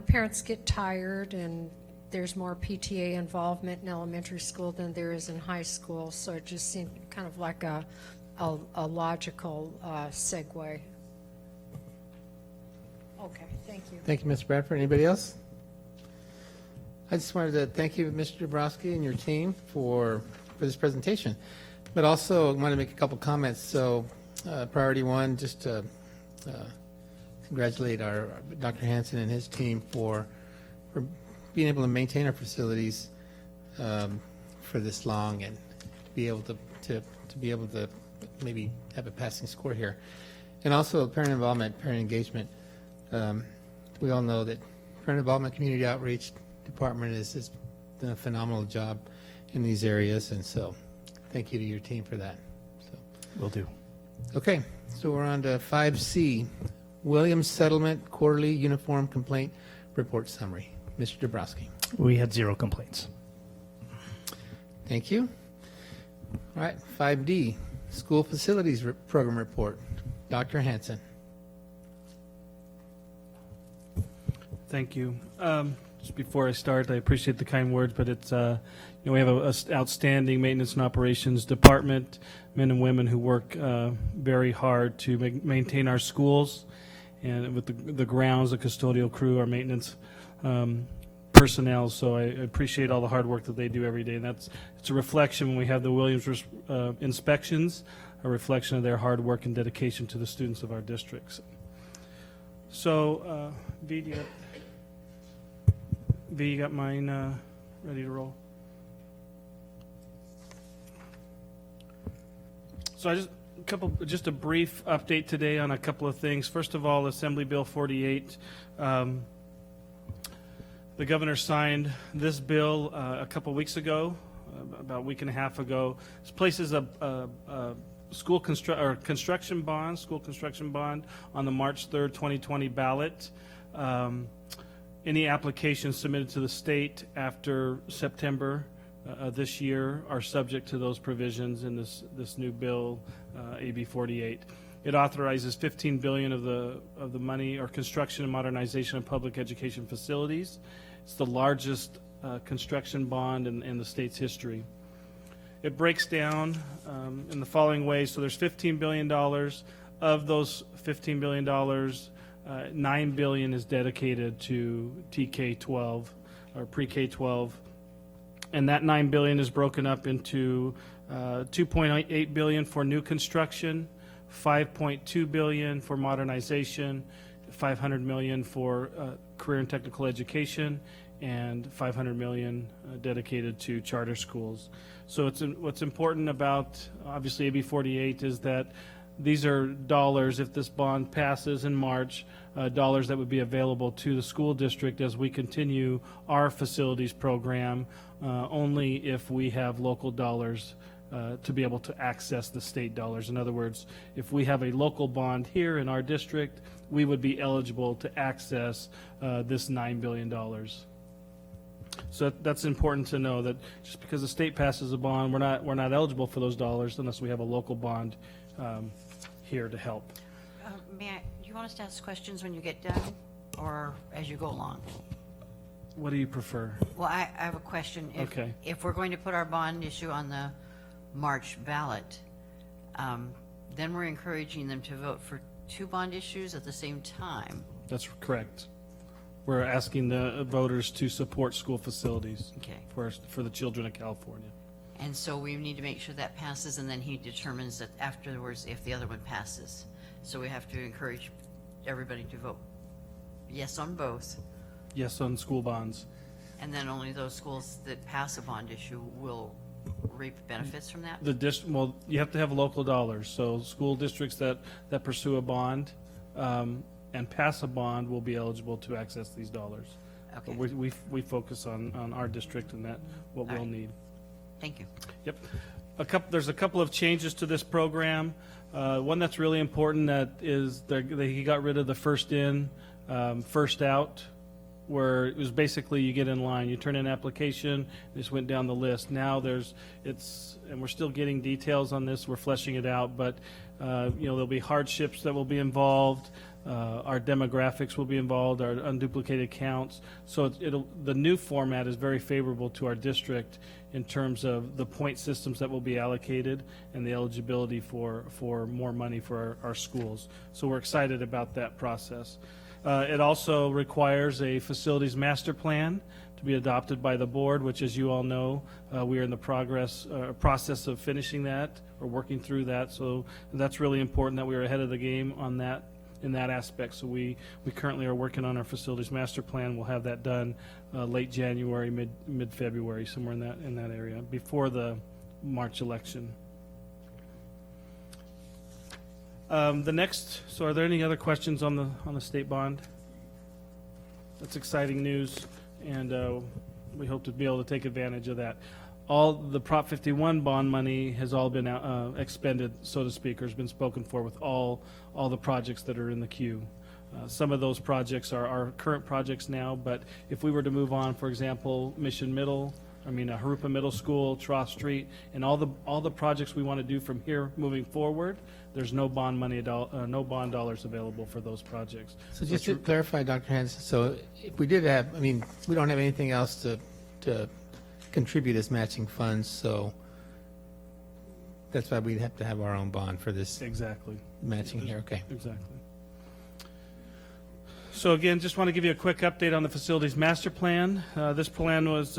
parents get tired and there's more PTA involvement in elementary school than there is in high school, so it just seemed kind of like a logical segue. Okay, thank you. Thank you, Mr. Bradford. Anybody else? I just wanted to thank you, Mr. Dabrowski, and your team for this presentation, but also I want to make a couple comments. So priority 1, just to congratulate our Dr. Hansen and his team for being able to maintain our facilities for this long and be able to be able to maybe have a passing score here. And also parent involvement, parent engagement. We all know that parent involvement, community outreach department has done a phenomenal job in these areas, and so thank you to your team for that. So Will do. Okay, so we're on to 5C, Williams Settlement Quarterly Uniform Complaint Report Summary. Mr. Dabrowski. We had 0 complaints. Thank you. All right, 5D, School Facilities Program Report. Dr. Hanson. Thank you. Just before I start, I appreciate the kind words, but it's, we have an outstanding maintenance and operations department, men and women who work very hard to maintain our schools, and with the grounds, the custodial crew, our maintenance personnel. So I appreciate all the hard work that they do every day, and it's a reflection when we have the Williams inspections, a reflection of their hard work and dedication to the students of our districts. So, V, you got mine ready to roll? So just a brief update today on a couple of things. First of all, Assembly Bill 48. The governor signed this bill a couple weeks ago, about a week and a half ago. This places a school construction bond on the March 3rd, 2020 ballot. Any applications submitted to the state after September this year are subject to those provisions in this new bill, AB 48. It authorizes $15 billion of the money or construction and modernization of public education facilities. It's the largest construction bond in the state's history. It breaks down in the following ways. So there's $15 billion. Of those $15 billion, $9 billion is dedicated to TK-12 or pre-K-12, and that $9 billion is broken up into $2.8 billion for new construction, $5.2 billion for modernization, $500 million for career and technical education, and $500 million dedicated to charter schools. So what's important about obviously AB 48 is that these are dollars, if this bond passes in March, dollars that would be available to the school district as we continue our facilities program, only if we have local dollars to be able to access the state dollars. In other words, if we have a local bond here in our district, we would be eligible to access this $9 billion. So that's important to know, that just because the state passes a bond, we're not eligible for those dollars unless we have a local bond here to help. Do you want us to ask questions when you get done, or as you go along? What do you prefer? Well, I have a question. Okay. If we're going to put our bond issue on the March ballot, then we're encouraging them to vote for 2 bond issues at the same time. That's correct. We're asking the voters to support school facilities for the children of California. And so we need to make sure that passes, and then he determines that afterwards if the other one passes. So we have to encourage everybody to vote yes on both. Yes on school bonds. And then only those schools that pass a bond issue will reap benefits from that? Well, you have to have local dollars. So school districts that pursue a bond and pass a bond will be eligible to access these dollars. Okay. But we focus on our district and what we'll need. Thank you. Yep. There's a couple of changes to this program. One that's really important that is he got rid of the first in, first out, where it was basically you get in line, you turn in an application, just went down the list. Now and we're still getting details on this, we're fleshing it out, but there'll be hardships that will be involved, our demographics will be involved, our unduplicated counts. So the new format is very favorable to our district in terms of the point systems that will be allocated and the eligibility for more money for our schools. So we're excited about that process. It also requires a facilities master plan to be adopted by the board, which, as you all know, we are in the process of finishing that or working through that. So that's really important that we are ahead of the game on that, in that aspect. So we currently are working on our facilities master plan. We'll have that done late January, mid-February, somewhere in that area, before the March election. So are there any other questions on the state bond? That's exciting news, and we hope to be able to take advantage of that. All the Prop 51 bond money has all been expended, so to speak, or has been spoken for with all the projects that are in the queue. Some of those projects are our current projects now, but if we were to move on, for example, Jurupa Middle School, Troth Street, and all the projects we want to do from here moving forward, there's no bond money, no bond dollars available for those projects. So just to clarify, Dr. Hanson, so if we did have, we don't have anything else to contribute as matching funds, so that's why we'd have to have our own bond for this. Exactly. Matching here, okay. Exactly. So again, just want to give you a quick update on the facilities master plan. This plan was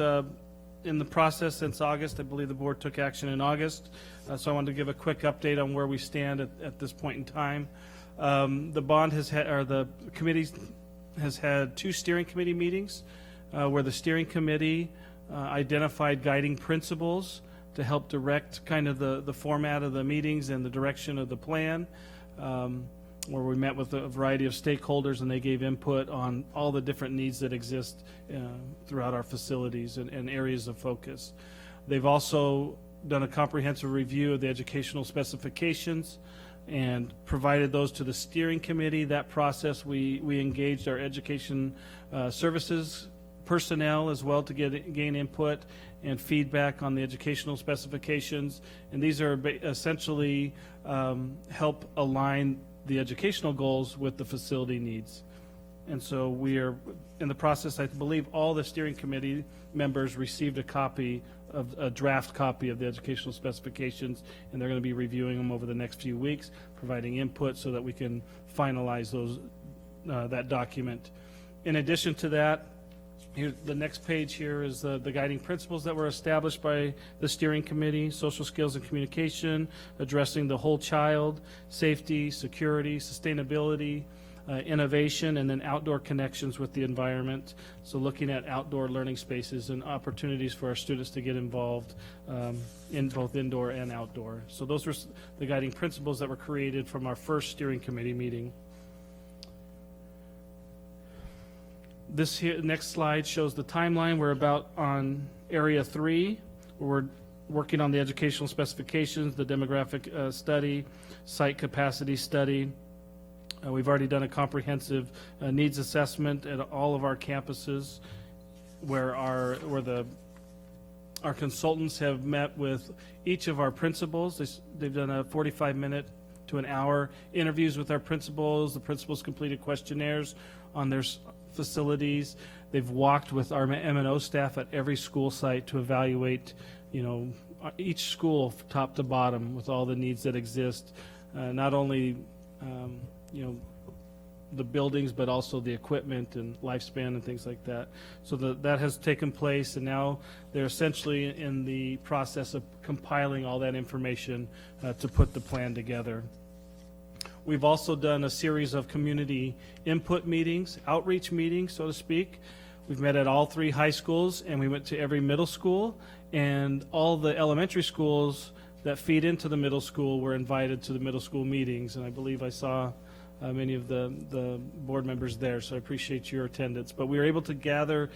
in the process since August. I believe the board took action in August. So I wanted to give a quick update on where we stand at this point in time. The bond has had, or the committee has had 2 steering committee meetings where the steering committee identified guiding principles to help direct kind of the format of the meetings and the direction of the plan, where we met with a variety of stakeholders and they gave input on all the different needs that exist throughout our facilities and areas of focus. They've also done a comprehensive review of the educational specifications and provided those to the steering committee. That process, we engaged our education services personnel as well to gain input and feedback on the educational specifications. And these are essentially help align the educational goals with the facility needs. And so we are in the process. I believe all the steering committee members received a draft copy of the educational specifications, and they're going to be reviewing them over the next few weeks, providing input so that we can finalize that document. In addition to that, the next page here is the guiding principles that were established by the steering committee: social skills and communication, addressing the whole child, safety, security, sustainability, innovation, and then outdoor connections with the environment. So looking at outdoor learning spaces and opportunities for our students to get involved in both indoor and outdoor. So those were the guiding principles that were created from our first steering committee meeting. This here, next slide shows the timeline. We're about on area 3, where we're working on the educational specifications, the demographic study, site capacity study. We've already done a comprehensive needs assessment at all of our campuses, where our consultants have met with each of our principals. They've done a 45-minute to an hour interviews with our principals. The principals completed questionnaires on their facilities. They've walked with our M&O staff at every school site to evaluate, each school top to bottom with all the needs that exist, not only, the buildings, but also the equipment and lifespan and things like that. So that has taken place, and now they're essentially in the process of compiling all that information to put the plan together. We've also done a series of community input meetings, outreach meetings, so to speak. We've met at all 3 high schools, and we went to every middle school, and all the elementary schools that feed into the middle school were invited to the middle school meetings, and I believe I saw many of the board members there, so I appreciate your attendance. But we were able to gather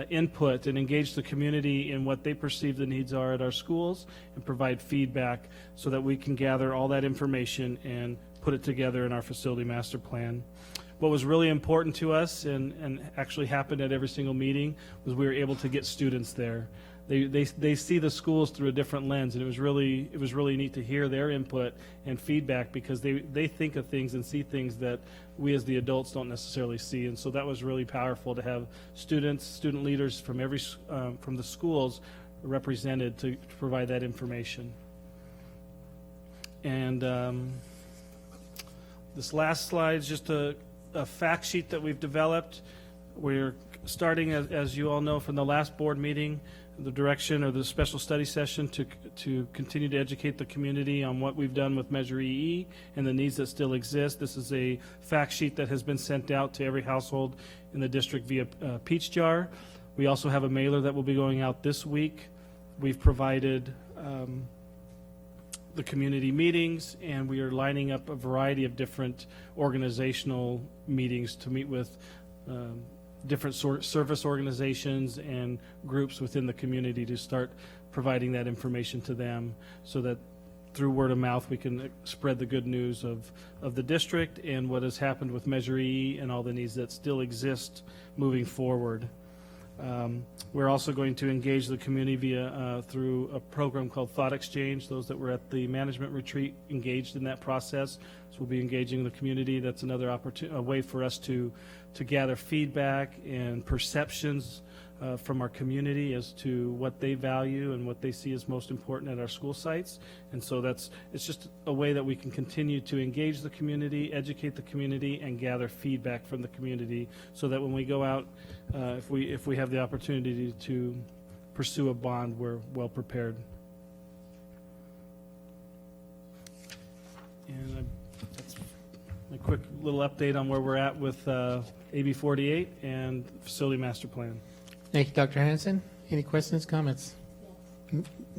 input and engage the community in what they perceive the needs are at our schools and provide feedback so that we can gather all that information and put it together in our facility master plan. What was really important to us and actually happened at every single meeting was we were able to get students there. They see the schools through a different lens, and it was really neat to hear their input and feedback, because they think of things and see things that we as the adults don't necessarily see. And so that was really powerful to have student leaders from from the schools represented to provide that information. And this last slide is just a fact sheet that we've developed. We're starting, as you all know from the last board meeting, the direction or the special study session to continue to educate the community on what we've done with Measure EE and the needs that still exist. This is a fact sheet that has been sent out to every household in the district via Peach Jar. We also have a mailer that will be going out this week. We've provided the community meetings, and we are lining up a variety of different organizational meetings to meet with different service organizations and groups within the community to start providing that information to them, so that through word of mouth, we can spread the good news of the district and what has happened with Measure E and all the needs that still exist moving forward. We're also going to engage the community through a program called Thought Exchange. Those that were at the management retreat engaged in that process. So we'll be engaging the community. That's another a way for us to gather feedback and perceptions from our community as to what they value and what they see as most important at our school sites. And so it's just a way that we can continue to engage the community, educate the community, and gather feedback from the community so that when we go out, if we have the opportunity to pursue a bond, we're well prepared. And that's a quick little update on where we're at with AB 48 and Facility Master Plan. Thank you, Dr. Hansen. Any questions, comments?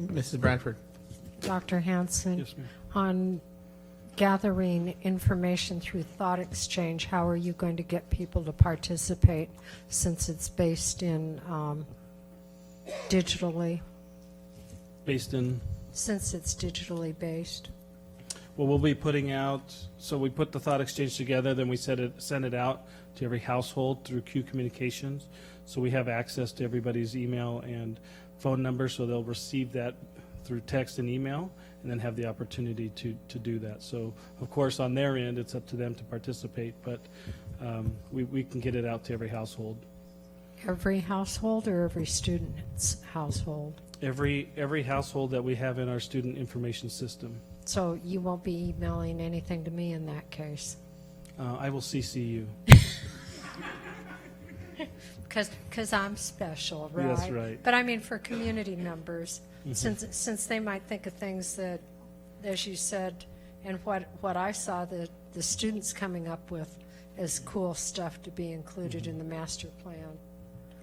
Mrs. Bradford. Dr. Hansen, Yes, ma'am. on gathering information through thought exchange, how are you going to get people to participate since it's based in digitally? Based in? Since it's digitally based. Well, we'll be putting out, so we put the thought exchange together, then we send it out to every household through Q Communications. So we have access to everybody's email and phone number, so they'll receive that through text and email, and then have the opportunity to do that. So, of course, on their end, it's up to them to participate, but we can get it out to every household. Every household or every student's household? Every household that we have in our student information system. So you won't be emailing anything to me in that case? I will CC you. Because I'm special, right? That's right. But I mean, for community members, Mhm. since they might think of things that, as you said, and what I saw the students coming up with as cool stuff to be included in the master plan.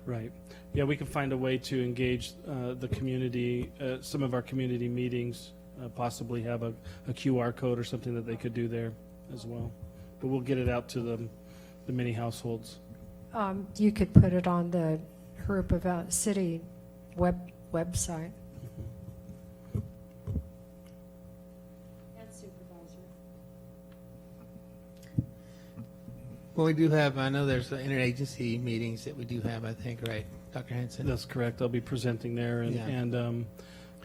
Right. Yeah, we can find a way to engage the community. Some of our community meetings possibly have a QR code or something that they could do there as well. But we'll get it out to the many households. You could put it on the Jurupa City website. And supervisor. Well, we do have, I know there's interagency meetings that we do have, I think, right, Dr. Hansen? That's correct. I'll be presenting there, Yeah. and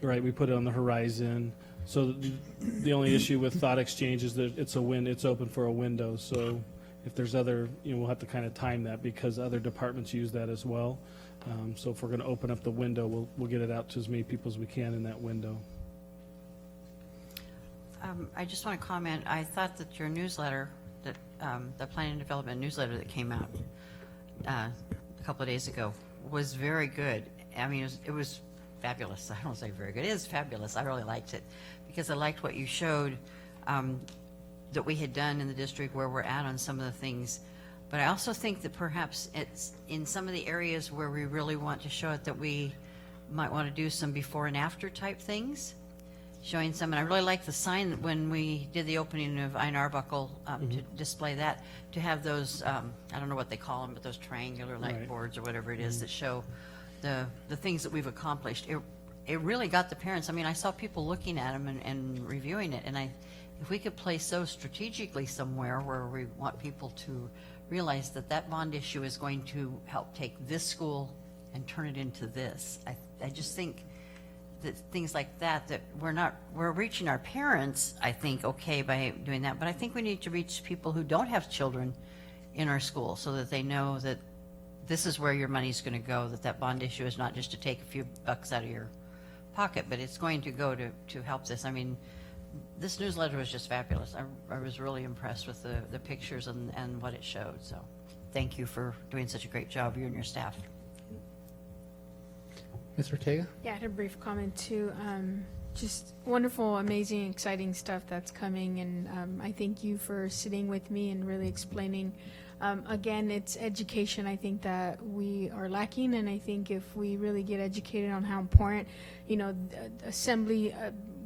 right, we put it on the horizon. So the only issue with Thought Exchange is that it's open for a window. So if there's other, we'll have to kind of time that because other departments use that as well. So if we're going to open up the window, we'll get it out to as many people as we can in that window. I just want to comment, I thought that your newsletter, that the Planning and Development newsletter that came out a couple of days ago was very good. I mean, it was fabulous. I don't say very good. It is fabulous. I really liked it because I liked what you showed that we had done in the district, where we're at on some of the things. But I also think that perhaps it's in some of the areas where we really want to show it that we might want to do some before and after type things, showing some. And I really like the sign that when we did the opening of Ein Arbuckle to display that, to have those, I don't know what they call them, but those triangular light Right. boards or whatever it is that show the things that we've accomplished. It really got the parents. I mean, I saw people looking at them and reviewing it, and if we could place those strategically somewhere where we want people to realize that that bond issue is going to help take this school and turn it into this. I just think that things like that we're reaching our parents, I think, okay, by doing that, but I think we need to reach people who don't have children in our school so that they know that this is where your money's going to go, that bond issue is not just to take a few bucks out of your pocket, but it's going to go to help this. I mean, this newsletter was just fabulous. I was really impressed with the pictures and what it showed. So thank you for doing such a great job, you and your staff. Ms. Ortega? Yeah, I had a brief comment too. Just wonderful, amazing, exciting stuff that's coming, and I thank you for sitting with me and really explaining. Again, it's education, I think, that we are lacking, and I think if we really get educated on how important, assembly,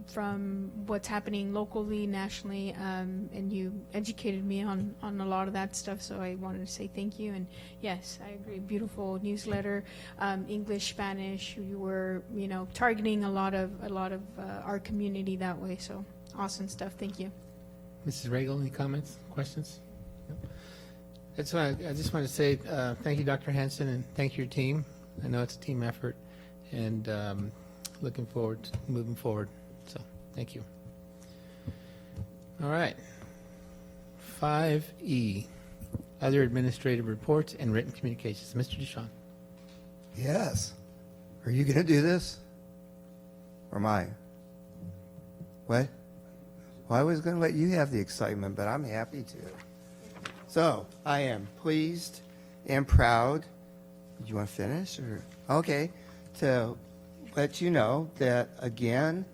from what's happening locally, nationally, and you educated me on a lot of that stuff. So I wanted to say thank you. And yes, I agree. Beautiful newsletter, English, Spanish. You were, targeting a lot of our community that way. So awesome stuff. Thank you. Mrs. Regal, any comments, questions? I just want to say thank you, Dr. Hanson, and thank your team. I know it's a team effort, and looking forward to moving forward. So thank you. All right. 5E, other administrative reports and written communications. Mr. Deshawn. Yes. Are you going to do this? Or am I? What? Well, I was going to let you have the excitement, but I'm happy to. So, I am pleased and proud. Do you want to finish? Or okay. To let you know that again,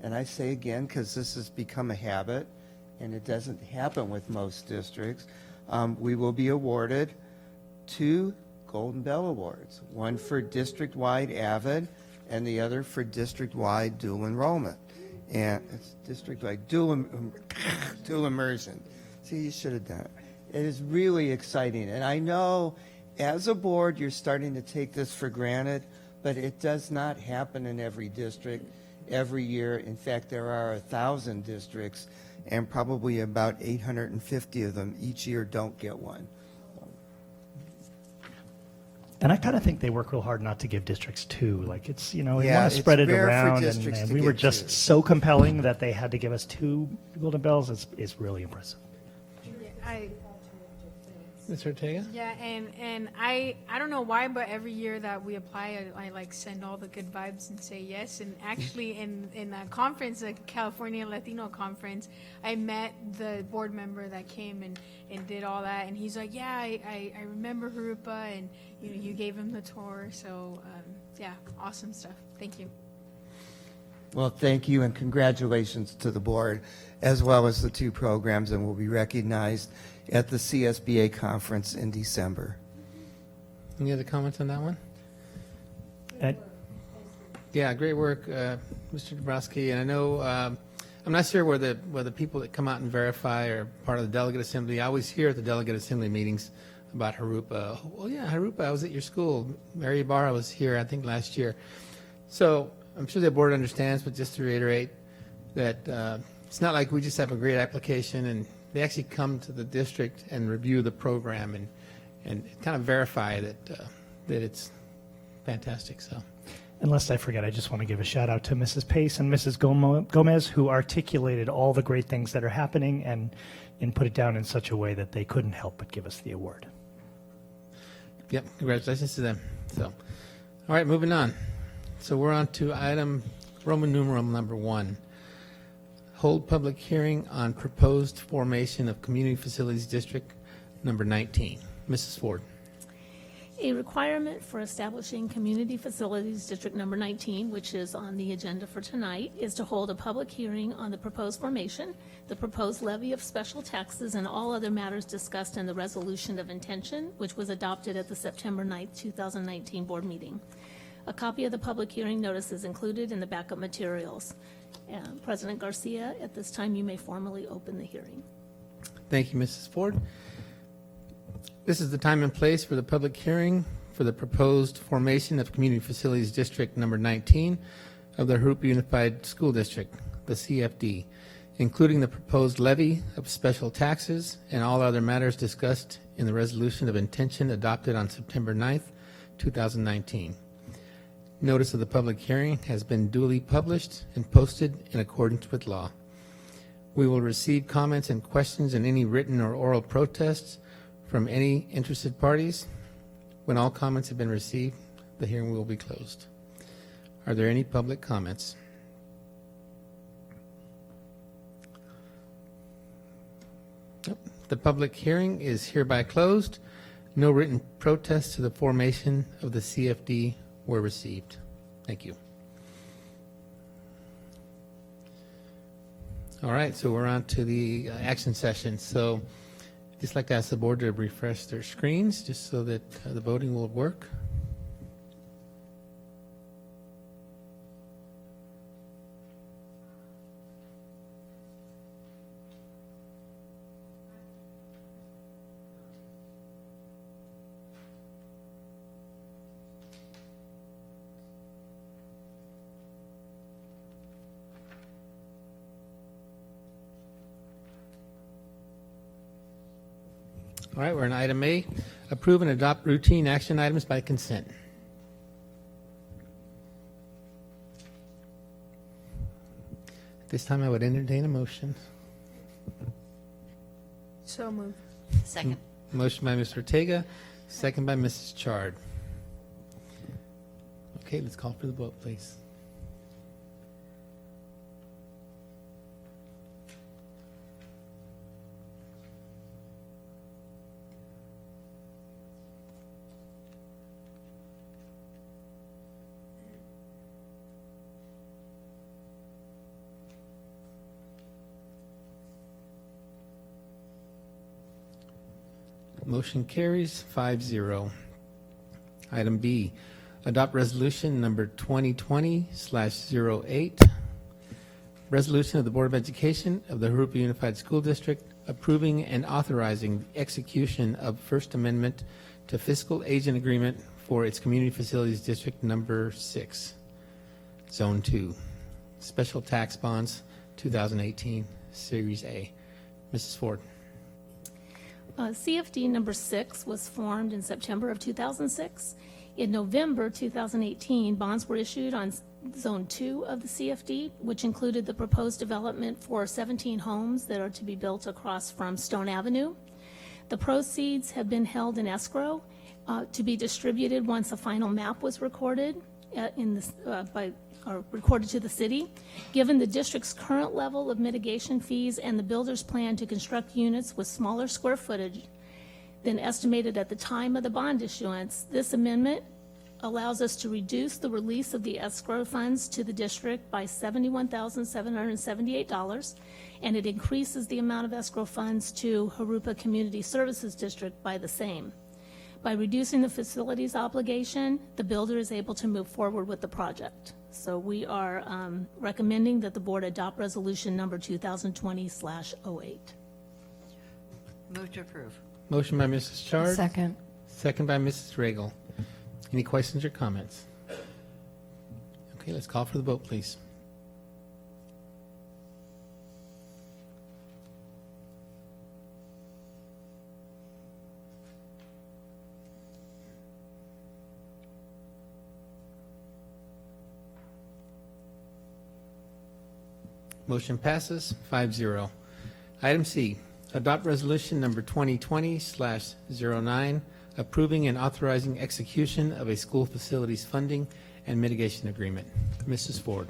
and I say again because this has become a habit, and it doesn't happen with most districts, we will be awarded 2 Golden Bell Awards, one for district-wide AVID and the other for district-wide dual enrollment. And it's district-wide dual immersion. See, you should have done it. It is really exciting. And I know as a board you're starting to take this for granted, but it does not happen in every district every year. In fact, there are 1,000 districts, and probably about 850 of them each year don't get one. And I kind of think they work real hard not to give districts 2. Like it's, we Yeah, want to it's spread it rare for around. districts And to we were get just 2. so compelling that they had to give us 2 Golden Bells. It's really impressive. Ms. Ortega? Yeah, and I don't know why, but every year that we apply, I like send all the good vibes and say yes. And actually, in a conference, a California Latino conference, I met the board member that came and did all that, and he's like, yeah, I remember Jurupa, and you gave him the tour. So yeah, awesome stuff. Thank you. Well, thank you, and congratulations to the board, as well as the 2 programs, and will be recognized at the CSBA conference in December. Any other comments on that one? Yeah, great work, Mr. Dabrowski. And I know, I'm not sure whether people that come out and verify are part of the delegate assembly. I always hear at the delegate assembly meetings about Jurupa. Well, yeah, Jurupa, I was at your school. Mary Ibarra was here, I think, last year. So I'm sure the board understands, but just to reiterate that it's not like we just have a great application and they actually come to the district and review the program and kind of verify that it's fantastic. So, And lest I forget, I just want to give a shout out to Mrs. Pace and Mrs. Gomez, who articulated all the great things that are happening and put it down in such a way that they couldn't help but give us the award. Yep, congratulations to them. So, all right, moving on. So we're on to item Roman numeral number 1. Hold public hearing on proposed formation of Community Facilities District number 19. Mrs. Ford. A requirement for establishing Community Facilities District number 19, which is on the agenda for tonight, is to hold a public hearing on the proposed formation, the proposed levy of special taxes, and all other matters discussed in the resolution of intention, which was adopted at the September 9th, 2019 board meeting. A copy of the public hearing notice is included in the backup materials. President Garcia, at this time, you may formally open the hearing. Thank you, Mrs. Ford. This is the time and place for the public hearing for the proposed formation of Community Facilities District number 19 of the Jurupa Unified School District, the CFD, including the proposed levy of special taxes and all other matters discussed in the resolution of intention adopted on September 9th, 2019. Notice of the public hearing has been duly published and posted in accordance with law. We will receive comments and questions and any written or oral protests from any interested parties. When all comments have been received, the hearing will be closed. Are there any public comments? Nope. The public hearing is hereby closed. No written protests to the formation of the CFD were received. Thank you. All right, so we're on to the action session. So I'd just like to ask the board to refresh their screens just so that the voting will work. All right, we're on item A, approve and adopt routine action items by consent. At this time, I would entertain a motion. So moved. Second. Motion by Mr. Ortega, second by Mrs. Chard. Okay, let's call for the vote, please. Motion carries 5-0. Item B, adopt resolution number 2020/08. Resolution of the Board of Education of the Jurupa Unified School District approving and authorizing the execution of First Amendment to Fiscal Agent Agreement for its Community Facilities District number 6, Zone 2, Special Tax Bonds 2018, Series A. Mrs. Ford. CFD number 6 was formed in September of 2006. In November 2018, bonds were issued on Zone 2 of the CFD, which included the proposed development for 17 homes that are to be built across from Stone Avenue. The proceeds have been held in escrow to be distributed once a final map was recorded recorded to the city. Given the district's current level of mitigation fees and the builder's plan to construct units with smaller square footage than estimated at the time of the bond issuance, this amendment allows us to reduce the release of the escrow funds to the district by $71,778, and it increases the amount of escrow funds to Jurupa Community Services District by the same. By reducing the facilities obligation, the builder is able to move forward with the project. So we are recommending that the board adopt resolution number 2020/08. Move to approve. Motion by Mrs. Chard. Second. Second by Mrs. Regal. Any questions or comments? Okay, let's call for the vote, please. Motion passes 5-0. Item C, adopt resolution number 2020/09, approving and authorizing execution of a school facilities funding and mitigation agreement. Mrs. Ford.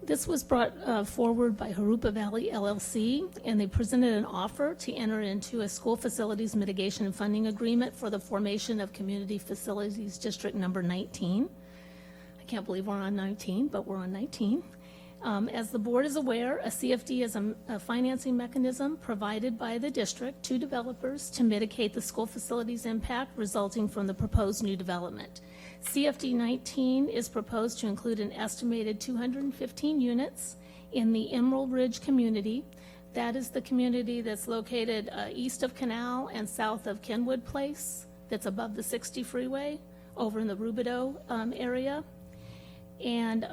This was brought forward by Jurupa Valley LLC, and they presented an offer to enter into a school facilities mitigation and funding agreement for the formation of Community Facilities District number 19. I can't believe we're on 19, but we're on 19. As the board is aware, a CFD is a financing mechanism provided by the district to developers to mitigate the school facilities impact resulting from the proposed new development. CFD 19 is proposed to include an estimated 215 units in the Emerald Ridge community. That is the community that's located east of Canal and south of Kenwood Place, that's above the 60 freeway over in the Rubidoux area. And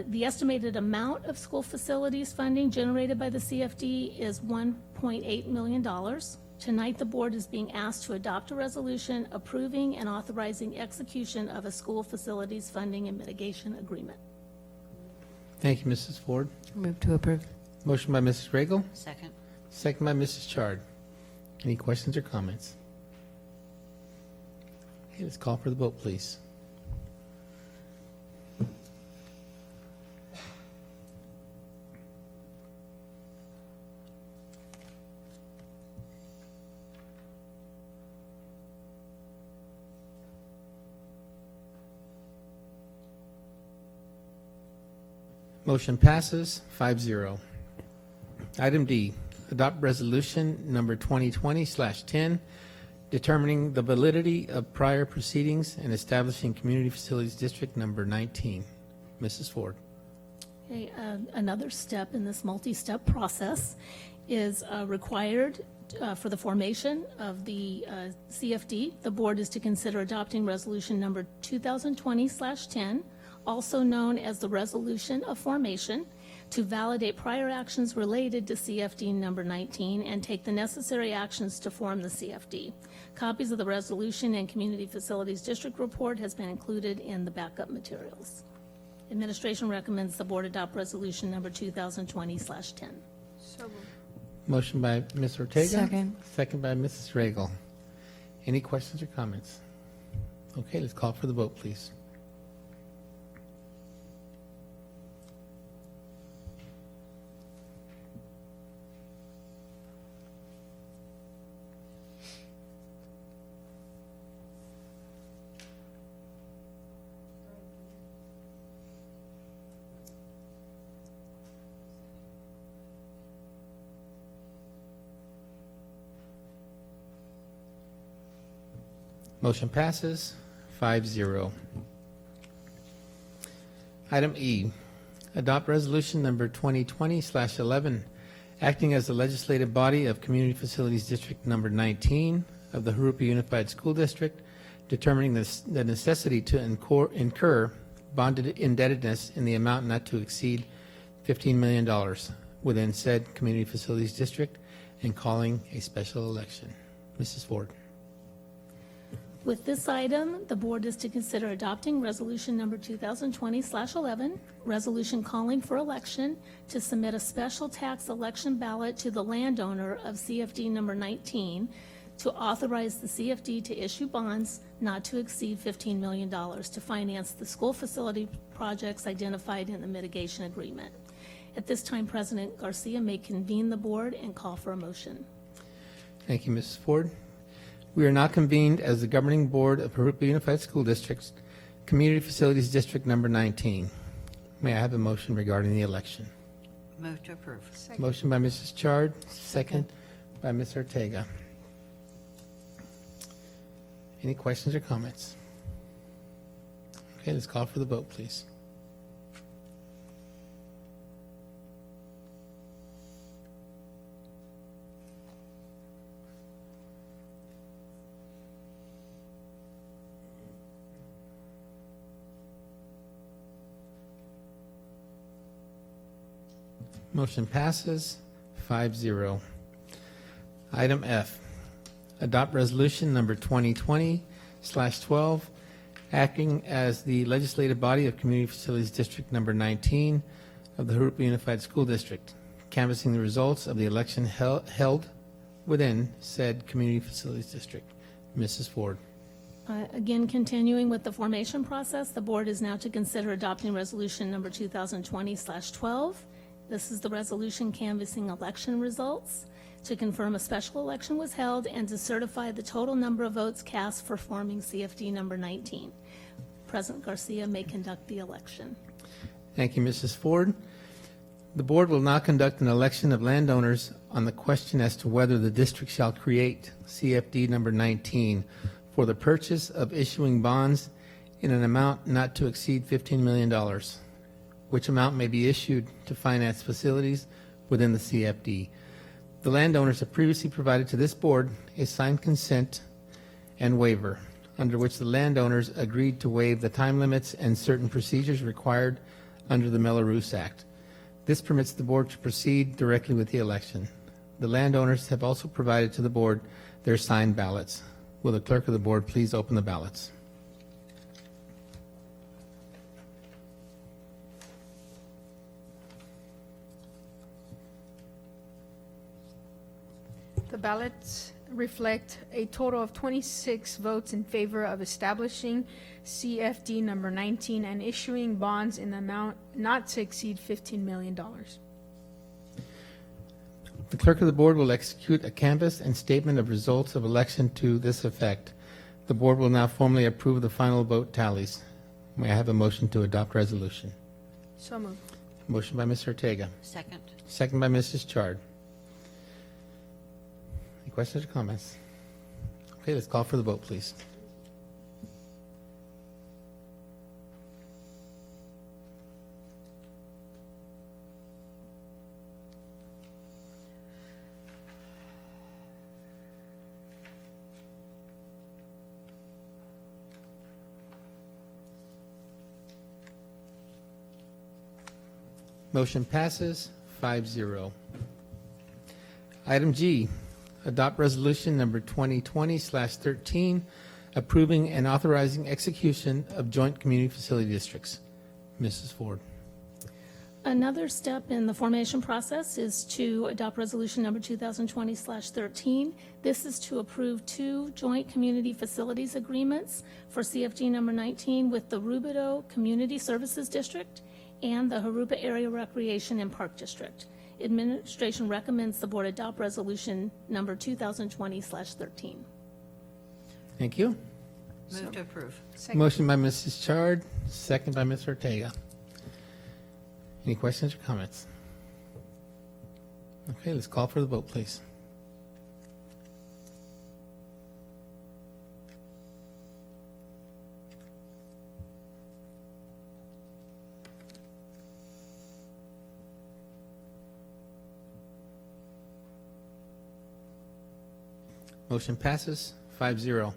the estimated amount of school facilities funding generated by the CFD is $1.8 million. Tonight, the board is being asked to adopt a resolution approving and authorizing execution of a school facilities funding and mitigation agreement. Thank you, Mrs. Ford. Move to approve. Motion by Mrs. Regal. Second. Second by Mrs. Chard. Any questions or comments? Okay, let's call for the vote, please. Motion passes 5-0. Item D, adopt resolution number 2020/10, determining the validity of prior proceedings and establishing Community Facilities District number 19. Mrs. Ford. Okay, another step in this multi-step process is required for the formation of the CFD. The board is to consider adopting resolution number 2020/10, also known as the Resolution of Formation. to validate prior actions related to CFD number 19 and take the necessary actions to form the CFD. Copies of the resolution and Community Facilities District report has been included in the backup materials. Administration recommends the board adopt resolution number 2020/10. Motion by Ms. Ortega. Second. Second by Mrs. Regal. Any questions or comments? Okay, let's call for the vote, please. Motion passes 5-0. Item E, adopt resolution number 2020/11, acting as the legislative body of Community Facilities District number 19 of the Jurupa Unified School District, determining the necessity to incur bonded indebtedness in the amount not to exceed $15 million within said Community Facilities District and calling a special election. Mrs. Ford. With this item, the board is to consider adopting resolution number 2020/11, resolution calling for election to submit a special tax election ballot to the landowner of CFD number 19 to authorize the CFD to issue bonds not to exceed $15 million to finance the school facility projects identified in the mitigation agreement. At this time, President Garcia may convene the board and call for a motion. Thank you, Mrs. Ford. We are now convened as the governing board of Jurupa Unified School District's Community Facilities District number 19. May I have a motion regarding the election? Move to approve. Motion by Mrs. Chard, second by Ms. Ortega. Any questions or comments? Okay, let's call for the vote, please. Motion passes 5-0. Item F, adopt resolution number 2020/12, acting as the legislative body of Community Facilities District number 19 of the Jurupa Unified School District, canvassing the results of the election held within said Community Facilities District. Mrs. Ford. Again, continuing with the formation process, the board is now to consider adopting resolution number 2020/12. This is the resolution canvassing election results to confirm a special election was held and to certify the total number of votes cast for forming CFD number 19. President Garcia may conduct the election. Thank you, Mrs. Ford. The board will now conduct an election of landowners on the question as to whether the district shall create CFD number 19 for the purchase of issuing bonds in an amount not to exceed $15 million, which amount may be issued to finance facilities within the CFD. The landowners have previously provided to this board a signed consent and waiver, under which the landowners agreed to waive the time limits and certain procedures required under the Mello-Roos Act. This permits the board to proceed directly with the election. The landowners have also provided to the board their signed ballots. Will the clerk of the board please open the ballots? The ballots reflect a total of 26 votes in favor of establishing CFD number 19 and issuing bonds in the amount not to exceed $15 million. The clerk of the board will execute a canvass and statement of results of election to this effect. The board will now formally approve the final vote tallies. May I have a motion to adopt resolution? So moved. Motion by Ms. Ortega. Second. Second by Mrs. Chard. Any questions or comments? Okay, let's call for the vote, please. Motion passes 5-0. Item G, adopt resolution number 2020/13, approving and authorizing execution of joint community facility districts. Mrs. Ford. Another step in the formation process is to adopt resolution number 2020/13. This is to approve 2 joint community facilities agreements for CFD number 19 with the Rubidoux Community Services District and the Jurupa Area Recreation and Park District. Administration recommends the board adopt resolution number 2020/13. Thank you. Move to approve. Motion by Mrs. Chard, second by Ms. Ortega. Any questions or comments? Okay, let's call for the vote, please. Motion passes 5-0.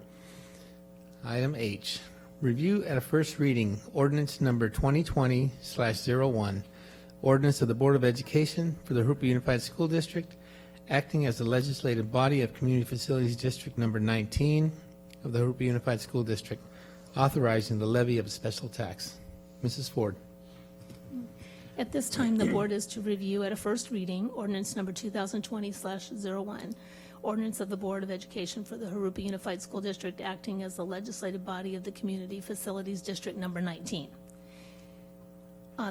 Item H, review at a first reading ordinance number 2020/01, ordinance of the Board of Education for the Jurupa Unified School District, acting as the legislative body of Community Facilities District number 19 of the Jurupa Unified School District, authorizing the levy of a special tax. Mrs. Ford. At this time, the board is to review at a first reading ordinance number 2020/01, ordinance of the Board of Education for the Jurupa Unified School District acting as the legislative body of the Community Facilities District number 19.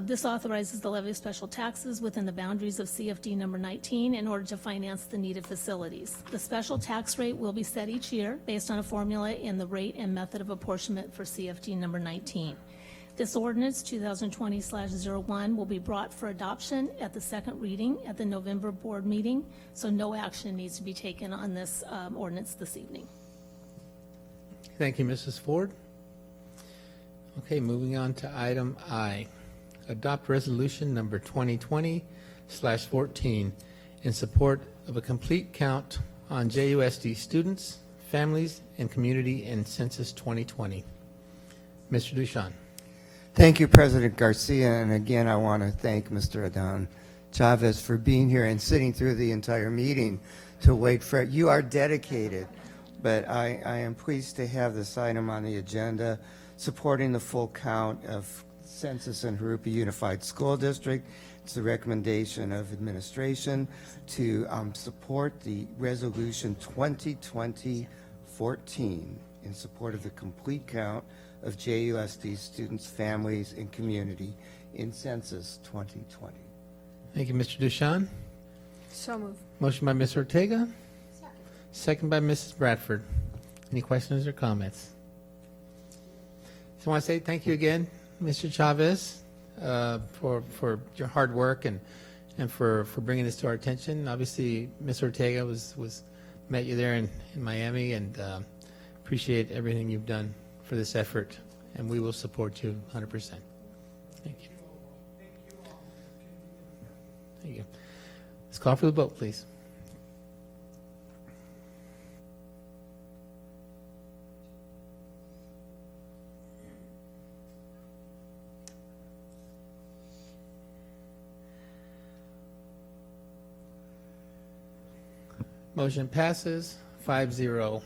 This authorizes the levy of special taxes within the boundaries of CFD number 19 in order to finance the needed facilities. The special tax rate will be set each year based on a formula in the rate and method of apportionment for CFD number 19. This ordinance, 2020/01, will be brought for adoption at the second reading at the November board meeting, so no action needs to be taken on this ordinance this evening. Thank you, Mrs. Ford. Okay, moving on to item I. Adopt resolution number 2020/14 in support of a complete count on JUSD students, families, and community in Census 2020. Mr. Duchan. Thank you, President Garcia, and again, I want to thank Mr. Adan Chavez for being here and sitting through the entire meeting to wait for it. You are dedicated, but I am pleased to have this item on the agenda, supporting the full count of census in Jurupa Unified School District. It's the recommendation of administration to support the resolution 2020-14 in support of the complete count of JUSD students, families, and community in Census 2020. Thank you, Mr. Duchan. So moved. Motion by Ms. Ortega. Second by Mrs. Bradford. Any questions or comments? So I want to say thank you again, Mr. Chavez, for your hard work and for bringing this to our attention. Obviously, Ms. Ortega met you there in Miami, and appreciate everything you've done for this effort, and we will support you 100%. Thank you. Thank you. Let's call for the vote, please. Motion passes 5-0.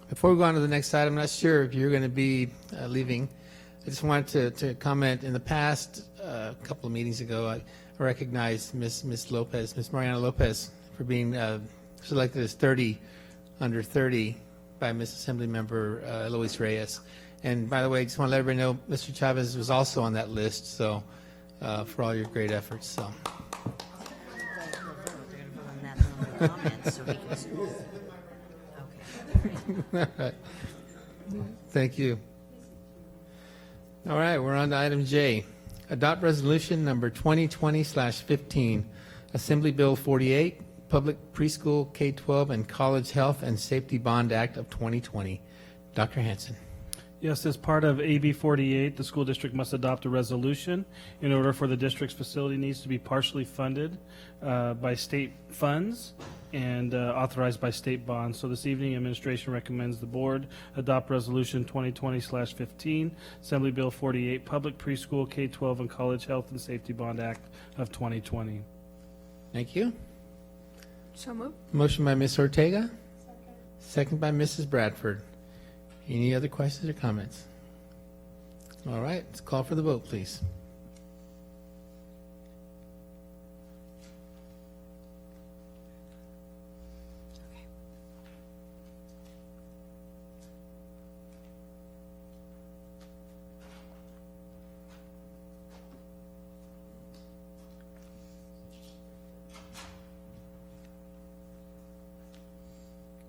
Before we go on to the next item, I'm not sure if you're going to be leaving. I just wanted to comment. In the past, a couple of meetings ago, I recognized Ms. Mariana Lopez, for being selected as 30 under 30 by Ms. Assemblymember Eloise Reyes. And by the way, I just want to let everybody know Mr. Chavez was also on that list, so for all your great efforts. So. Thank you. All right, we're on to item J. Adopt resolution number 2020/15, Assembly Bill 48, Public Preschool, K-12, and College Health and Safety Bond Act of 2020. Dr. Hanson. Yes, as part of AB 48, the school district must adopt a resolution in order for the district's facility needs to be partially funded by state funds and authorized by state bonds. So this evening, administration recommends the board adopt Resolution 2020/15, Assembly Bill 48, Public Preschool, K-12, and College Health and Safety Bond Act of 2020. Thank you. So moved. Motion by Ms. Ortega. Second by Mrs. Bradford. Any other questions or comments? All right, let's call for the vote, please.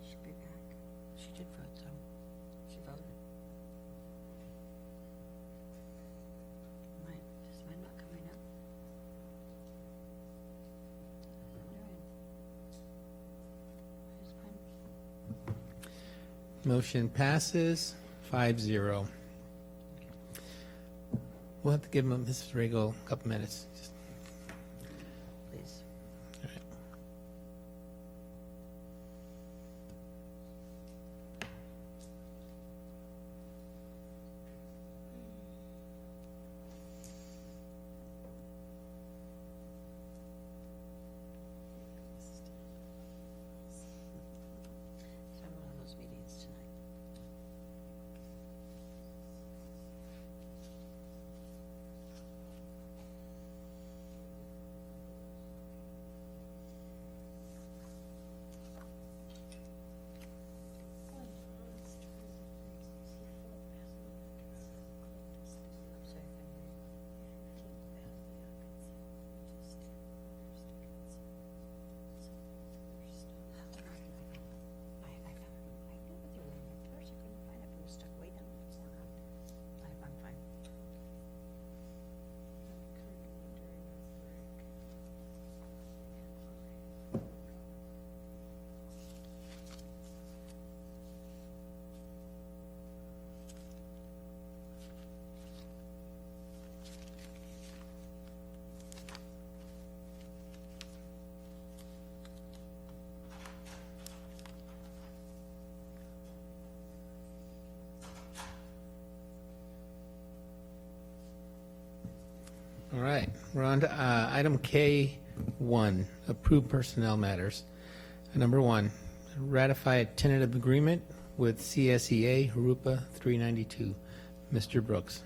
She'll be back. She did vote, though. She voted. Is mine not coming up? Motion passes 5-0. We'll have to give Mrs. Rego a couple minutes. Please. So I'm on those meetings tonight. All right, we're on to item K1, approved personnel matters. Number 1, ratify a tentative agreement with CSEA Jurupa 392. Mr. Brooks.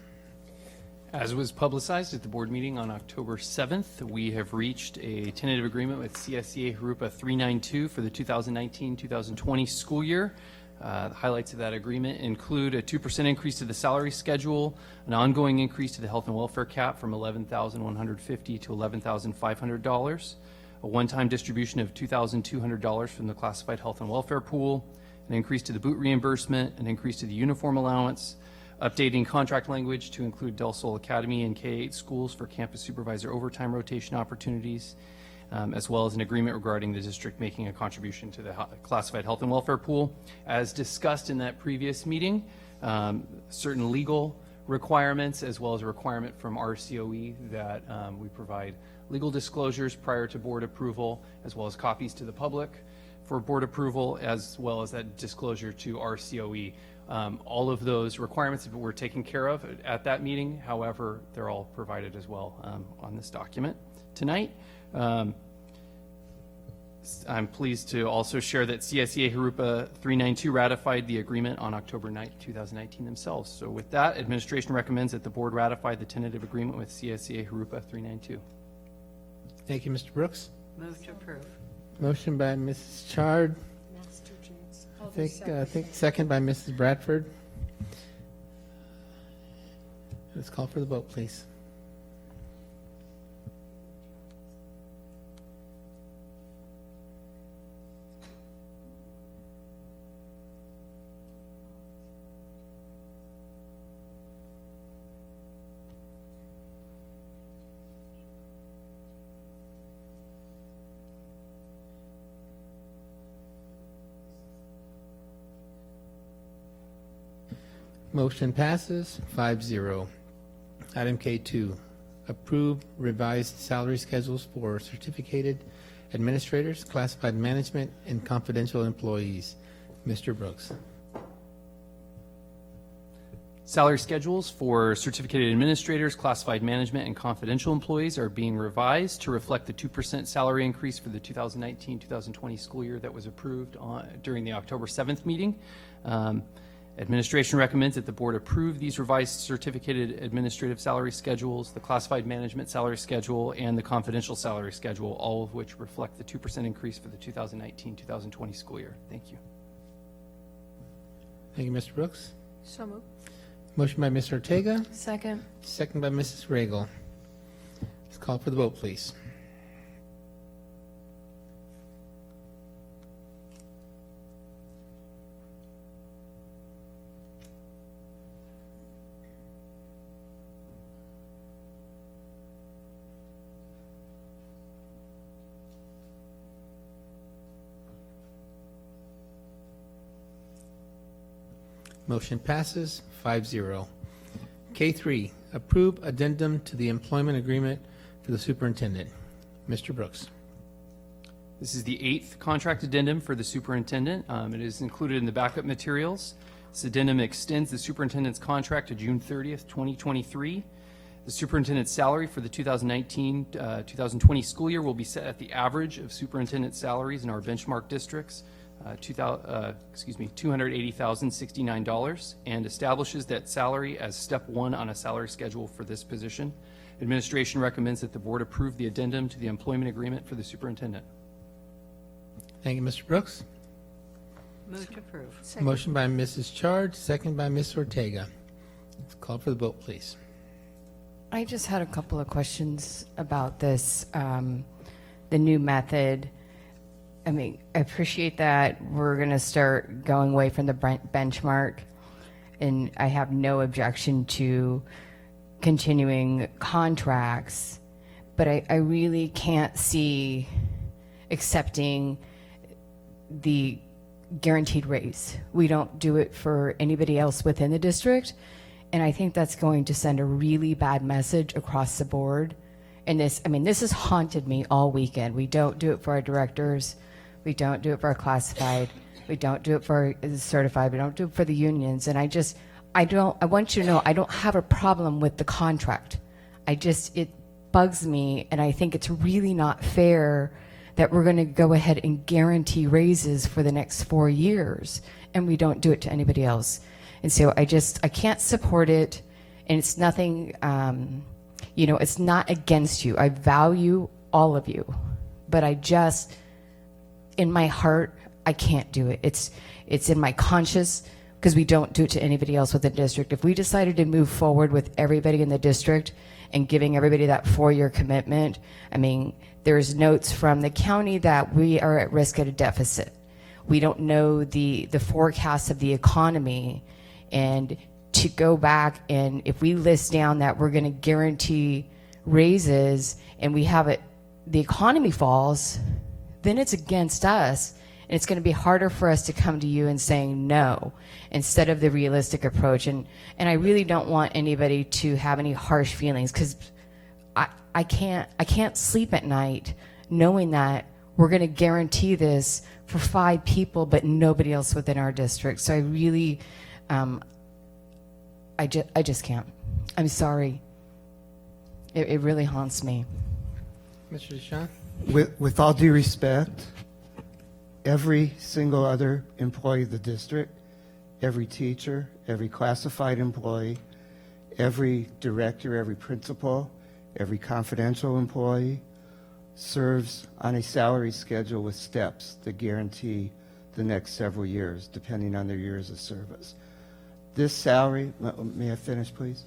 As was publicized at the board meeting on October 7th, we have reached a tentative agreement with CSEA Jurupa 392 for the 2019-2020 school year. The highlights of that agreement include a 2% increase to the salary schedule, an ongoing increase to the health and welfare cap from $11,150 to $11,500, a one-time distribution of $2,200 from the classified health and welfare pool, an increase to the boot reimbursement, an increase to the uniform allowance, updating contract language to include Del Sol Academy and K-8 schools for campus supervisor overtime rotation opportunities, as well as an agreement regarding the district making a contribution to the classified health and welfare pool. As discussed in that previous meeting, certain legal requirements as well as a requirement from RCOE that we provide legal disclosures prior to board approval, as well as copies to the public for board approval, as well as that disclosure to RCOE. All of those requirements were taken care of at that meeting. However, they're all provided as well on this document tonight. I'm pleased to also share that CSEA Jurupa 392 ratified the agreement on October 9th, 2019 themselves. So with that, administration recommends that the board ratify the tentative agreement with CSEA Jurupa 392. Thank you, Mr. Brooks. Move to approve. Motion by Mrs. Chard. I think second by Mrs. Bradford. Let's call for the vote, please. Motion passes 5-0. Item K2, approve revised salary schedules for certificated administrators, classified management, and confidential employees. Mr. Brooks. Salary schedules for certificated administrators, classified management, and confidential employees are being revised to reflect the 2% salary increase for the 2019-2020 school year that was approved during the October 7th meeting. Administration recommends that the board approve these revised certificated administrative salary schedules, the classified management salary schedule, and the confidential salary schedule, all of which reflect the 2% increase for the 2019-2020 school year. Thank you. Thank you, Mr. Brooks. So moved. Motion by Ms. Ortega. Second. Second by Mrs. Regal. Let's call for the vote, please. Motion passes 5-0. K3, approve addendum to the employment agreement for the superintendent. Mr. Brooks. This is the 8th contract addendum for the superintendent. It is included in the backup materials. This addendum extends the superintendent's contract to June 30th, 2023. The superintendent's salary for the 2019-2020 school year will be set at the average of superintendent salaries in our benchmark districts, $280,069, and establishes that salary as step 1 on a salary schedule for this position. Administration recommends that the board approve the addendum to the employment agreement for the superintendent. Thank you, Mr. Brooks. Move to approve. Motion by Mrs. Chard, second by Ms. Ortega. Let's call for the vote, please. I just had a couple of questions about this, the new method. I mean, I appreciate that we're going to start going away from the benchmark, and I have no objection to continuing contracts, but I really can't see accepting the guaranteed raise. We don't do it for anybody else within the district, and I think that's going to send a really bad message across the board. And this has haunted me all weekend. We don't do it for our directors. We don't do it for our classified. We don't do it for our certified. We don't do it for the unions. And I want you to know, I don't have a problem with the contract. It bugs me, and I think it's really not fair that we're going to go ahead and guarantee raises for the next 4 years, and we don't do it to anybody else. And so I can't support it, and it's nothing, it's not against you. I value all of you, but in my heart, I can't do it. It's in my conscience, because we don't do it to anybody else within the district. If we decided to move forward with everybody in the district and giving everybody that 4-year commitment, there's notes from the county that we are at risk at a deficit. We don't know the forecast of the economy, and to go back and if we list down that we're going to guarantee raises and we have the economy falls, then it's against us, and it's going to be harder for us to come to you and saying no instead of the realistic approach. And I really don't want anybody to have any harsh feelings, because I can't sleep at night knowing that we're going to guarantee this for 5 people but nobody else within our district. So I really I just can't. I'm sorry. It really haunts me. Mr. Deshawn? With all due respect, every single other employee of the district, every teacher, every classified employee, every director, every principal, every confidential employee serves on a salary schedule with steps that guarantee the next several years, depending on their years of service. This salary, may I finish, please?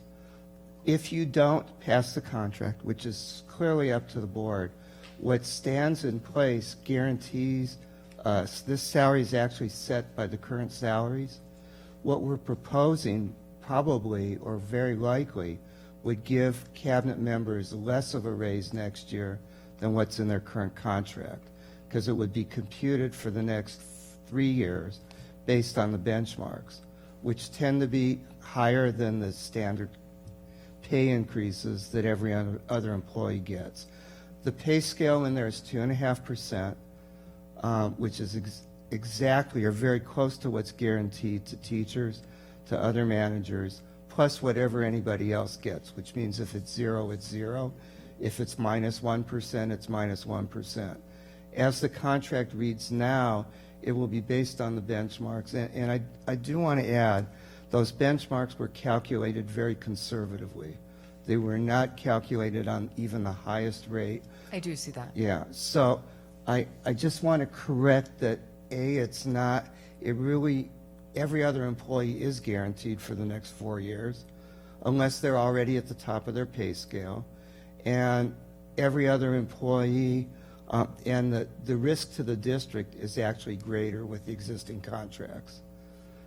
If you don't pass the contract, which is clearly up to the board, what stands in place guarantees us, this salary is actually set by the current salaries. What we're proposing probably, or very likely, would give cabinet members less of a raise next year than what's in their current contract, because it would be computed for the next 3 years based on the benchmarks, which tend to be higher than the standard pay increases that every other employee gets. The pay scale in there is 2.5%, which is exactly or very close to what's guaranteed to teachers, to other managers, plus whatever anybody else gets, which means if it's zero, it's zero. If it's -1%, it's -1%. As the contract reads now, it will be based on the benchmarks. And I do want to add, those benchmarks were calculated very conservatively. They were not calculated on even the highest rate. I do see that. Yeah, so I just want to correct that, it's not, it really, every other employee is guaranteed for the next 4 years, unless they're already at the top of their pay scale. And every other employee, and the risk to the district is actually greater with the existing contracts.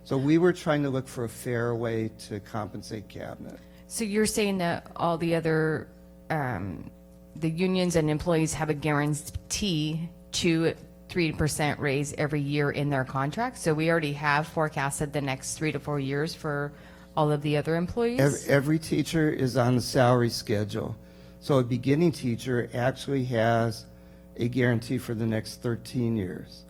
So we were trying to look for a fair way to compensate cabinet. So you're saying that all the other, the unions and employees have a guarantee to 3% raise every year in their contract? So we already have forecasted the next 3 to 4 years for all of the other employees? Every teacher is on the salary schedule. So a beginning teacher actually has a guarantee for the next 13 years.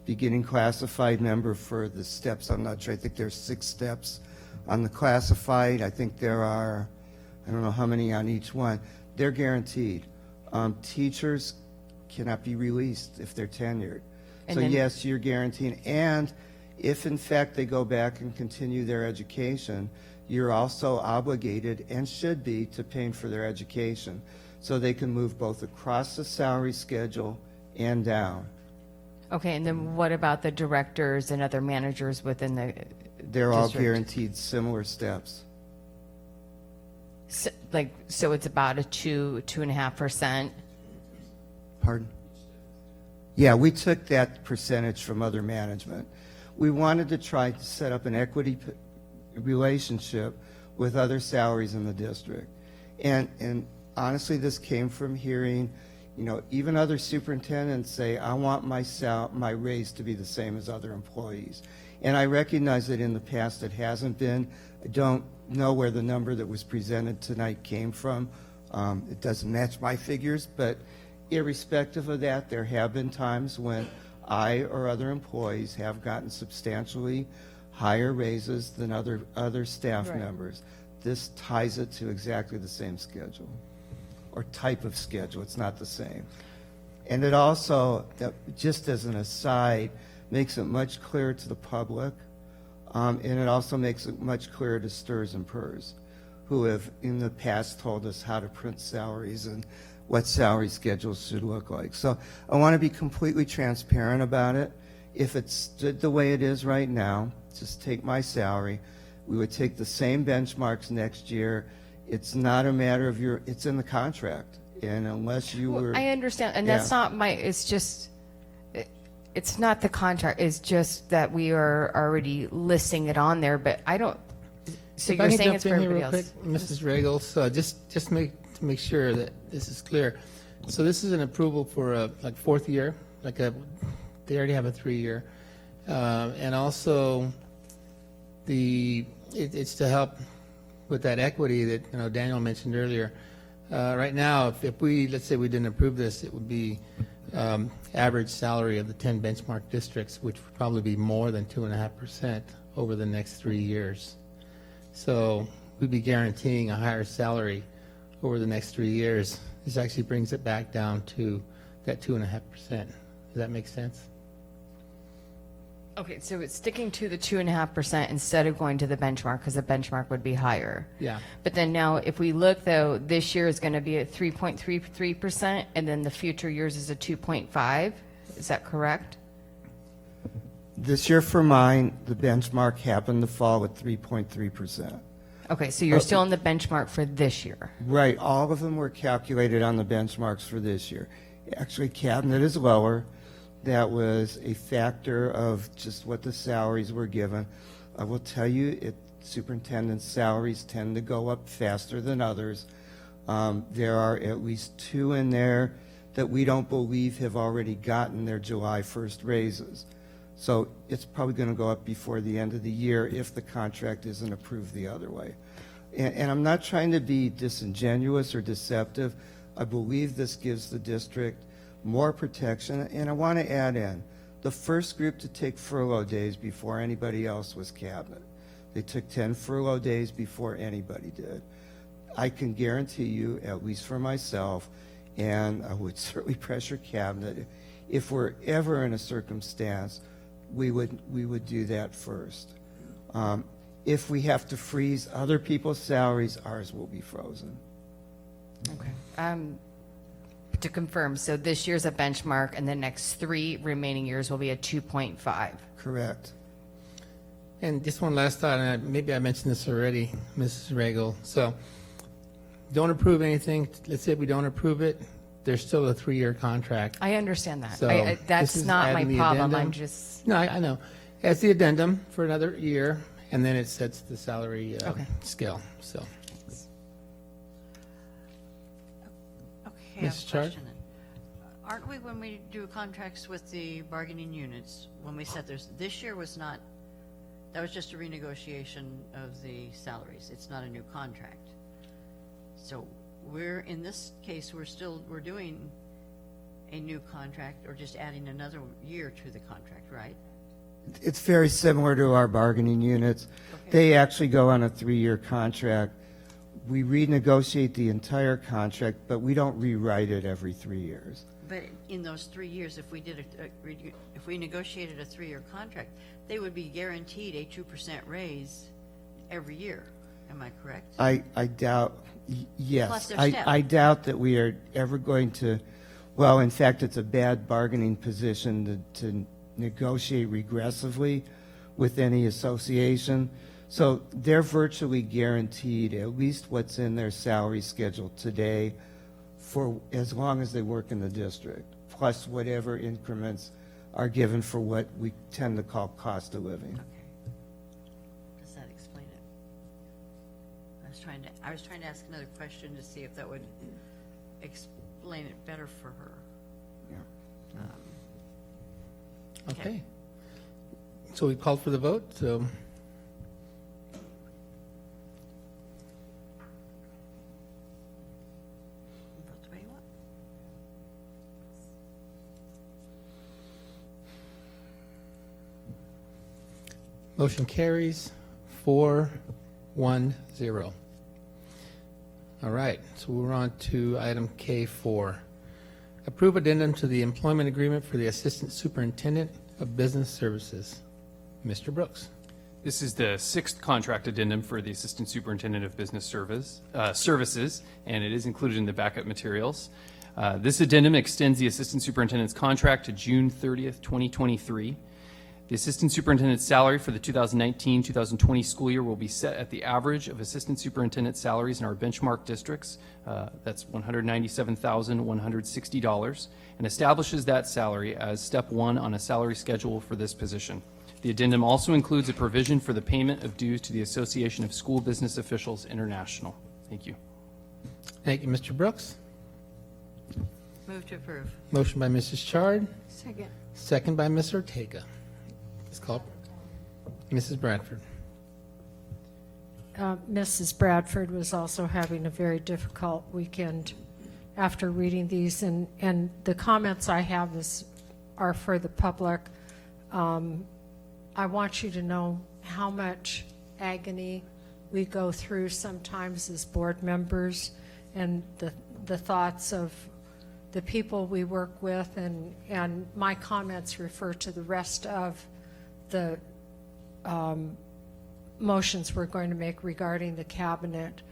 Beginning classified member for the steps, I'm not sure, I think there's 6 steps on the classified. I think there are, I don't know how many on each one. They're guaranteed. Teachers cannot be released if they're tenured. And so then, yes, you're guaranteeing. And if in fact they go back and continue their education, you're also obligated and should be to paying for their education. So they can move both across the salary schedule and down. okay, and then what about the directors and other managers within the They're all district? guaranteed similar steps. So it's about a 2.5%. Pardon? Yeah, we took that percentage from other management. We wanted to try to set up an equity relationship with other salaries in the district. And honestly, this came from hearing, even other superintendents say, I want my raise to be the same as other employees. And I recognize that in the past it hasn't been. I don't know where the number that was presented tonight came from. It doesn't match my figures, but irrespective of that, there have been times when I or other employees have gotten substantially higher raises than other staff Right. members. This ties it to exactly the same schedule or type of schedule. It's not the same. And it also, just as an aside, makes it much clearer to the public, and it also makes it much clearer to STRS and PERS, who have in the past told us how to print salaries and what salary schedules should look like. So I want to be completely transparent about it. If it stood the way it is right now, just take my salary, we would take the same benchmarks next year. It's not a matter of it's in the contract. And unless you were... I understand, and that's not it's not the contract, it's just that we are already listing it on there, but I don't, so If I you're can saying jump it's for in here everybody real else? quick, Mrs. Regels, just to make sure that this is clear. So this is an approval for a 4th year, they already have a 3-year. And also it's to help with that equity that Daniel mentioned earlier. Right now, if we, let's say we didn't approve this, it would be average salary of the 10 benchmark districts, which would probably be more than 2.5% over the next 3 years. So we'd be guaranteeing a higher salary over the next 3 years. This actually brings it back down to that 2.5%. Does that make sense? Okay, so it's sticking to the 2.5% instead of going to the benchmark, because the benchmark would be higher. Yeah. But then now, if we look, though, this year is going to be at 3.33%, and then the future years is a 2.5. Is that correct? This year for mine, the benchmark happened to fall at 3.3%. Okay, so you're still on the benchmark for this year. Right, all of them were calculated on the benchmarks for this year. Actually, cabinet is lower. That was a factor of just what the salaries were given. I will tell you, superintendent's salaries tend to go up faster than others. There are at least 2 in there that we don't believe have already gotten their July 1st raises. So it's probably going to go up before the end of the year if the contract isn't approved the other way. And I'm not trying to be disingenuous or deceptive. I believe this gives the district more protection. And I want to add in, the first group to take furlough days before anybody else was cabinet. They took 10 furlough days before anybody did. I can guarantee you, at least for myself, and I would certainly pressure cabinet, if we're ever in a circumstance, we would do that first. If we have to freeze other people's salaries, ours will be frozen. Okay. To confirm, so this year's a benchmark, and the next 3 remaining years will be a 2.5. Correct. And just one last thought, and maybe I mentioned this already, Mrs. Regal. So don't approve anything. Let's say we don't approve it, there's still a 3-year contract. I understand that. So That's this is not my adding the problem. addendum. I'm just, No, I know. It's the addendum for another year, and then it sets the salary scale, so. Okay, I have Mrs. a Chard? question then. Aren't we, when we do contracts with the bargaining units, when we set this year was not, that was just a renegotiation of the salaries. It's not a new contract. So we're, in this case, we're doing a new contract or just adding another year to the contract, right? It's very similar to our bargaining units. Okay. They actually go on a 3-year contract. We renegotiate the entire contract, but we don't rewrite it every 3 years. But in those 3 years, if we did if we negotiated a 3-year contract, they would be guaranteed a 2% raise every year. Am I correct? I doubt, Plus yes. their step. I doubt that we are ever going to, well, in fact, it's a bad bargaining position to negotiate regressively with any association. So they're virtually guaranteed at least what's in their salary schedule today for as long as they work in the district, plus whatever increments are given for what we tend to call cost of living. Okay. Does that explain it? I was trying to ask another question to see if that would explain it better for her. Yeah. Okay. So we called for the vote, so. Vote the way you want. Motion carries 4-1-0. All right, so we're on to item K4. Approve addendum to the employment agreement for the Assistant Superintendent of Business Services. Mr. Brooks. This is the 6th contract addendum for the Assistant Superintendent of Business Services, and it is included in the backup materials. This addendum extends the Assistant Superintendent's contract to June 30th, 2023. The Assistant Superintendent's salary for the 2019-2020 school year will be set at the average of Assistant Superintendent salaries in our benchmark districts. That's $197,160, and establishes that salary as step 1 on a salary schedule for this position. The addendum also includes a provision for the payment of dues to the Association of School Business Officials International. Thank you. Thank you, Mr. Brooks. Move to approve. Motion by Mrs. Chard, Second. second by Ms. Ortega. Please call. Mrs. Bradford. Mrs. Bradford was also having a very difficult weekend after reading these, and the comments I have are for the public. I want you to know how much agony we go through sometimes as board members, and the thoughts of the people we work with, and my comments refer to the rest of the motions we're going to make regarding the cabinet,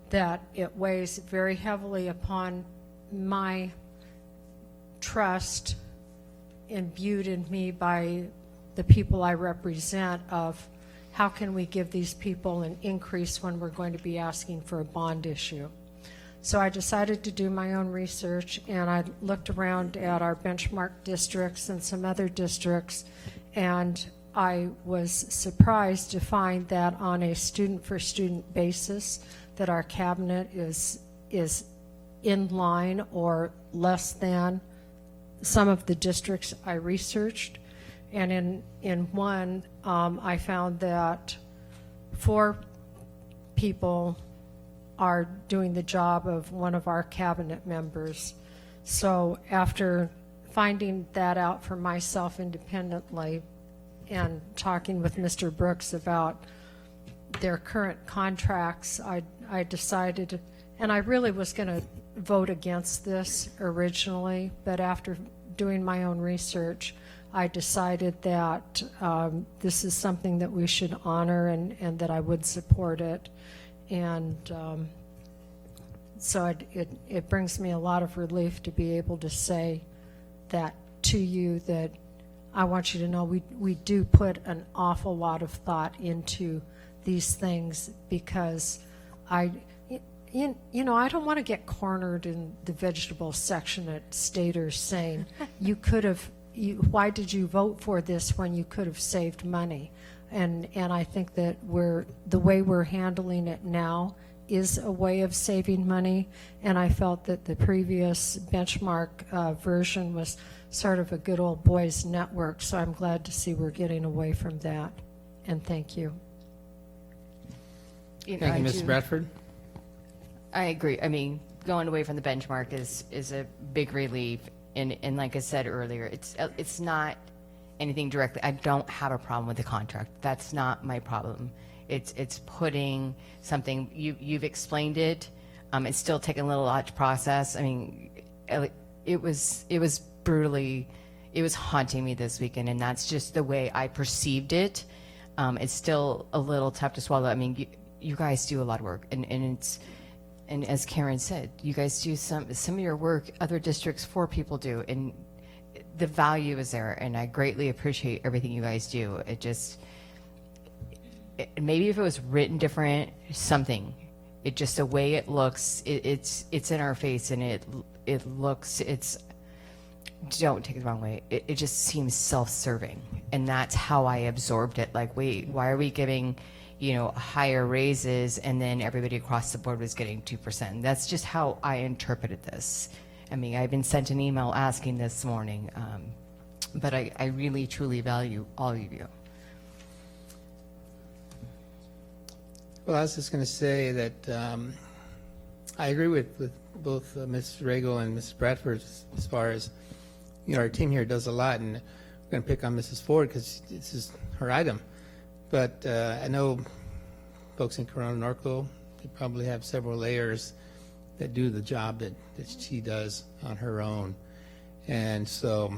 that it weighs very heavily upon my trust imbued in me by the people I represent of how can we give these people an increase when we're going to be asking for a bond issue. So I decided to do my own research, and I looked around at our benchmark districts and some other districts, and I was surprised to find that on a student-for-student basis that our cabinet is in line or less than some of the districts I researched. And in one, I found that 4 people are doing the job of one of our cabinet members. So after finding that out for myself independently and talking with Mr. Brooks about their current contracts, I decided, and I really was going to vote against this originally, but after doing my own research, I decided that this is something that we should honor and that I would support it. And so it brings me a lot of relief to be able to say that to you, that I want you to know we do put an awful lot of thought into these things, because I don't want to get cornered in the vegetable section at Staters saying, why did you vote for this when you could have saved money? And I think that the way we're handling it now is a way of saving money, and I felt that the previous benchmark version was sort of a good old boys network, so I'm glad to see we're getting away from that, and thank you. Thank you, Ms. Bradford. I agree. I mean, going away from the benchmark is a big relief, and like I said earlier, it's not anything directly. I don't have a problem with the contract. That's not my problem. It's putting something, you've explained it. It's still taking a little lot to process. I mean, it was brutally, it was haunting me this weekend, and that's just the way I perceived it. It's still a little tough to swallow. I mean, you guys do a lot of work, and as Karen said, you guys do some of your work other districts 4 people do, and the value is there, and I greatly appreciate everything you guys do. Maybe if it was written different, something. It just the way it looks, it's in our face, and it looks, don't take it the wrong way. It just seems self-serving, and that's how I absorbed it. Like, wait, why are we giving, higher raises, and then everybody across the board was getting 2%? That's just how I interpreted this. I mean, I've been sent an email asking this morning, but I really, truly value all of you. Well, I was just going to say that I agree with both Ms. Rego and Mrs. Bradford as far as, our team here does a lot, and we're going to pick on Mrs. Ford because this is her item. But I know folks in Corona Norco, they probably have several layers that do the job that she does on her own. And so,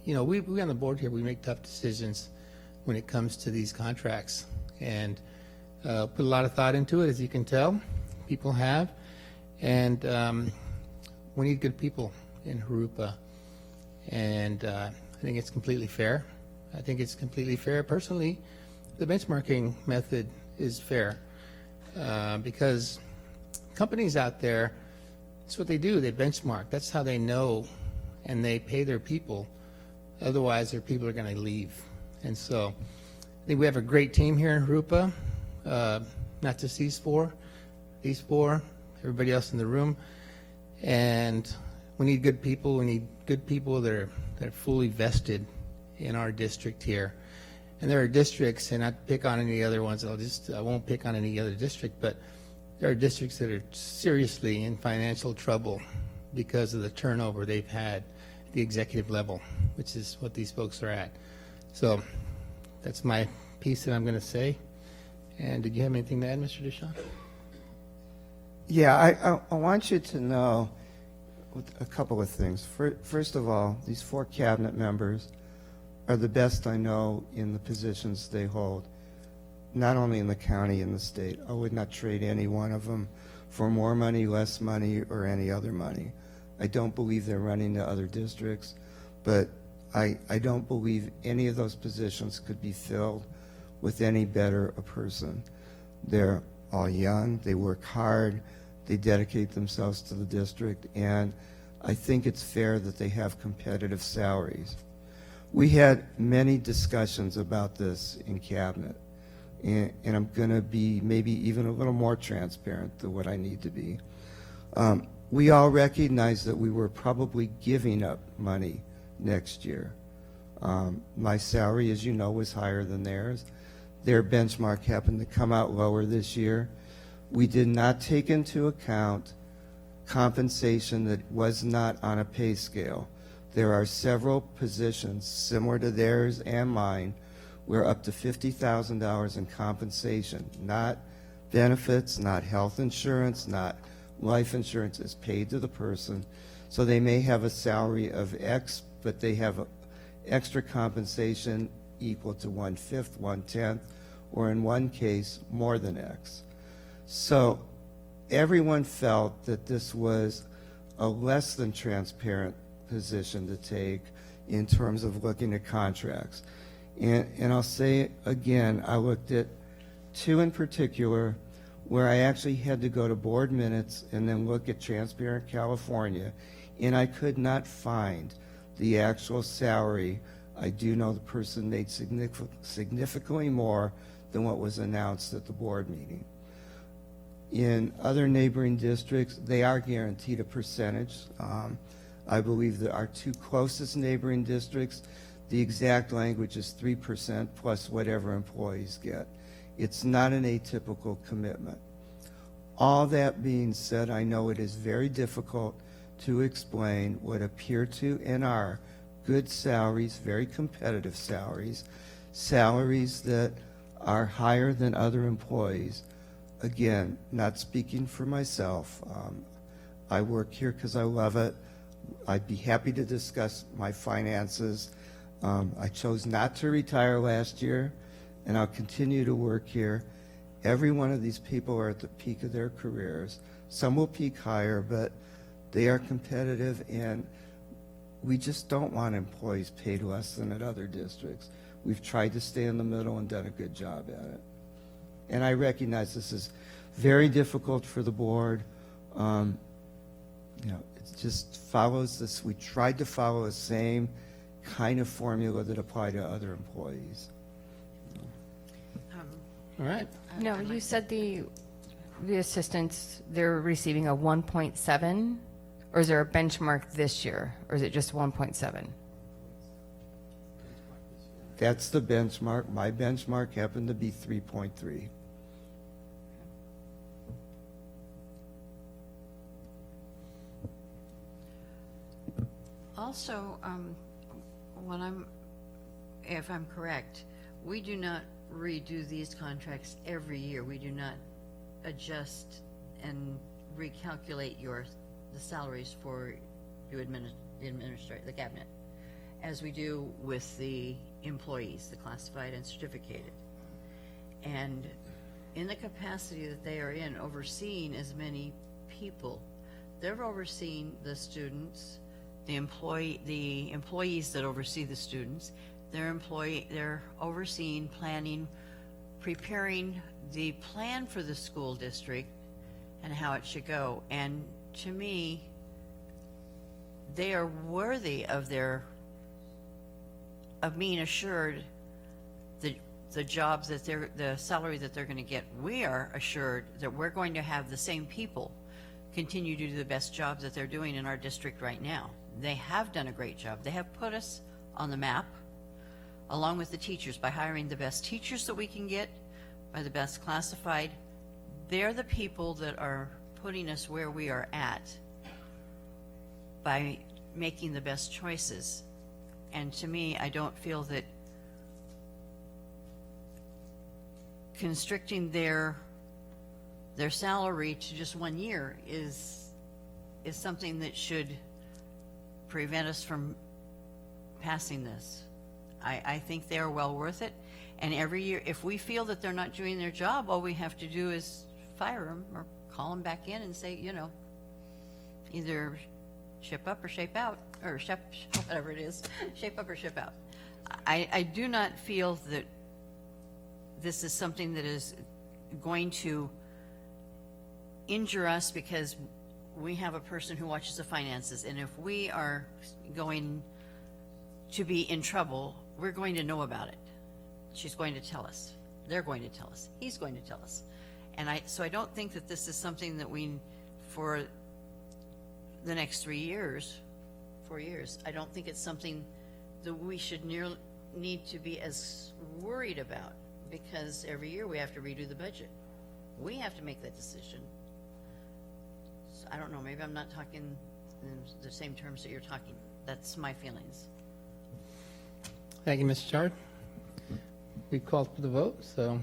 we on the board here, we make tough decisions when it comes to these contracts. And put a lot of thought into it, as you can tell. People have. And we need good people in Jurupa. And I think it's completely fair. I think it's completely fair. Personally, the benchmarking method is fair because companies out there, that's what they do. They benchmark. That's how they know, and they pay their people. Otherwise, their people are going to leave. And so I think we have a great team here in Jurupa. Not just these four, everybody else in the room. And we need good people. We need good people that are fully vested in our district here. And there are districts, and not pick on any other ones, I won't pick on any other district, but there are districts that are seriously in financial trouble because of the turnover they've had at the executive level, which is what these folks are at. So that's my piece that I'm going to say. And did you have anything to add, Mr. Deschamps? Yeah, I want you to know a couple of things. First of all, these 4 cabinet members are the best I know in the positions they hold, not only in the county and the state. I would not trade any one of them for more money, less money, or any other money. I don't believe they're running to other districts, but I don't believe any of those positions could be filled with any better a person. They're all young, they work hard, they dedicate themselves to the district, and I think it's fair that they have competitive salaries. We had many discussions about this in cabinet, and I'm going to be maybe even a little more transparent than what I need to be. We all recognize that we were probably giving up money next year. My salary, as you know, was higher than theirs. Their benchmark happened to come out lower this year. We did not take into account compensation that was not on a pay scale. There are several positions similar to theirs and mine where up to $50,000 in compensation, not benefits, not health insurance, not life insurance, is paid to the person. So they may have a salary of X, but they have extra compensation equal to 1/5, 1/10, or in one case, more than X. So everyone felt that this was a less than transparent position to take in terms of looking at contracts. And I'll say again, I looked at two in particular where I actually had to go to board minutes and then look at Transparent California, and I could not find the actual salary. I do know the person made significantly more than what was announced at the board meeting. In other neighboring districts, they are guaranteed a percentage. I believe that our two closest neighboring districts, the exact language is 3% plus whatever employees get. It's not an atypical commitment. All that being said, I know it is very difficult to explain what appear to and are good salaries, very competitive salaries, salaries that are higher than other employees. Again, not speaking for myself. I work here because I love it. I'd be happy to discuss my finances. I chose not to retire last year, and I'll continue to work here. Every one of these people are at the peak of their careers. Some will peak higher, but they are competitive, and we just don't want employees paid less than at other districts. We've tried to stay in the middle and done a good job at it. And I recognize this is very difficult for the board. It just follows this. We tried to follow the same kind of formula that applied to other employees. All right. No, you said the assistants, they're receiving a 1.7, or is there a benchmark this year, or is it just 1.7? That's the benchmark. My benchmark happened to be 3.3. Also, if I'm correct, we do not redo these contracts every year. We do not adjust and recalculate the salaries for the administrator, the cabinet, as we do with the employees, the classified and certificated. And in the capacity that they are in, overseeing as many people, they're overseeing the students, the employees that oversee the students. They're overseeing, planning, preparing the plan for the school district and how it should go. And to me, they are worthy of being assured the jobs that the salary that they're going to get. We are assured that we're going to have the same people continue to do the best jobs that they're doing in our district right now. They have done a great job. They have put us on the map, along with the teachers, by hiring the best teachers that we can get, by the best classified. They're the people that are putting us where we are at by making the best choices. And to me, I don't feel that constricting their salary to just 1 year is something that should prevent us from passing this. I think they are well worth it. And every year, if we feel that they're not doing their job, all we have to do is fire them or call them back in and say, either ship up or shape out, or whatever it is, shape up or ship out. I do not feel that this is something that is going to injure us because we have a person who watches the finances, and if we are going to be in trouble, we're going to know about it. She's going to tell us. They're going to tell us. He's going to tell us. And so I don't think that this is something that for the next 4 years, I don't think it's something that we should need to be as worried about, because every year we have to redo the budget. We have to make that decision. So I don't know, maybe I'm not talking in the same terms that you're talking. That's my feelings. Thank you, Mr. Chard. We called for the vote, so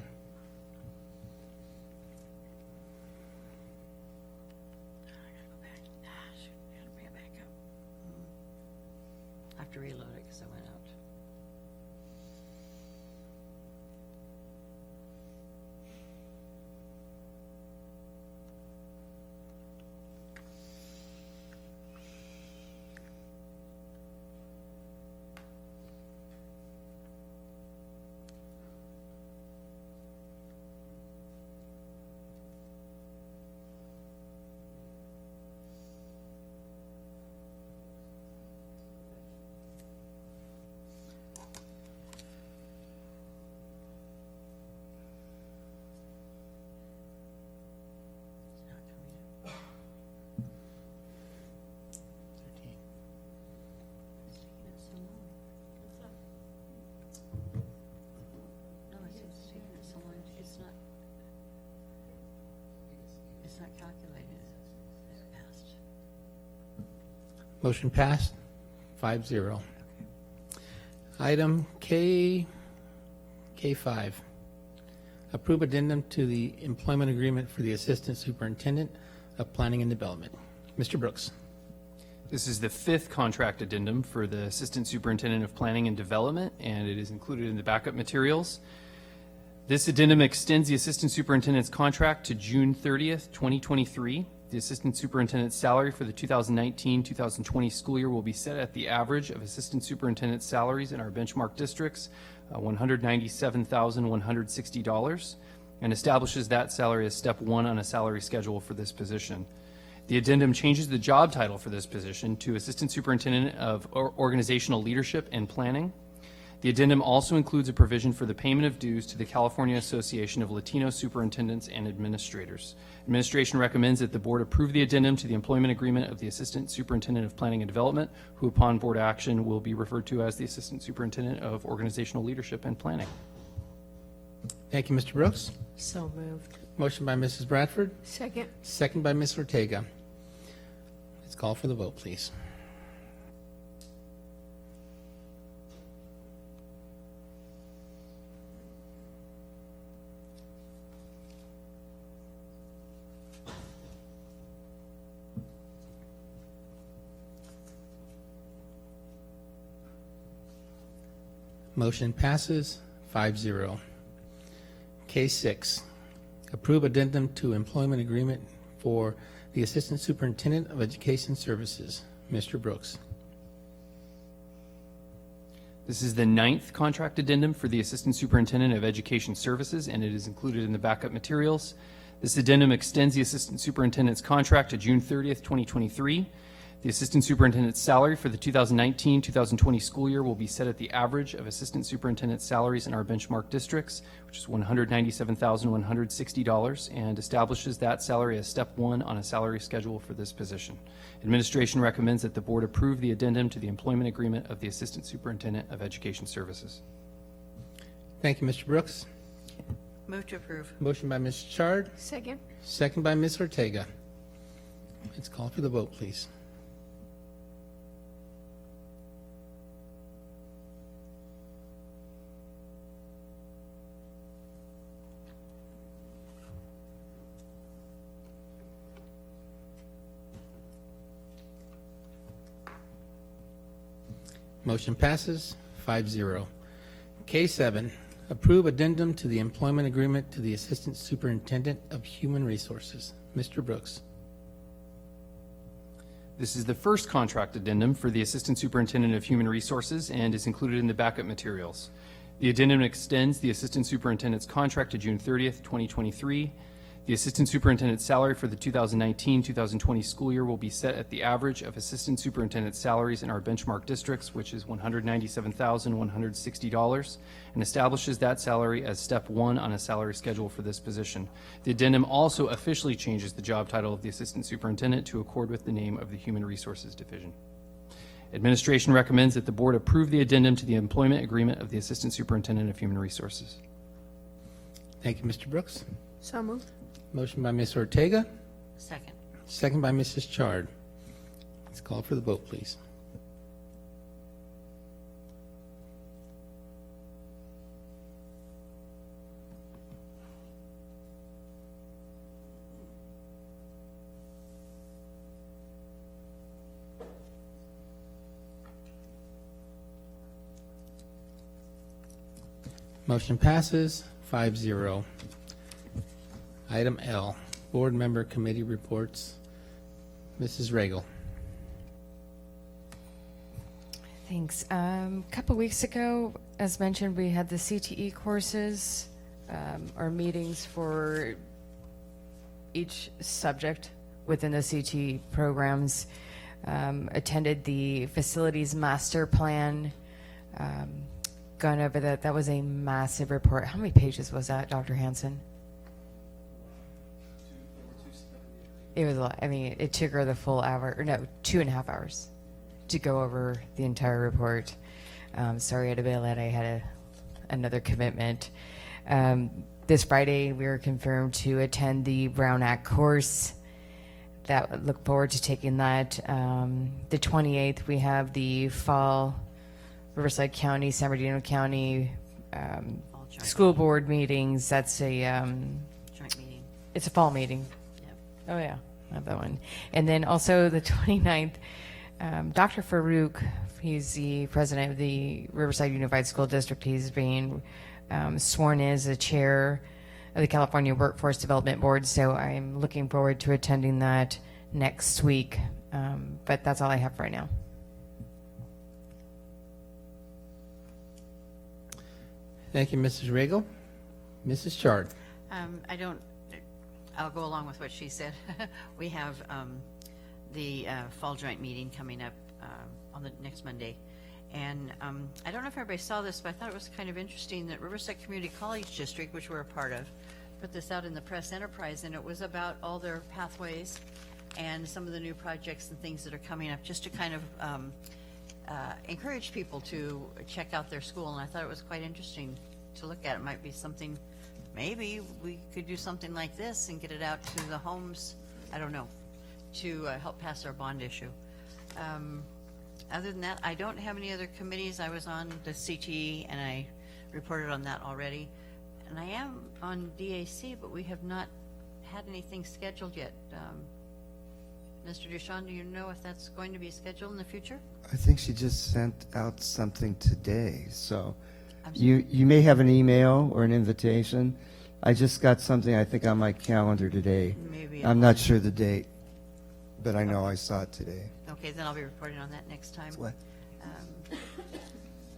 I have to reload it because I went out. motion passed, 5-0. Item K5, approve addendum to the employment agreement for the Assistant Superintendent of Planning and Development. Mr. Brooks. This is the 5th contract addendum for the Assistant Superintendent of Planning and Development, and it is included in the backup materials. This addendum extends the Assistant Superintendent's contract to June 30th, 2023. The Assistant Superintendent's salary for the 2019-2020 school year will be set at the average of Assistant Superintendent salaries in our benchmark districts, $197,160, and establishes that salary as step 1 on a salary schedule for this position. The addendum changes the job title for this position to Assistant Superintendent of Organizational Leadership and Planning. The addendum also includes a provision for the payment of dues to the California Association of Latino Superintendents and Administrators. Administration recommends that the board approve the addendum to the employment agreement of the Assistant Superintendent of Planning and Development, who upon board action will be referred to as the Assistant Superintendent of Organizational Leadership and Planning. Thank you, Mr. Brooks. So moved. Motion by Mrs. Bradford. Second. Second by Ms. Ortega. Let's call for the vote, please. Motion passes 5-0. K6, approve addendum to employment agreement for the Assistant Superintendent of Education Services. Mr. Brooks. This is the 9th contract addendum for the Assistant Superintendent of Education Services, and it is included in the backup materials. This addendum extends the Assistant Superintendent's contract to June 30th, 2023. The Assistant Superintendent's salary for the 2019-2020 school year will be set at the average of Assistant Superintendent salaries in our benchmark districts, which is $197,160, and establishes that salary as step 1 on a salary schedule for this position. Administration recommends that the board approve the addendum to the employment agreement of the Assistant Superintendent of Education Services. Thank you, Mr. Brooks. Move to approve. Motion by Ms. Chard. Second. Second by Ms. Ortega. Let's call for the vote, please. Motion passes 5-0. K7, approve addendum to the employment agreement to the Assistant Superintendent of Human Resources. Mr. Brooks. This is the 1st contract addendum for the Assistant Superintendent of Human Resources and is included in the backup materials. The addendum extends the Assistant Superintendent's contract to June 30th, 2023. The Assistant Superintendent's salary for the 2019-2020 school year will be set at the average of Assistant Superintendent salaries in our benchmark districts, which is $197,160, and establishes that salary as step 1 on a salary schedule for this position. The addendum also officially changes the job title of the Assistant Superintendent to accord with the name of the Human Resources Division. Administration recommends that the board approve the addendum to the employment agreement of the Assistant Superintendent of Human Resources. Thank you, Mr. Brooks. So moved. Motion by Ms. Ortega, Second. second by Mrs. Chard. Let's call for the vote, please. Motion passes 5-0. Item L, Board Member Committee Reports. Mrs. Regal. Thanks. A couple weeks ago, as mentioned, we had the CTE courses, or meetings for each subject within the CTE programs. Attended the Facilities Master Plan, gone over that. That was a massive report. How many pages was that, Dr. Hansen? It was a lot. I mean, it took her the full hour, or no, 2.5 hours to go over the entire report. Sorry I had to bail out. I had another commitment. This Friday, we were confirmed to attend the Brown Act course. Look forward to taking that. The 28th, we have the fall Riverside County, San Bernardino County school board meetings. That's a Joint meeting. it's a fall meeting. Yep. Oh yeah, I have that one. And then also the 29th, Dr. Farouk, he's the president of the Riverside Unified School District. He's being sworn in as the chair of the California Workforce Development Board. So I'm looking forward to attending that next week. But that's all I have right now. Thank you, Mrs. Regal. Mrs. Chard. I'll go along with what she said. We have the fall joint meeting coming up on the next Monday. And I don't know if everybody saw this, but I thought it was kind of interesting that Riverside Community College District, which we're a part of, put this out in the press enterprise, and it was about all their pathways and some of the new projects and things that are coming up, just to kind of encourage people to check out their school. And I thought it was quite interesting to look at. It might be something, maybe we could do something like this and get it out to the homes, I don't know, to help pass our bond issue. Other than that, I don't have any other committees. I was on the CTE and I reported on that already. And I am on DAC, but we have not had anything scheduled yet. Mr. Duchamp, do you know if that's going to be scheduled in the future? I think she just sent out something today, so you may have an email or an invitation. I just got something, I think, on my calendar today. Maybe I'm not sure the date, but I know I saw it today. Okay, then I'll be reporting on that next time. What?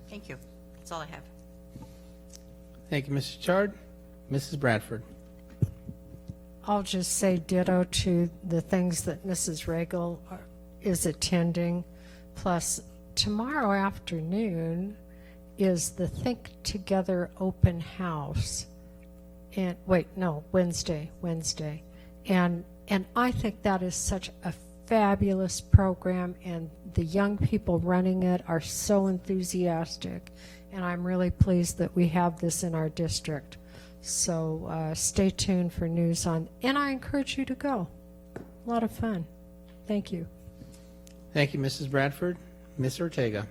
Thank you. That's all I have. Thank you, Mrs. Chard. Mrs. Bradford. I'll just say ditto to the things that Mrs. Regal is attending. Plus, tomorrow afternoon is the Think Together open house. And Wednesday. And I think that is such a fabulous program, and the young people running it are so enthusiastic, and I'm really pleased that we have this in our district. So stay tuned for news on, and I encourage you to go. A lot of fun. Thank you. Thank you, Mrs. Bradford. Ms. Ortega.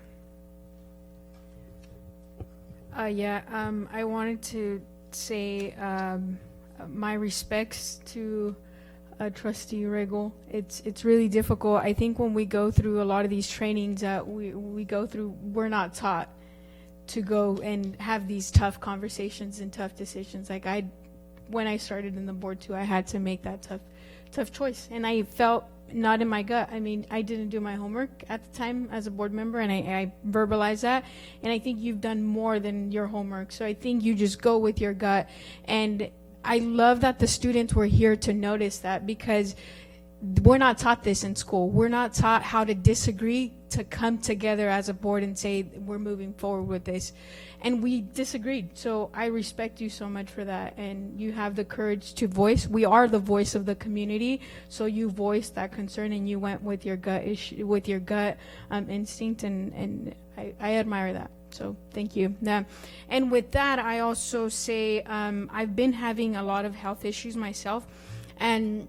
I wanted to say my respects to Trustee Regal. It's really difficult. I think when we go through a lot of these trainings that we go through, we're not taught to go and have these tough conversations and tough decisions. Like when I started in the board too, I had to make that tough choice, and I felt not in my gut. I mean, I didn't do my homework at the time as a board member, and I verbalized that, and I think you've done more than your homework. So I think you just go with your gut, and I love that the students were here to notice that, because we're not taught this in school. We're not taught how to disagree, to come together as a board and say we're moving forward with this. And we disagreed. So I respect you so much for that. And you have the courage to voice. We are the voice of the community. So you voiced that concern and you went with your gut instinct, and I admire that. So thank you. And with that, I also say I've been having a lot of health issues myself, and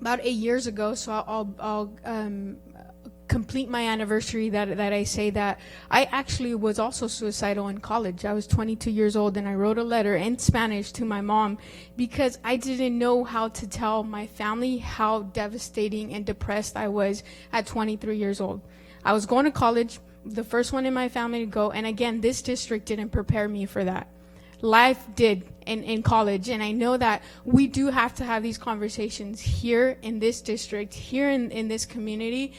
about 8 years ago, so I'll complete my anniversary that I say that I actually was also suicidal in college. I was 22 years old, and I wrote a letter in Spanish to my mom because I didn't know how to tell my family how devastating and depressed I was at 23 years old. I was going to college, the first one in my family to go, and again, this district didn't prepare me for that. Life did in college, and I know that we do have to have these conversations here in this district, here in this community,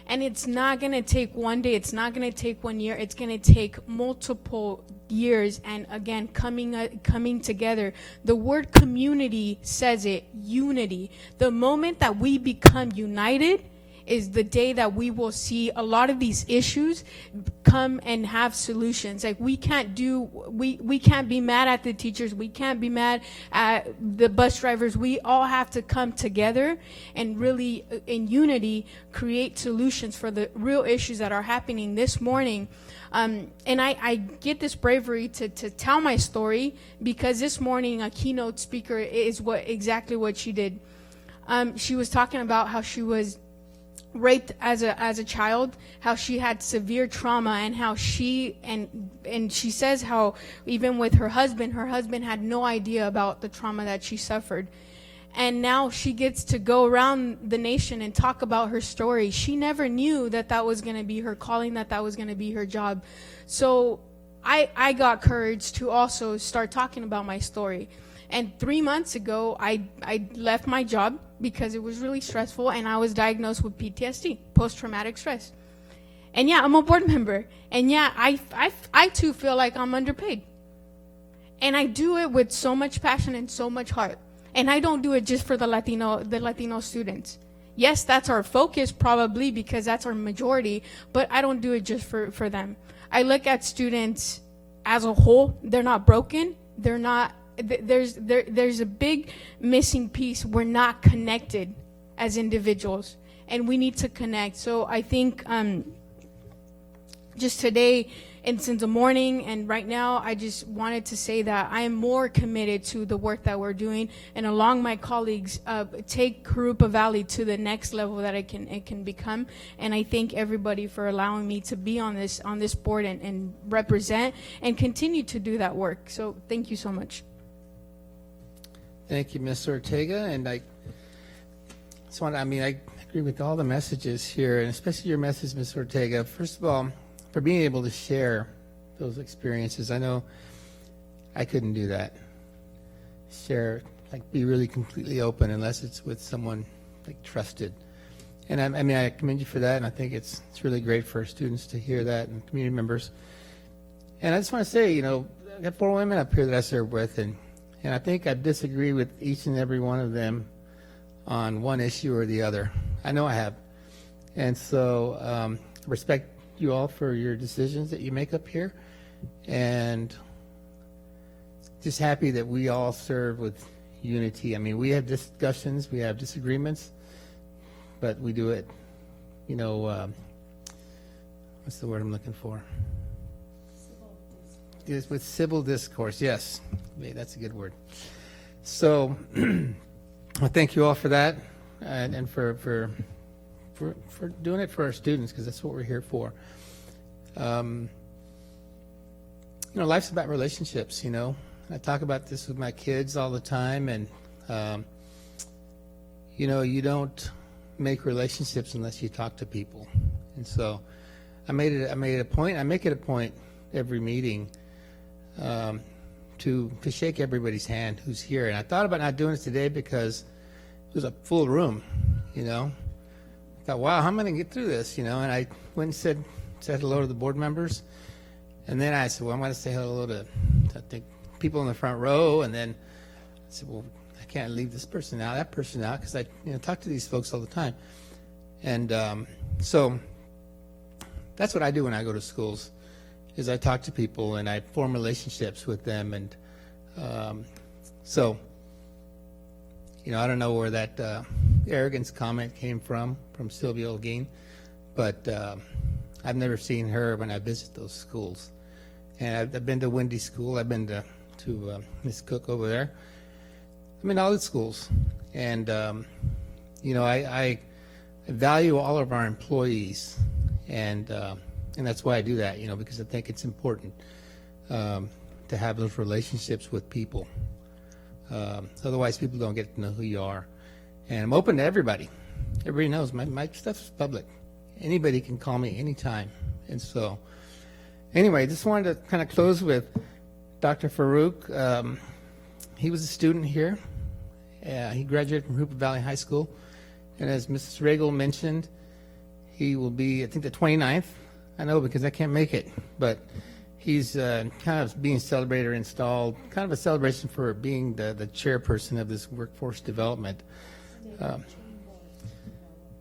and it's not going to take one day, it's not going to take 1 year, it's going to take multiple years, and again, coming together. The word community says it, unity. The moment that we become united is the day that we will see a lot of these issues come and have solutions. Like we can't be mad at the teachers, we can't be mad at the bus drivers. We all have to come together and really in unity create solutions for the real issues that are happening this morning. And I get this bravery to tell my story because this morning a keynote speaker is exactly what she did. She was talking about how she was raped as a child, how she had severe trauma, and how she says how even with her husband had no idea about the trauma that she suffered. And now she gets to go around the nation and talk about her story. She never knew that was going to be her calling, that was going to be her job. So I got courage to also start talking about my story. And 3 months ago, I left my job because it was really stressful, and I was diagnosed with PTSD, post-traumatic stress. And yeah, I'm a board member. And yeah, I too feel like I'm underpaid. And I do it with so much passion and so much heart. And I don't do it just for the Latino students. Yes, that's our focus probably because that's our majority, but I don't do it just for them. I look at students as a whole. They're not broken. They're not. There's a big missing piece. We're not connected as individuals, and we need to connect. So I think just today and since the morning and right now, I just wanted to say that I am more committed to the work that we're doing, and along my colleagues, take Jurupa Valley to the next level that it can become. And I thank everybody for allowing me to be on this board and represent and continue to do that work. So thank you so much. Thank you, Ms. Ortega. And I agree with all the messages here, and especially your message, Ms. Ortega. First of all, for being able to share those experiences. I know I couldn't do that. Be really completely open unless it's with someone trusted. And I commend you for that, and I think it's really great for students to hear that and community members. And I just want to say, I got 4 women up here that I serve with, and I think I disagree with each and every one of them on one issue or the other. I know I have. And so respect you all for your decisions that you make up here, and just happy that we all serve with unity. I mean, we have discussions, we have disagreements, but we do it, what's the word I'm looking for? With civil discourse, yes. That's a good word. So, well, thank you all for that, and for doing it for our students, because that's what we're here for. Life's about relationships, I talk about this with my kids all the time, and you don't make relationships unless you talk to people. And so I make it a point every meeting to shake everybody's hand who's here. And I thought about not doing this today because it was a full room, I thought, wow, how am I going to get through this, And I went and said hello to the board members. And then I said, well, I'm going to say hello to, I think, people in the front row. And then I said, well, I can't leave this person out, that person out, because I talk to these folks all the time. And so that's what I do when I go to schools, is I talk to people and I form relationships with them. And so, I don't know where that arrogance comment came from Sylvia Olguin, but I've never seen her when I visit those schools. And I've been to Wendy's school. I've been to Miss Cook over there. I mean, all the schools. And, I value all of our employees. And that's why I do that, because I think it's important to have those relationships with people. Otherwise, people don't get to know who you are. And I'm open to everybody. Everybody knows my stuff's public. Anybody can call me anytime. And so, anyway, just wanted to kind of close with Dr. Farouk. He was a student here. He graduated from Rubidoux Valley High School. And as Mrs. Regal mentioned, he will be, I think, the 29th. I know because I can't make it. But he's kind of being celebrated or installed, kind of a celebration for being the chairperson of this workforce development.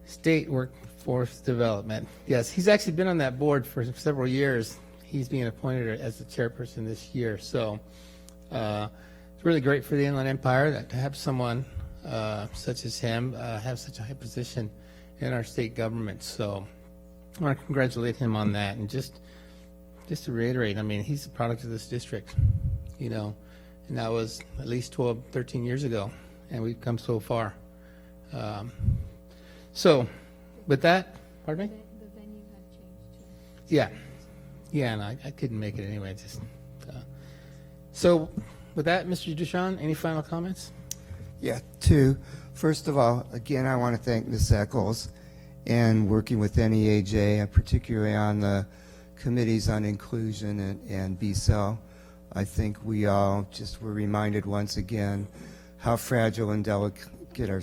State Workforce Development. Yes, he's actually been on that board for several years. He's being appointed as the chairperson this year. So it's really great for the Inland Empire to have someone such as him have such a high position in our state government. So I want to congratulate him on that. And just to reiterate, I mean, he's a product of this district, and that was at least 12, 13 years ago, and we've come so far. So with that, pardon me? The venue had changed too. Yeah, and I couldn't make it anyway. So with that, Mr. Duchamp, any final comments? Yeah, two. First of all, again, I want to thank Ms. Eccles and working with NEAJ, particularly on the committees on inclusion and BCEL. I think we all just were reminded once again how fragile and delicate our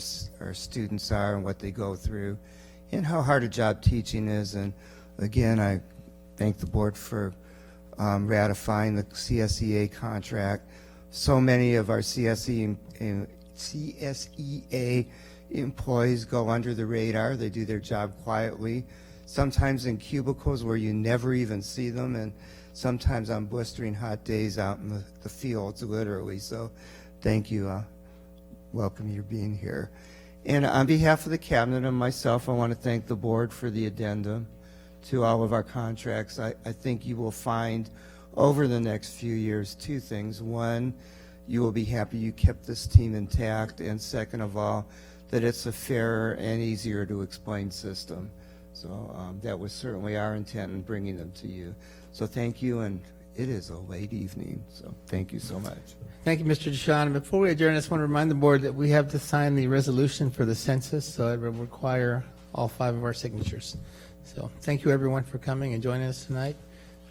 students are and what they go through and how hard a job teaching is. And again, I thank the board for ratifying the CSEA contract. So many of our CSEA employees go under the radar. They do their job quietly, sometimes in cubicles where you never even see them, and sometimes on blistering hot days out in the fields, literally. So thank you. Welcome your being here. And on behalf of the cabinet and myself, I want to thank the board for the addendum to all of our contracts. I think you will find over the next few years two things. One, you will be happy you kept this team intact, and second of all, that it's a fairer and easier to explain system. So that was certainly our intent in bringing them to you. So thank you, and it is a late evening, so thank you so much. Thank you, Mr. Duchamp. And before we adjourn, I just want to remind the board that we have to sign the resolution for the census, so it will require all 5 of our signatures. So thank you, everyone, for coming and joining us tonight,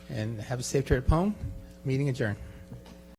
and have a safe trip home. Meeting adjourned.